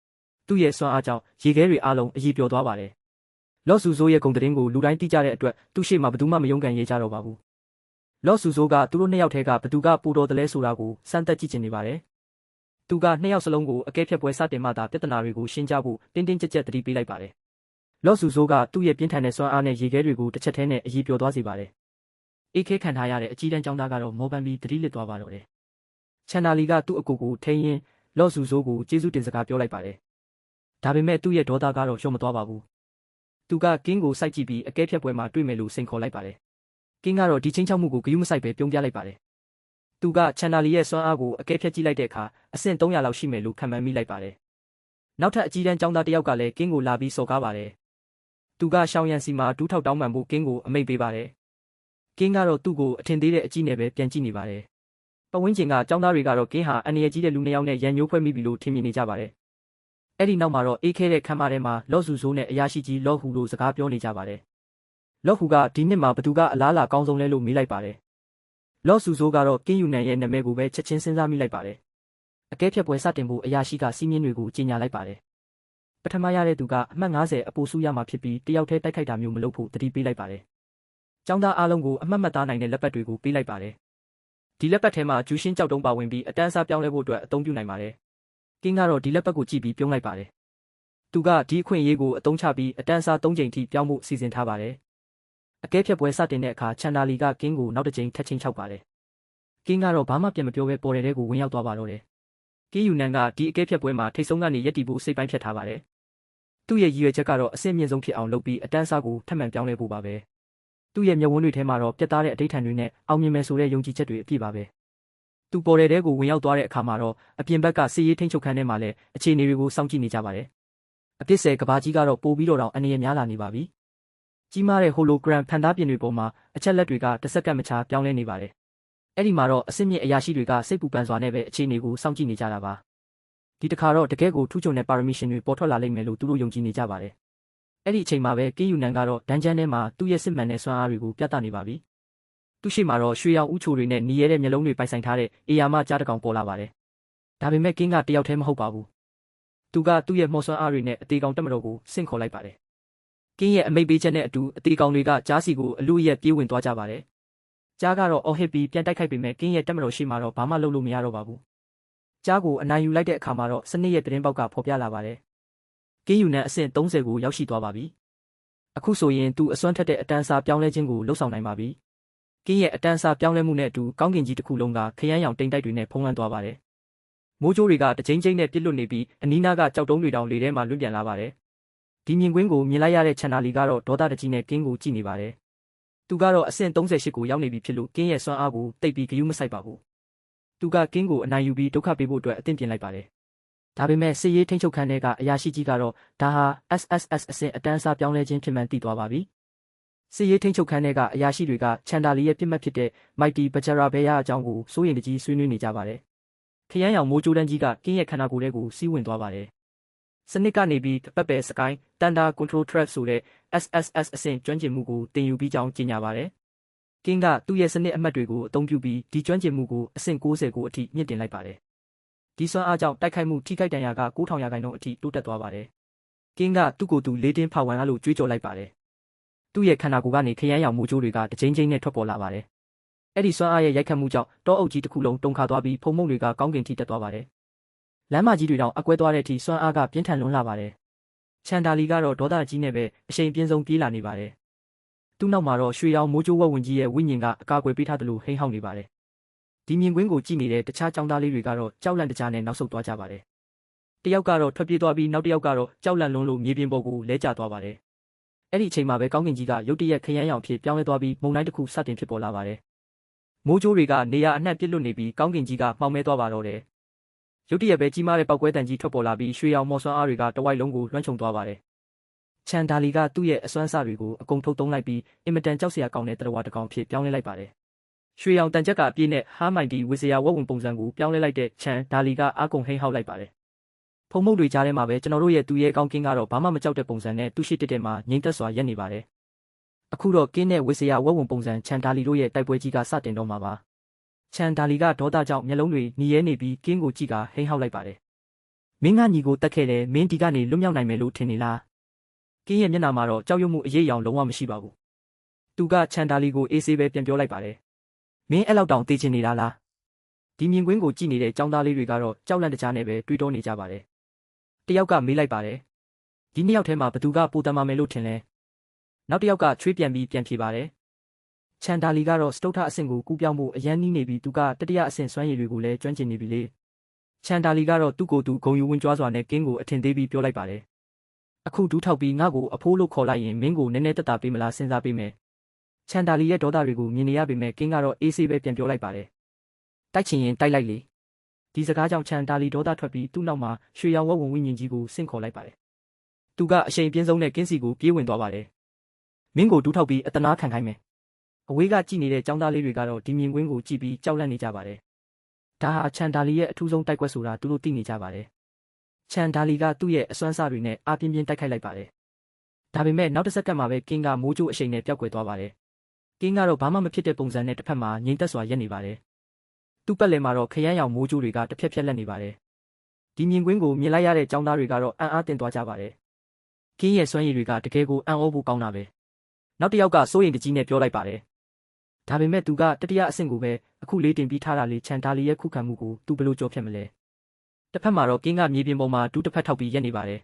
။သူ့ရဲ့စွမ်းအားကြောင့်ရေခဲတွေအားလုံးအရေးပျော်သွားပါတယ်။လော့ဆူဆိုးရဲ့ဂုံသတင်းကိုလူတိုင်းသိကြတဲ့အတွက်သူ့ရှေ့မှာဘယ်သူမှမယုံကန်ရဲကြတော့ပါဘူး။လော့ဆူဆိုးကသူတို့နှစ်ယောက်ထဲကဘယ်သူကပူတော်တယ်လဲဆိုတာကိုစမ်းသပ်ကြည့်ချင်နေပါတယ်။သူကနှစ်ယောက်စလုံးကိုအကဲဖြတ်ပွဲစတင်မှသာပြဿနာတွေကိုရှင်းကြဖို့တင်းတင်းကြပ်ကြပ်တတိပေးလိုက်ပါတယ်။လော့ဆူဆိုးကသူ့ရဲ့ပြင်းထန်တဲ့စွမ်းအားနဲ့ရေခဲတွေကိုတစ်ချက်တည်းနဲ့အရေးပျော်သွားစေပါတယ်။အေးခဲခံထားရတဲ့အကြီးတန်းကျောင်းသားကတော့မောပန်းပြီးတတိလစ်သွားပါတော့တယ်။ချန်နာလီကသူ့အကိုကိုထိန်းရင်းလော့ဆူဆိုးကိုကျေးဇူးတင်စကားပြောလိုက်ပါတယ်။ဒါပေမဲ့သူ့ရဲ့ဒေါသကတော့လျှော့မသွားပါဘူး။သူကကင်းကိုစိုက်ကြည့်ပြီးအကဲဖြတ်ပွဲမှာတွေ့မယ်လို့စိန်ခေါ်လိုက်ပါတယ်။ကင်းကတော့ဒီချင်းချောက်မှုကိုဂယုမစိုက်ပဲပြုံးပြလိုက်ပါတယ်။သူကချန်နာလီရဲ့စွမ်းအားကိုအကဲဖြတ်ကြည့်လိုက်တဲ့အခါအဆင့်300လောက်ရှိမယ်လို့ခန့်မှန်းမိလိုက်ပါတယ်။နောက်ထပ်အကြီးတန်းကျောင်းသားတစ်ယောက်ကလည်းကင်းကိုလာပြီးစော်ကားပါတယ်။သူကရှောင်းရန်စီမှာဒူးထောက်တောင်းပန်ဖို့ကင်းကိုအမိန့်ပေးပါတယ်။ကင်းကတော့သူ့ကိုအထင်သေးတဲ့အကြည့်နဲ့ပဲပြန်ကြည့်နေပါတယ်။ပတ်ဝန်းကျင်ကကျောင်းသားတွေကတော့ကင်းဟာအန္တရာယ်ကြီးတဲ့လူနှစ်ယောက်နဲ့ရန်ညိုးဖွဲ့မိပြီလို့ထင်မြင်နေကြပါတယ်။အဲ့ဒီနောက်မှာတော့အေးခဲတဲ့ခမ်းမထဲမှာလော့ဆူဆိုးနဲ့အရာရှိကြီးလော့ဟူတို့စကားပြောနေကြပါတယ်။လော့ဟူကဒီနှစ်မှာဘသူကအလားအလာကောင်းဆုံးလဲလို့မေးလိုက်ပါတယ်။လော့ဆူဆိုးကတော့ကင်းယူနန်ရဲ့နာမည်ကိုပဲချက်ချင်းစဉ်းစားမိလိုက်ပါတယ်။အကဲဖြတ်ပွဲစတင်ဖို့အရာရှိကစီးမြင်တွေကိုကြေညာလိုက်ပါတယ်။ပထမရတဲ့သူကအမှတ်90အပိုစုရမှာဖြစ်ပြီးတယောက်တည်းတိုက်ခိုက်တာမျိုးမလုပ်ဖို့တတိပေးလိုက်ပါတယ်။ကျောင်းသားအားလုံးကိုအမှတ်မှတ်သားနိုင်တဲ့လက်ပတ်တွေကိုပေးလိုက်ပါတယ်။ဒီလက်ပတ်ထဲမှာကျူးရှင်းကြောက်တုံးပါဝင်ပြီးအတန်းအစားပြောင်းလဲဖို့အတွက်အသုံးပြုနိုင်ပါတယ်။ကင်းကတော့ဒီလက်ပတ်ကိုကြည့်ပြီးပြုံးလိုက်ပါတယ်။သူကဒီအခွင့်အရေးကိုအသုံးချပြီးအတန်းအစား3ချိန်ထိပြောင်းဖို့စီစဉ်ထားပါတယ်။အကဲဖြတ်ပွဲစတင်တဲ့အခါချန်နာလီကကင်းကိုနောက်တစ်ကြိမ်ထပ်ချင်းချောက်ပါတယ် ကင်းကတော့ဘာမှပြန်မပြောဘဲပေါ်တဲ့ကိုဝင်ရောက်သွားပါတော့တယ်ကင်းယူနန်ကဒီအကဲဖြတ်ပွဲမှာထိတ်ဆုံးကနေရက်တီဖို့စိတ်ပိုင်းဖြတ်ထားပါတယ်သူ့ရဲ့ရည်ရွယ်ချက်ကတော့အဆင့်မြင့်ဆုံးဖြစ်အောင်လုပ်ပြီးအတန်းစားကိုထပ်မံပြောင်းလဲဖို့ပါပဲသူ့ရဲ့မျက်ဝန်းတွေထဲမှာတော့ပြတ်သားတဲ့အဋ္ဌံတွေနဲ့အောင်မြင်မယ်ဆိုတဲ့ယုံကြည်ချက်တွေအပြည့်ပါပဲသူပေါ်တဲ့ကိုဝင်ရောက်သွားတဲ့အခါမှာတော့အပြင်ဘက်ကစီရေးထိန်းချုပ်ခန်းထဲမှာလည်းအခြေအနေတွေကိုစောင့်ကြည့်နေကြပါတယ်အပြစ်ဆယ်ကဘာကြီးကတော့ပိုပြီးတော့တောင်အနေရများလာနေပါပြီကြီးမားတဲ့ဟိုလိုဂရမ်ဖန်သားပြင်တွေပေါ်မှာအချက်လက်တွေကတစ်စက္ကန့်မခြားပြောင်းလဲနေပါတယ်အဲ့ဒီမှာတော့အစ်စ်မြင့်အရာရှိတွေကစိတ်ပူပန်စွာနဲ့ပဲအခြေအနေကိုစောင့်ကြည့်နေကြတာပါဒီတစ်ခါတော့တကယ်ကိုထူးချွန်တဲ့ပါရမီရှင်တွေပေါ်ထွက်လာလိမ့်မယ်လို့သူတို့ယုံကြည်နေကြပါတယ်အဲ့ဒီအချိန်မှာပဲကင်းယူနန်ကတော့ဒန်ဂျန်ထဲမှာသူ့ရဲ့စစ်မှန်တဲ့စွမ်းအားတွေကိုပြသနေပါပြီသူရှိမှာတော့ရွှေရောင်ဥချိုတွေနဲ့နီးရဲတဲ့မျက်လုံးတွေပိုင်ဆိုင်ထားတဲ့အေယာမကြားတကောင်ပေါ်လာပါတယ်ဒါပေမဲ့ကင်းကတယောက်တည်းမဟုတ်ပါဘူးသူကသူ့ရဲ့မော်စွမ်းအားတွေနဲ့အသေးကောင်တက်မတော်ကိုဆင့်ခေါ်လိုက်ပါတယ်ကင်းရဲ့အမိတ်ပေးချက်နဲ့အတူအသေးကောင်တွေကကြားစီကိုအလူရက်ပြေးဝင်သွားကြပါတယ်ကြားကတော့အော်ဟစ်ပြီးပြန်တိုက်ခိုက်ပေမဲ့ကင်းရဲ့တက်မတော်ရှိမှာတော့ဘာမှလုပ်လို့မရတော့ပါဘူးကြားကိုအနိုင်ယူလိုက်တဲ့အခါမှာတော့စနစ်ရဲ့သတင်းပေါက်ကဖော်ပြလာပါတယ်ကင်းယူနန်အဆင့်30ကိုရောက်ရှိသွားပါပြီအခုဆိုရင်သူအစွမ်းထက်တဲ့အတန်းစားပြောင်းလဲခြင်းကိုလှုပ်ဆောင်နိုင်ပါပြီကင်းရဲ့အတန်းစားပြောင်းလဲမှုနဲ့အတူကောင်းကင်ကြီးတစ်ခုလုံးကခရမ်းရောင်တိမ်တိုက်တွေနဲ့ဖုံးလွှမ်းသွားပါတယ်မိုးကြိုးတွေကတကြိမ်ကြိမ်နဲ့ပြစ်လွတ်နေပြီးအနီးနားကကြောက်တုံးတွေတောင်လေထဲမှာလွင့်ပြန်လာပါတယ်ဒီမြင်ကွင်းကိုမြင်လိုက်ရတဲ့ချန်နာလီကတော့ဒေါသတကြီးနဲ့ကင်းကိုကြည့်နေပါတယ်သူကတော့အဆင့်38ကိုရောက်နေပြီဖြစ်လို့ကင်းရဲ့စွမ်းအားကိုတိတ်ပြီးဂရုမစိုက်ပါဘူးသူကကင်းကိုအနိုင်ယူပြီးဒုက္ခပေးဖို့အတွက်အသင့်ပြင်လိုက်ပါတယ်ဒါပေမဲ့စစ်ရေးထိန်းချုပ်ခန်းထဲကအရာရှိကြီးကတော့ဒါဟာ SSS အဆင့်အတန်းစားပြောင်းလဲခြင်းဖြစ်မှန်သိသွားပါပြီစစ်ရေးထိန်းချုပ်ခန်းထဲကအရာရှိတွေကချန်ဒါလီရဲ့ပြစ်မှတ်ဖြစ်တဲ့မိုက်တီဘဂျရာဘဲယာအကြောင်းကိုစိုးရိမ်တကြီးဆွေးနွေးနေကြပါတယ်ခရမ်းရောင်မိုးကြိုးတန်းကြီးကကင်းရဲ့ခန္ဓာကိုယ်ထဲကိုစီးဝင်သွားပါတယ်စနစ်ကနေပြီးပတ်ပဲစကိုင်းတန်တာကွန်ထရိုထရက်ဆိုတဲ့ SSS အဆင့်ကျွမ်းကျင်မှုကိုတင်ယူပြီးကြောင်းကြေညာပါတယ်ကင်းကသူ့ရဲ့စနစ်အမှတ်တွေကိုအသုံးပြုပြီးဒီကျွမ်းကျင်မှုကိုအဆင့်60ကိုအထိမြင့်တင်လိုက်ပါတယ်ဒီစွမ်းအားကြောင့်တိုက်ခိုက်မှုထိခိုက်ဒဏ်ရာက9000ရာခိုင်နှုန်းအထိတိုးတက်သွားပါတယ်ကင်းကသူ့ကိုယ်သူလေးတင်းဖောက်ဝမ်းလို့ကြွေးကြော်လိုက်ပါတယ်သူ့ရဲ့ခန္ဓာကိုယ်ကနေခရမ်းရောင်မိုးကြိုးတွေကတကြိမ်ကြိမ်နဲ့ထွက်ပေါ်လာပါတယ်အဲ့ဒီစွမ်းအားရဲ့ရိုက်ခတ်မှုကြောင့်တောအုပ်ကြီးတစ်ခုလုံးတုန်ခါသွားပြီးဖုံမုံတွေကကောင်းကင်ထိတက်သွားပါတယ်လမ်းမကြီးတွေတောင်အကွဲသွားတဲ့အထိစွမ်းအားကပြင်းထန်လွန်းလာပါတယ်ချန်ဒါလီကတော့ဒေါသကြီးနဲ့ပဲအရှိန်ပြင်းဆုံးပြေးလာနေပါတယ်သူ့နောက်မှာတော့ရွှေရောင်မိုးကြိုးဝက်ဝင်ကြီးရဲ့ဝိညာဉ်ကအကာအကွယ်ပေးထားသလိုဟိန်းဟောက်နေပါတယ်ဒီမြင်ကွင်းကိုကြည့်နေတဲ့တခြားចောင်းသားလေးတွေကတော့ကြောက်လန့်တကြားနဲ့နောက်ဆုတ်သွားကြပါတယ်တယောက်ကတော့ထွက်ပြေးသွားပြီးနောက်တစ်ယောက်ကတော့ကြောက်လန့်လွန်းလို့မြေပြင်ပေါ်ကိုလဲကျသွားပါတယ်အဲ့ဒီအချိန်မှာပဲကောင်းကင်ကြီးကရုတ်တရက်ခရမ်းရောင်ဖြစ်ပြောင်းလဲသွားပြီးမုန်တိုင်းတစ်ခုစတင်ဖြစ်ပေါ်လာပါတယ်မိုးကြိုးတွေကနေရာအနှံ့ပြစ်လွတ်နေပြီးကောင်းကင်ကြီးကမှောင်မဲသွားပါတော့တယ်ရုတ်တရက်ပဲကြီးမားတဲ့ပောက်ကွဲတန်ကြီးထွက်ပေါ်လာပြီးရွှေရောင်မော်စွမ်းအားတွေကတဝိုက်လုံးကိုလွှမ်းခြုံသွားပါတယ်ချန်ဒါလီကသူ့ရဲ့အစွမ်းအစတွေကိုအကုန်ထုတ်သုံးလိုက်ပြီးအင်မတန်ကြောက်စရာကောင်းတဲ့တရဝါတစ်ကောင်ဖြစ်ပြောင်းလဲလိုက်ပါတယ်ရွှေရောင်တန်ချက်ကအပြည့်နဲ့ဟားမိုင်တီဝီစရာဝက်ဝင်ပုံစံကိုပြောင်းလဲလိုက်တဲ့ချန်ဒါလီကအာကုန်ဟိန်းဟောက်လိုက်ပါတယ်ဖုံမုတ်တွေကြားထဲမှာပဲကျွန်တော်တို့ရဲ့သူရဲ့ကောင်းကင်းကတော့ဘာမှမကြောက်တဲ့ပုံစံနဲ့သူ့ရှိတက်တဲ့မှာငြိမ်သက်စွာရပ်နေပါတယ်အခုတော့ကင်းနဲ့ဝီစရာဝက်ဝင်ပုံစံချန်ဒါလီတို့ရဲ့တိုက်ပွဲကြီးကစတင်တော့မှာပါချန်ဒါလီကဒေါသကြောင့်မျက်လုံးတွေညီရဲနေပြီးကင်းကိုကြည့်ကဟိန်းဟောက်လိုက်ပါတယ်မင်းကညီကိုတတ်ခဲ့တယ်မင်းဒီကနေလွတ်မြောက်နိုင်မယ်လို့ထင်နေလားကင်းရဲ့မျက်နှာမှာတော့ကြောက်ရွံ့မှုအရေးအယောင်လုံးဝမရှိပါဘူးသူကချန်ဒါလီကိုအေးဆေးပဲပြန်ပြောလိုက်ပါတယ်မင်းအဲ့လောက်တောင်သိချင်နေတာလားဒီမြင်ကွင်းကိုကြည့်နေတဲ့ចောင်းသားလေးတွေကတော့ကြောက်လန့်တကြားနဲ့ပဲတွေးတောနေကြပါတယ်တယောက်ကမေးလိုက်ပါတယ်ဒီနှစ်ယောက်ထဲမှာဘသူကပိုတမ်းမာမယ်လို့ထင်လဲနောက်တစ်ယောက်ကချွေးပြန်ပြီးပြန်ဖြေပါတယ်ချန်ဒါလီကတော့စတုထအဆင့်ကိုကူးပြောင်းဖို့အရန်နီးနေပြီးသူကတတိယအဆင့်စွမ်းရည်တွေကိုလည်းကျွမ်းကျင်နေပြီလေချန်ဒါလီကတော့သူ့ကိုယ်သူဂုံယူဝင်ကြွားစွာနဲ့ကင်းကိုအထင်သေးပြီးပြောလိုက်ပါတယ်အခုဒူးထောက်ပြီးငါ့ကိုအဖိုးလို့ခေါ်လိုက်ရင်မင်းကိုနည်းနည်းတက်တာပေးမလားစဉ်းစားပေးမယ်ချန်ဒါလီရဲ့ဒေါသတွေကိုမြင်နေရပေမဲ့ကင်းကတော့အေးဆေးပဲပြန်ပြောလိုက်ပါတယ်တိုက်ချင်ရင်တိုက်လိုက်လေဒီစကားကြောင့်ချန်ဒါလီဒေါသထွက်ပြီးသူ့နောက်မှာရွှေရောင်ဝက်ဝင်ဝိညာဉ်ကြီးကိုဆင့်ခေါ်လိုက်ပါတယ်သူကအရှိန်ပြင်းဆုံးနဲ့ကင်းစီကိုပြေးဝင်သွားပါတယ်မင်းကိုဒူးထောက်ပြီးအတနာခံခိုင်းမယ်အဝေးကကြည့်နေတဲ့ចောင်းသားလေးတွေကတော့ဒီမြင်ကွင်းကိုကြည့်ပြီးကြောက်လန့်နေကြပါတယ်ဒါဟာချန်ဒါလီရဲ့အထူးဆုံးတိုက်ကွက်ဆိုတာသူတို့သိနေကြပါတယ်ချန်ဒါလီကသူ့ရဲ့အစွမ်းစားတွေနဲ့အားပြင်းပြင်းတိုက်ခိုက်လိုက်ပါတယ်ဒါပေမဲ့နောက်တစ်စက္ကန့်မှာပဲကင်းကမိုးကြိုးအရှိန်နဲ့ပျောက်ကွယ်သွားပါတယ်ကင်းကတော့ဘာမှမဖြစ်တဲ့ပုံစံနဲ့တစ်ဖက်မှာငြိမ်သက်စွာရပ်နေပါတယ်သူ့ပတ်လည်မှာတော့ခရမ်းရောင်မိုးကြိုးတွေကတစ်ဖြက်ဖြက်လက်နေပါတယ်ဒီမြင်ကွင်းကိုမြင်လိုက်ရတဲ့ចောင်းသားတွေကတော့အံ့အားသင့်သွားကြပါတယ်ကင်းရဲ့စွမ်းရည်တွေကတကယ်ကိုအံ့ဩဖို့ကောင်းတာပဲနောက်တစ်ယောက်ကစိုးရိမ်တကြီးနဲ့ပြောလိုက်ပါတယ်ဒါပေမဲ့သူကတတိယအဆင့်ကိုပဲအခုလေးတင်ပြီးထားတာလေချန်ဒါလီရဲ့ခုခံမှုကိုသူဘယ်လိုကြော်ဖြတ်မလဲတစ်ဖက်မှာတော့ကင်းကမြေပြင်ပေါ်မှာဒူးတစ်ဖက်ထောက်ပြီးရက်နေပါတယ်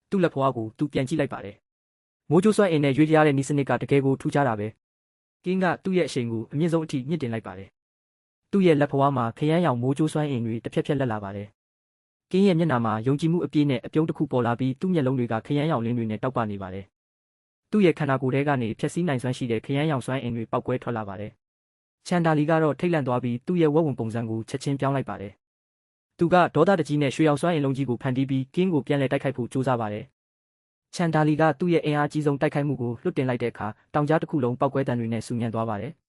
သူ့လက်ဖွားကိုသူပြန်ကြည့်လိုက်ပါတယ်မိုးကြိုးစွမ်းအင်နဲ့ရွေးကြားတဲ့နီးစနစ်ကတကယ်ကိုထူးခြားတာပဲကင်းကသူ့ရဲ့အရှိန်ကိုအမြင့်ဆုံးအထိမြင့်တင်လိုက်ပါတယ် သူ့ရဲ့လက်ဖွားမှာခရမ်းရောင်မိုးကြိုးစွမ်းအင်တွေတစ်ဖြက်ဖြက်လက်လာပါတယ်။ကင်းရဲ့မျက်နှာမှာယုံကြည်မှုအပြည့်နဲ့အပြုံးတစ်ခုပေါ်လာပြီးသူ့မျက်လုံးတွေကခရမ်းရောင်လင်းတွေနဲ့တောက်ပနေပါတယ်။သူ့ရဲ့ခန္ဓာကိုယ်ထဲကနေဖြက်စီးနိုင်စွမ်းရှိတဲ့ခရမ်းရောင်စွမ်းအင်တွေပေါက်ကွဲထွက်လာပါတယ်။ချန်တာလီကတော့ထိတ်လန့်သွားပြီးသူ့ရဲ့ဝက်ဝင်ပုံစံကိုချက်ချင်းပြောင်းလိုက်ပါတယ်။သူကဒေါသတကြီးနဲ့ရွှေရောင်စွမ်းအင်လုံးကြီးကိုဖန်တီးပြီးကင်းကိုပြန်လည်တိုက်ခိုက်ဖို့ကြိုးစားပါတယ်။ချန်တာလီကသူ့ရဲ့အင်အားကြီးဆုံးတိုက်ခိုက်မှုကိုလွှတ်တင်လိုက်တဲ့အခါတောင်ကြားတစ်ခုလုံးပောက်ကွဲတံတွေနဲ့ဆူညံသွားပါတယ်။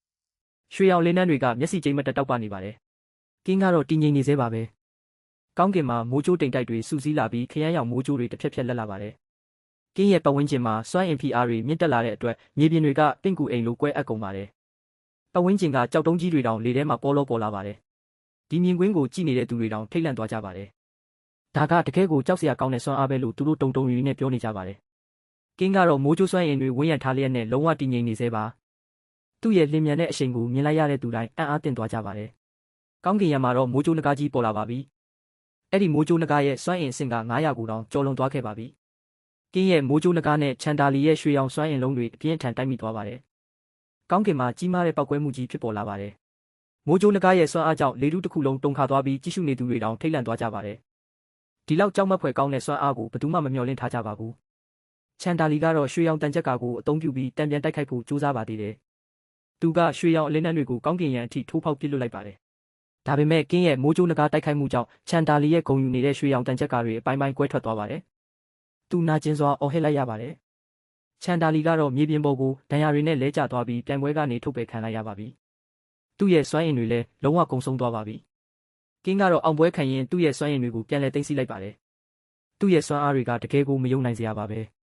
ရွှေရောင်လင်းနှန်းတွေကမျက်စိကျိမ့်မတက်တောက်ပနေပါတယ်။ကင်းကတော့တည်ငြိမ်နေသေးပါပဲ။ကောင်းကင်မှာမိုးကြိုးတိမ်တိုက်တွေစူးစီးလာပြီးခရမ်းရောင်မိုးကြိုးတွေတစ်ဖြက်ဖြက်လက်လာပါတယ်။ကင်းရဲ့ပတ်ဝန်းကျင်မှာစွမ်းအင်ဖိအားတွေမြင့်တက်လာတဲ့အတွက်မြေပြင်တွေကပင့်ကူအိမ်လိုကွဲအပ်ကုန်ပါတယ်။ပတ်ဝန်းကျင်ကကြောက်တုံးကြီးတွေတောင်လေထဲမှာပေါ်လာပါတယ်။ဒီမြင်ကွင်းကိုကြည့်နေတဲ့သူတွေတောင်ထိတ်လန့်သွားကြပါတယ်။ဒါကတကယ်ကိုကြောက်စရာကောင်းတဲ့စွမ်းအားပဲလို့သူတို့တုံရီနဲ့ပြောနေကြပါတယ်။ကင်းကတော့မိုးကြိုးစွမ်းအင်တွေဝန်းရံထားလျက်နဲ့လုံးဝတည်ငြိမ်နေသေးပါ။သူ့ရဲ့လင်းမြန်တဲ့အရှိန်ကိုမြင်လိုက်ရတဲ့သူတိုင်းအံ့အားသင့်သွားကြပါတယ်။ကောင်းကင်ယံမှာတော့မိုးကြိုးနဂါးကြီးပေါ်လာပါပြီ။အဲ့ဒီမိုးကြိုးနဂါးရဲ့စွမ်းအင်အဆင့်က900ကိုတောင်ကျော်လွန်သွားခဲ့ပါပြီ။ကင်းရဲ့မိုးကြိုးနဂါးနဲ့ချန်တာလီရဲ့ရွှေရောင်စွမ်းအင်လုံးတွေအပြင်းထန်တိုက်မိသွားပါတယ်။ကောင်းကင်မှာကြီးမားတဲ့ပောက်ကွဲမှုကြီးဖြစ်ပေါ်လာပါတယ်။မိုးကြိုးနဂါးရဲ့စွမ်းအားကြောင့်လေထုတစ်ခုလုံးတုန်ခါသွားပြီးကြည့်ရှုနေသူတွေတောင်ထိတ်လန့်သွားကြပါတယ်။ဒီလောက်ကြောက်မက်ဖွယ်ကောင်းတဲ့စွမ်းအားကိုဘယ်သူမှမမျှော်လင့်ထားကြပါဘူး။ချန်တာလီကတော့ရွှေရောင်တန်ကြက်ကာကိုအသုံးပြုပြီးတံပြန်တိုက်ခိုက်ဖို့ကြိုးစားပါသေးတယ်။သူကရွှေရောင်အလင်းနှန်းတွေကိုကောင်းကင်ယံအထိထိုးဖောက်ပစ်လွတ်လိုက်ပါတယ်။ဒါပေမဲ့ကင်းရဲ့မိုးကြိုးနဂါးတိုက်ခိုက်မှုကြောင့်ချန်တာလီရဲ့ဂုံယူနေတဲ့ရွှေရောင်တန်ကြက်ကာတွေအပိုင်းပိုင်းကွဲထွက်သွားပါတယ်။သူနာကျင်စွာအော်ဟစ်လိုက်ရပါတယ်။ချန်တာလီကတော့မြေပြင်ပေါ်ကိုဒဏ်ရာတွေနဲ့လဲကျသွားပြီးပြိုင်ပွဲကနေထုတ်ပယ်ခံလိုက်ရပါပြီ။သူ့ရဲ့စွမ်းအင်တွေလည်းလုံးဝကုန်ဆုံးသွားပါပြီ။ကင်းကတော့အောင်ပွဲခံရင်သူ့ရဲ့စွမ်းအင်တွေကိုပြန်လည်သိမ်းဆည်းလိုက်ပါတယ်။သူ့ရဲ့စွမ်းအားတွေကတကယ်ကိုမယုံနိုင်စရာပါပဲ။